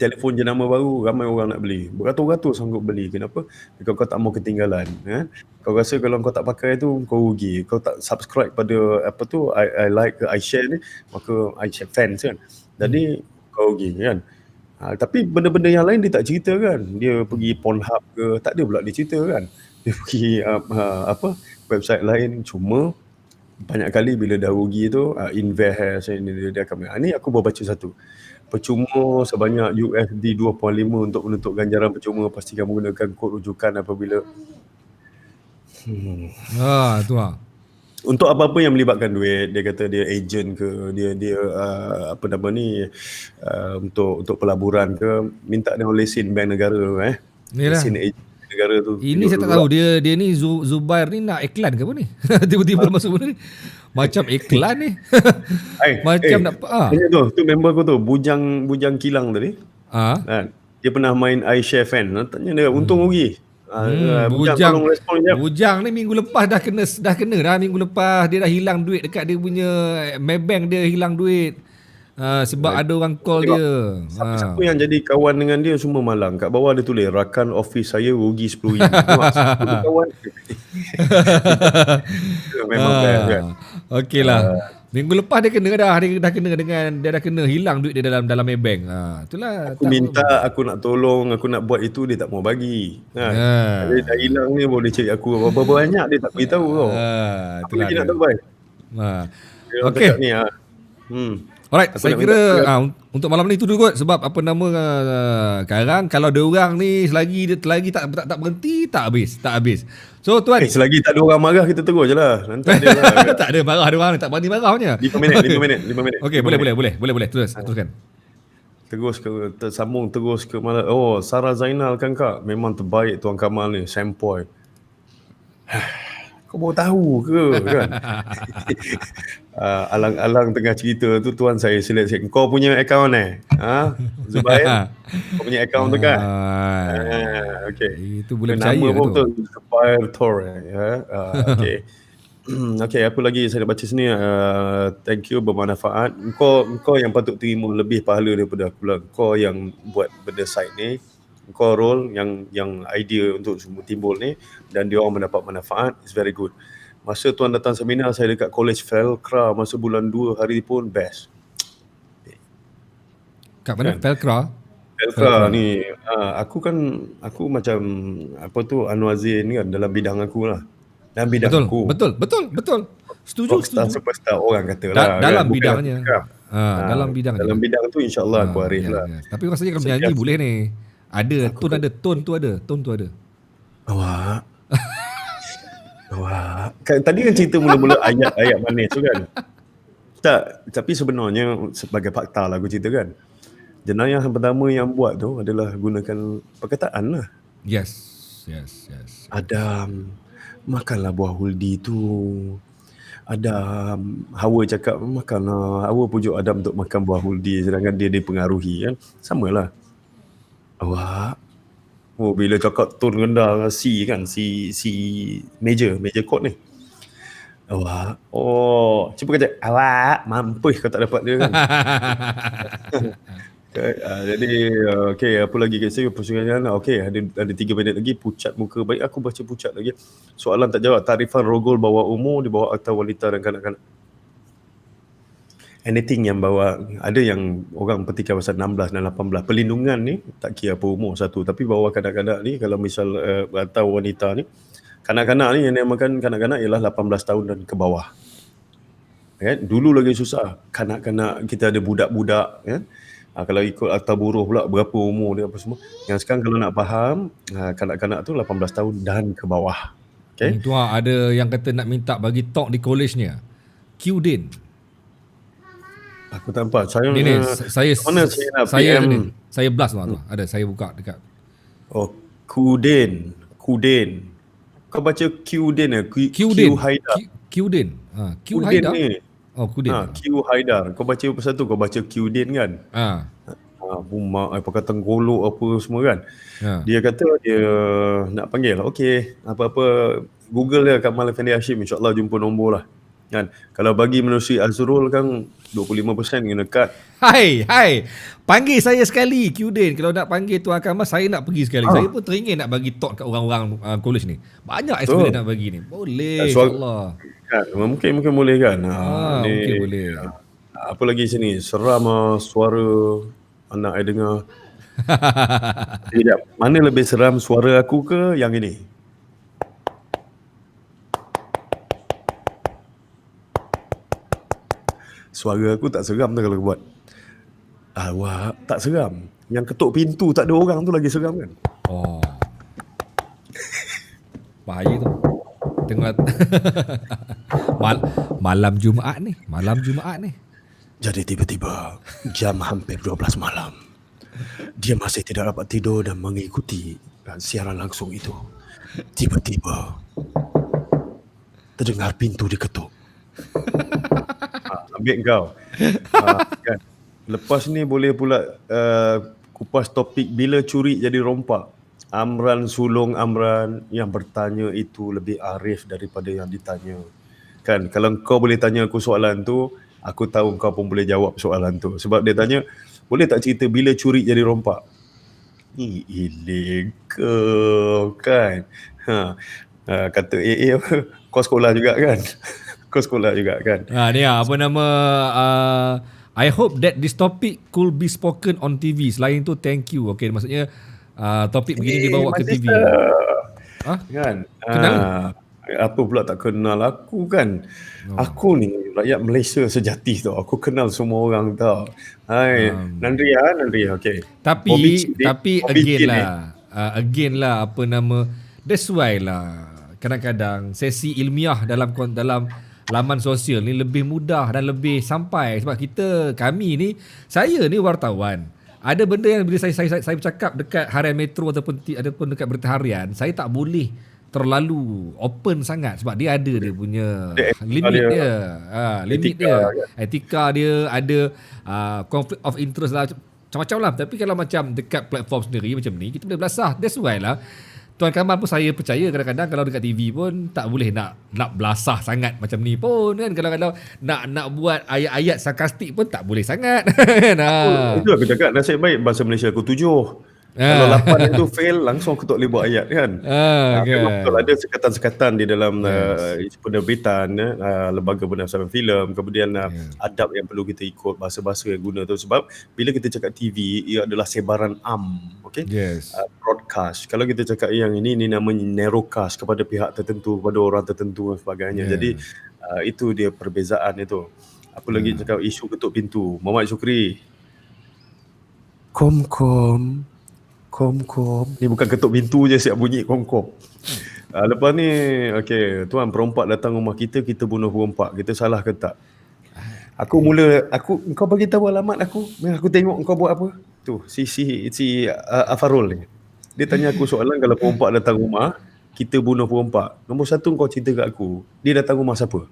Speaker 2: telefon jenama baru, ramai orang nak beli, beratus-ratus sanggup beli. Kenapa? Because kau tak mau ketinggalan. Kau rasa kalau kau tak pakai tu, kau rugi. Kau tak subscribe pada apa tu, I like ke I share ni, maka I share fans kan, jadi kau rugi kan. Tapi benda-benda yang lain dia tak cerita kan. Dia pergi Pornhub ke, tak ada pula dia cerita kan. Dia pergi website lain. Cuma banyak kali bila dah rugi tu, invest dia akan. Ni aku baru baca satu. Percuma sebanyak USD 2.5 untuk menuntut ganjaran percuma, pastikan menggunakan kod rujukan apabila
Speaker 1: tu lah.
Speaker 2: Untuk apa-apa yang melibatkan duit, dia kata dia agent ke, dia apa nama ni, untuk pelaburan ke, minta dia lesen bank negara lesen agent negara tu.
Speaker 1: Ini saya tak tahu, dia ni Zubair ni nak iklan ke apa ni? Tiba-tiba masuk benda ni macam iklan ni. Macam nak
Speaker 2: tu member aku tu, bujang kilang tadi. Dia pernah main iShare fan. Tanya dia untung rugi.
Speaker 1: Bujang ni minggu lepas dah kena dah minggu lepas. Dia dah hilang duit dekat dia punya Maybank, dia hilang duit. Sebab ada orang call
Speaker 2: Tengok,
Speaker 1: dia.
Speaker 2: siapa yang jadi kawan dengan dia semua malang. Kat bawah dia tulis, rakan office saya rugi RM10,000. Tengok, siapa dia kawan. Memang best kan.
Speaker 1: Okey lah. Minggu lepas dia kena dah. Dia dah kena hilang duit dia dalam Maybank. Itulah
Speaker 2: Aku
Speaker 1: tak
Speaker 2: minta,
Speaker 1: apa.
Speaker 2: aku nak tolong, aku nak buat itu, dia tak mau bagi. Kan? Dia dah
Speaker 1: Ah.
Speaker 2: hilang ni boleh cari aku berapa banyak, dia tak beritahu tau. Apa
Speaker 1: Itulah
Speaker 2: lagi
Speaker 1: dia.
Speaker 2: nak tahu, Bai? Dia orang
Speaker 1: Okey.
Speaker 2: cakap ni.
Speaker 1: Alright,
Speaker 2: Aku
Speaker 1: saya
Speaker 2: nak minta
Speaker 1: kira untuk malam ni itu dulu kot sebab apa nama sekarang kalau ada orang ni selagi tak berhenti tak habis. So tuan
Speaker 2: selagi tak ada orang marah, kita terus je lah. Nanti dia lah.
Speaker 1: tak ada marah ada orang ni tak berani marah punya.
Speaker 2: 5 minit, 5 minit, 5 minit.
Speaker 1: Okey,
Speaker 2: 5 minit.
Speaker 1: boleh teruskan.
Speaker 2: Terus ke, tersambung terus ke mana? Oh, Sarah Zainal kan kak? Memang terbaik Tuan Kamal ni, sempoi. Kau baru tahu ke kan? Alang-alang tengah cerita tu tuan saya select. Kau punya akaun Zubair? Kau punya akaun tu kan? Okay.
Speaker 1: Itu boleh
Speaker 2: Nama
Speaker 1: percaya
Speaker 2: apa
Speaker 1: tu.
Speaker 2: betul? Zubair Torre. Okay. Okay, apa lagi saya nak baca sini. Thank you, bermanfaat. Kau yang patut terima lebih pahala daripada aku lah. Kau yang buat benda site ni, kau role yang idea untuk semua timbul ni, dan dia orang mendapat manfaat. It's very good. Masa tuan datang seminar saya dekat College Felcra masa bulan 2 hari pun best.
Speaker 1: Kat mana? Felcra
Speaker 2: ni aku macam apa tu, Anwar Zain kan, dalam bidang aku lah. Dalam bidang aku.
Speaker 1: Betul. Setuju.
Speaker 2: Superstar orang kata lah.
Speaker 1: Dalam
Speaker 2: kan?
Speaker 1: bidangnya. Dalam bidangnya.
Speaker 2: Dalam bidang tu insyaAllah aku arif lah.
Speaker 1: Tapi rasanya kalau menyanyi boleh ni. Ada tone tu ada.
Speaker 2: Awak. Kan, tadi kan cerita mula-mula ayat-ayat manis tu kan. Tak, tapi sebenarnya sebagai fakta lah aku cerita kan. Jenayah yang pertama yang buat tu adalah gunakan perkataan lah.
Speaker 1: Yes.
Speaker 2: Adam, makanlah buah huldi tu. Adam, Hawa cakap makanlah. Hawa pujuk Adam untuk makan buah huldi, sedangkan dia dipengaruhi kan. Samalah. Awak. Oh, bila cakap tone rendah C kan, C major chord ni. Awak. Oh, cuba kata awak, mampus kau tak dapat dia kan. Jadi okay, apa lagi kat saya persoalan. Okay, ada 3 minit lagi. Pucat muka baik, aku baca pucat lagi. Soalan tak jawab. Tarifan rogol bawah umur, di bawah akta wanita dan kanak-kanak. Anything yang bawa, ada yang orang petikai pasal 16 dan 18. Perlindungan ni tak kira apa umur satu, tapi bawa kanak-kanak ni, kalau misal atau wanita ni, kanak-kanak ni yang dinamakan kanak-kanak ialah 18 tahun dan ke bawah. Kan? Dulu lagi susah. Kanak-kanak kita ada budak-budak kan. Kalau ikut akta buruh pula berapa umur dia apa semua. Yang sekarang kalau nak faham, kanak-kanak tu 18 tahun dan ke bawah. Okay?
Speaker 1: Itu ada yang kata nak minta bagi talk di college-nya. Qdin.
Speaker 2: Aku tak nampak. Saya
Speaker 1: mana
Speaker 2: saya nak PM.
Speaker 1: Saya blast tu. Ada saya buka dekat.
Speaker 2: Oh, Qdin. Kau baca Qdin
Speaker 1: Qdin.
Speaker 2: Q
Speaker 1: Haidar.
Speaker 2: Ni.
Speaker 1: Oh, Qdin.
Speaker 2: Q Haidar. Kau baca pasal tu, kau baca Qdin kan? Bumak, pakai tenggolok apa semua kan. Dia kata dia nak panggil. Okey, apa-apa Google dia Kamal Effendi Hashim, insya-Allah jumpa nombor lah. Kan? Kalau bagi Menerusi Azrul kan 25% kena cut.
Speaker 1: Hai. Panggil saya sekali Qdin. Kalau nak panggil Tuan Kamal, saya nak pergi sekali. Saya pun teringin nak bagi talk kat orang-orang college ni. Banyak experience nak bagi ni. Boleh, insya-Allah.
Speaker 2: Kan, mungkin boleh kan.
Speaker 1: Mungkin boleh.
Speaker 2: Apa lagi sini? Seram suara anak saya dengar. Tidak. Mana lebih seram, suara aku ke yang ini? Suara aku tak seram tu kalau buat. Awak tak seram. Yang ketuk pintu tak ada orang tu lagi seram kan?
Speaker 1: Oh. Bahaya tu. Tengok malam Jumaat ni.
Speaker 2: Jadi tiba-tiba jam hampir 12 malam. Dia masih tidak dapat tidur dan mengikuti siaran langsung itu. Tiba-tiba terdengar pintu diketuk. Ambil kau. Kan? Lepas ni boleh pula kupas topik bila curi jadi rompak. Amran sulung Amran, yang bertanya itu lebih arif daripada yang ditanya. Kan, kalau kau boleh tanya aku soalan tu, aku tahu kau pun boleh jawab soalan tu. Sebab dia tanya, boleh tak cerita bila curi jadi rompak? Illegal kan. Kata AA apa? Kau sekolah juga kan? Kau sekolah juga kan?
Speaker 1: Ni apa nama I hope that this topic could be spoken on TV. Selain tu thank you. Okay, maksudnya topik begini dibawa ke TV.
Speaker 2: Kan?
Speaker 1: Kenal?
Speaker 2: Apa pula tak kenal aku kan? Aku ni rakyat Malaysia sejati tau. Aku kenal semua orang tau. Hai, Nandria, okay.
Speaker 1: Tapi again lah apa nama, that's why lah kadang-kadang sesi ilmiah dalam laman sosial ni lebih mudah dan lebih sampai, sebab kami ni, saya ni wartawan. Ada benda yang bila saya bercakap dekat harian Metro ataupun dekat berita harian, saya tak boleh terlalu open sangat sebab dia ada dia punya limit dia. Limit dia. Etika dia ada, conflict of interest lah, macam-macam lah. Tapi kalau macam dekat platform sendiri macam ni, kita boleh belasah. That's why lah Tuan Kamal pun saya percaya kadang-kadang kalau dekat TV pun tak boleh nak belasah sangat macam ni pun kan. Kalau nak buat ayat-ayat sarkastik pun tak boleh sangat.
Speaker 2: Itu aku cakap, nasib baik bahasa Malaysia aku 7. Kalau 8 itu fail, langsung aku tak boleh buat ayat kan. Memang betul ada sekatan-sekatan di dalam penerbitan, lembaga penerbitan filem, kemudian adab yang perlu kita ikut, bahasa-bahasa yang guna tu. Sebab bila kita cakap TV, ia adalah sebaran okay? Broadcast. Kalau kita cakap yang ini namanya narrowcast, kepada pihak tertentu, kepada orang tertentu dan sebagainya. Jadi itu dia perbezaan itu. Apa lagi cakap isu ketuk pintu. Muhammad Syukri. Kom. Ni bukan ketuk pintu je siap bunyi kom. Lepas ni, okay, tuan perompak datang rumah kita bunuh perompak. Kita salah ke tak? Kau bagi tahu alamat aku tengok kau buat apa. Tu, si Afarul ni. Dia tanya aku soalan, kalau perompak datang rumah, kita bunuh perompak. Nombor satu, kau cerita kat aku, dia datang rumah siapa?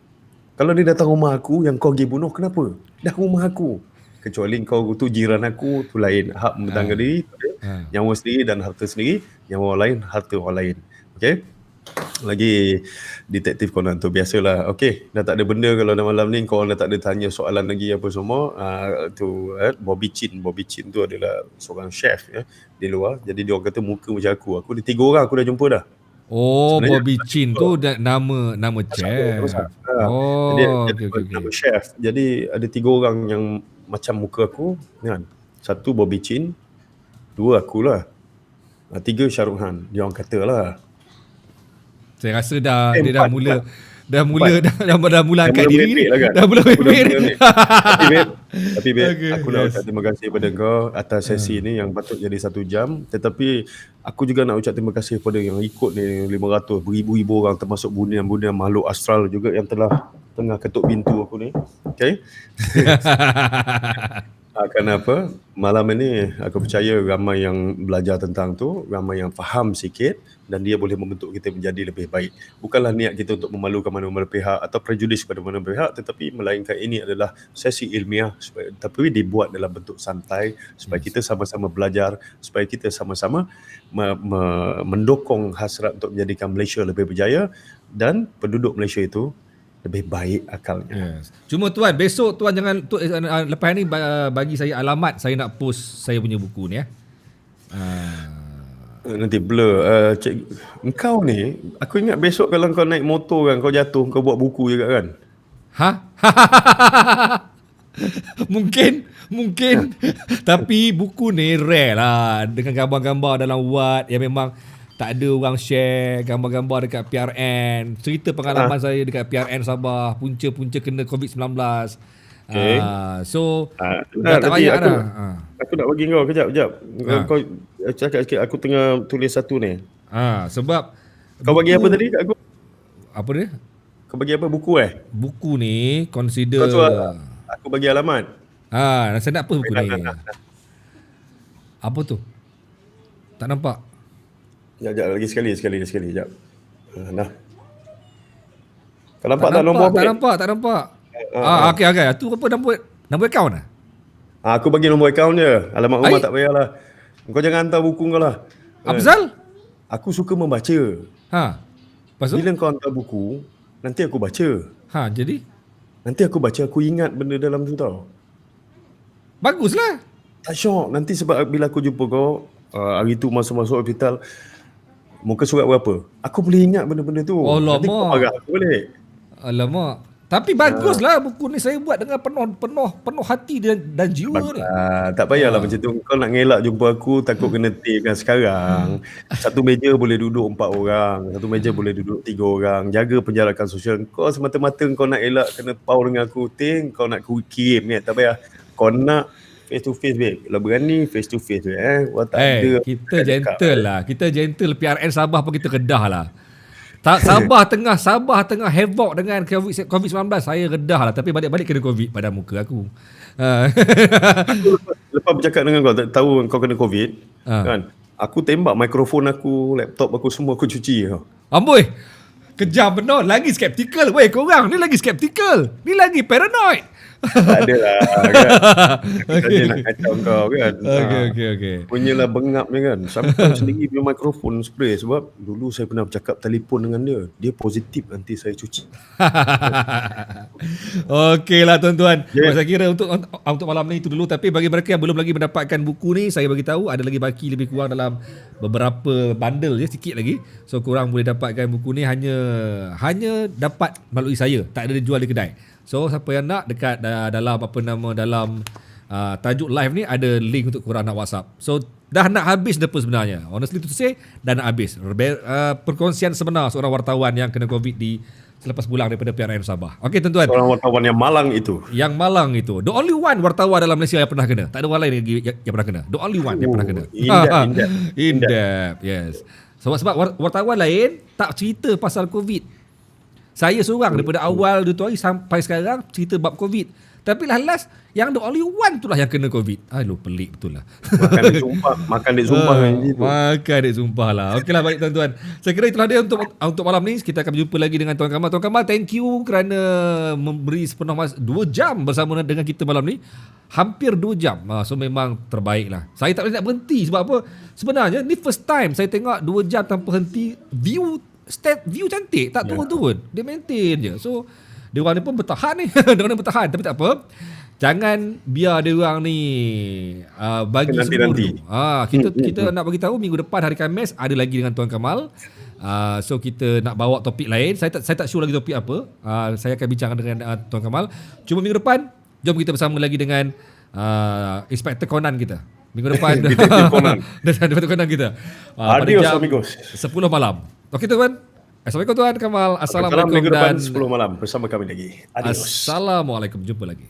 Speaker 2: Kalau dia datang rumah aku, yang kau pergi bunuh, kenapa? Dah rumah aku. Kecuali kau tu jiran aku, tu lain. Hak bertangga diri, nyawa sendiri dan harta sendiri. Nyawa orang lain, harta orang lain. Okay? Lagi detektif Conan tu biasalah. Okay, dah tak ada benda kalau malam ni kau dah tak ada tanya soalan lagi apa semua. Bobby Chin tu adalah seorang chef di luar. Jadi dia orang kata muka macam aku. Aku ada 3 orang aku dah jumpa dah.
Speaker 1: Sebenarnya, Bobby Chin tu nama chef.
Speaker 2: Okay. Nama chef. Jadi ada 3 orang yang macam muka aku kan. 1 Bobby Chin, 2 akulah, 3 Shah Rukh Khan. Dia orang kata lah.
Speaker 1: Saya rasa dia dah mula angkat diri ni. Dah mula merepek ni.
Speaker 2: Tapi aku nak ucap terima kasih kepada kau atas sesi ni yang patut jadi 1 jam. Tetapi aku juga nak ucap terima kasih kepada yang ikut ni 500, beribu-ribu orang, termasuk bunian-bunian makhluk astral juga yang tengah ketuk pintu aku ni. Okay. Kenapa? Malam ini aku percaya ramai yang belajar tentang tu, ramai yang faham sikit, dan dia boleh membentuk kita menjadi lebih baik. Bukanlah niat kita untuk memalukan mana-mana pihak atau prejudis kepada mana-mana pihak, tetapi melainkan ini adalah sesi ilmiah, tapi dibuat dalam bentuk santai supaya kita sama-sama belajar, supaya kita sama-sama mendokong hasrat untuk menjadikan Malaysia lebih berjaya dan penduduk Malaysia itu lebih baik akalnya.
Speaker 1: Cuma tuan, besok tuan jangan lepas ni bagi saya alamat, saya nak post saya punya buku ni
Speaker 2: Nanti blur. Engkau ni, aku ingat besok kalau kau naik motor kan, kau jatuh, kau buat buku juga kan?
Speaker 1: Mungkin. Tapi buku ni rare lah, dengan gambar-gambar dalam Word yang memang tak ada orang share, gambar-gambar dekat PRN, cerita pengalaman saya dekat PRN Sabah, punca-punca kena COVID-19.
Speaker 2: Okay.
Speaker 1: Dah tak payah dah.
Speaker 2: Aku nak bagi kau kejap. Kau cakap sikit, aku tengah tulis satu ni.
Speaker 1: Sebab
Speaker 2: kau bagi apa tadi kat aku?
Speaker 1: Apa dia?
Speaker 2: Kau bagi apa, buku
Speaker 1: Buku ni consider.
Speaker 2: Aku bagi alamat.
Speaker 1: Saya nak apa buku ni? Apa tu? Tak nampak.
Speaker 2: Sekejap lagi sekali. Sekejap. Nah. Tak nampak tak nombor apa?
Speaker 1: Tak nampak. Okey. Tu apa nombor akaun ?
Speaker 2: Aku bagi nombor akaun je. Alamat rumah tak payahlah. Kau jangan hantar buku kau lah.
Speaker 1: Apa pasal?
Speaker 2: Aku suka membaca.
Speaker 1: Pasal?
Speaker 2: Bila kau hantar buku, nanti aku baca.
Speaker 1: Jadi?
Speaker 2: Nanti aku baca, aku ingat benda dalam tu tau.
Speaker 1: Baguslah.
Speaker 2: Tak syok. Nanti sebab bila aku jumpa kau, hari tu masuk-masuk hospital, muka surat berapa? Aku boleh ingat benda-benda tu. Nanti kau marah
Speaker 1: Alamak.
Speaker 2: aku balik.
Speaker 1: Alamak. Tapi baguslah buku ni, saya buat dengan penuh hati dan jiwa ni.
Speaker 2: Tak payahlah macam tu. Kau nak ngelak jumpa aku, takut kena kan sekarang. Satu meja boleh duduk 4 orang. Satu meja boleh duduk 3 orang. Jaga penjarakan sosial. Kau semata-mata kau nak elak kena pau dengan aku. Kau nak kirim ni. Tak payah. Kau nak face to face, babe. Kalau berani face to face, Wah, tak ada.
Speaker 1: Kita gentle lah. Kita gentle. PRN Sabah pun kita kedah lah. Sabah tengah havoc dengan COVID-19. Saya redah lah. Tapi balik-balik kena COVID pada muka aku.
Speaker 2: Lepas bercakap dengan kau, tahu kau kena COVID, kan? Aku tembak mikrofon aku, laptop aku, semua aku cuci.
Speaker 1: Amboi. Kejam benar. Lagi skeptical. Weh, korang ni lagi skeptical. Ni lagi paranoid.
Speaker 2: Tak ada lah, kan? Kita nak kacau kau, kan?
Speaker 1: Okay.
Speaker 2: Punyalah bengap ni, kan? Sampai sendiri punya mikrofon spray. Sebab dulu saya pernah bercakap telefon dengan dia. Dia positif, nanti saya cuci.
Speaker 1: Okey lah tuan-tuan. Saya kira untuk malam ni itu dulu. Tapi bagi mereka yang belum lagi mendapatkan buku ni, saya bagi tahu ada lagi baki lebih kurang dalam beberapa bundle je, sikit lagi. So korang boleh dapatkan buku ni hanya dapat melalui saya. Tak ada dijual di kedai. So siapa yang nak, dekat dalam tajuk live ni ada link untuk korang nak WhatsApp. So dah nak habis dah pun sebenarnya. Honestly to say, dah nak habis. Perkongsian sebenar seorang wartawan yang kena COVID selepas pulang daripada PRN Sabah. Okey tuan-tuan.
Speaker 2: Seorang wartawan yang malang itu.
Speaker 1: Yang malang itu. The only one wartawan dalam Malaysia yang pernah kena. Tak ada orang lain yang pernah kena. The only one yang pernah kena. In depth. Yes. Sebab wartawan lain tak cerita pasal COVID. Saya seorang daripada awal 2 hari sampai sekarang cerita bab COVID. Tapi last yang the only one tu lah yang kena COVID. Aduh, pelik betul lah.
Speaker 2: Makan dek sumpah
Speaker 1: Makan dek sumpah lah. Okeylah, baik tuan-tuan. Saya kira itulah dia untuk malam ni. Kita akan berjumpa lagi dengan Tuan Kamal. Tuan Kamal, thank you kerana memberi sepenuh masa 2 jam bersama dengan kita malam ni. Hampir 2 jam. So memang terbaik lah. Saya tak boleh nak berhenti. Sebab apa? Sebenarnya ni first time saya tengok 2 jam tanpa henti. View cantik. Tak turun-turun. Dia maintain je. So dia orang ni pun bertahan ni. Dia orang ni bertahan. Tapi tak apa. Jangan biar dia orang ni bagi semua dulu. Kita nak bagi tahu minggu depan hari Khamis ada lagi dengan Tuan Kamal. So kita nak bawa topik lain. Saya tak sure lagi topik apa. Saya akan bincang dengan Tuan Kamal. Cuma minggu depan jom kita bersama lagi dengan Inspektor Conan kita. Minggu depan Detektif Conan kita.
Speaker 2: Adios amigos.
Speaker 1: 10 malam. Okey tuan. Assalamualaikum Tuan Kamal. Assalamualaikum
Speaker 2: minggu depan
Speaker 1: dan
Speaker 2: 10 malam bersama kami lagi. Adios.
Speaker 1: Assalamualaikum. Jumpa lagi.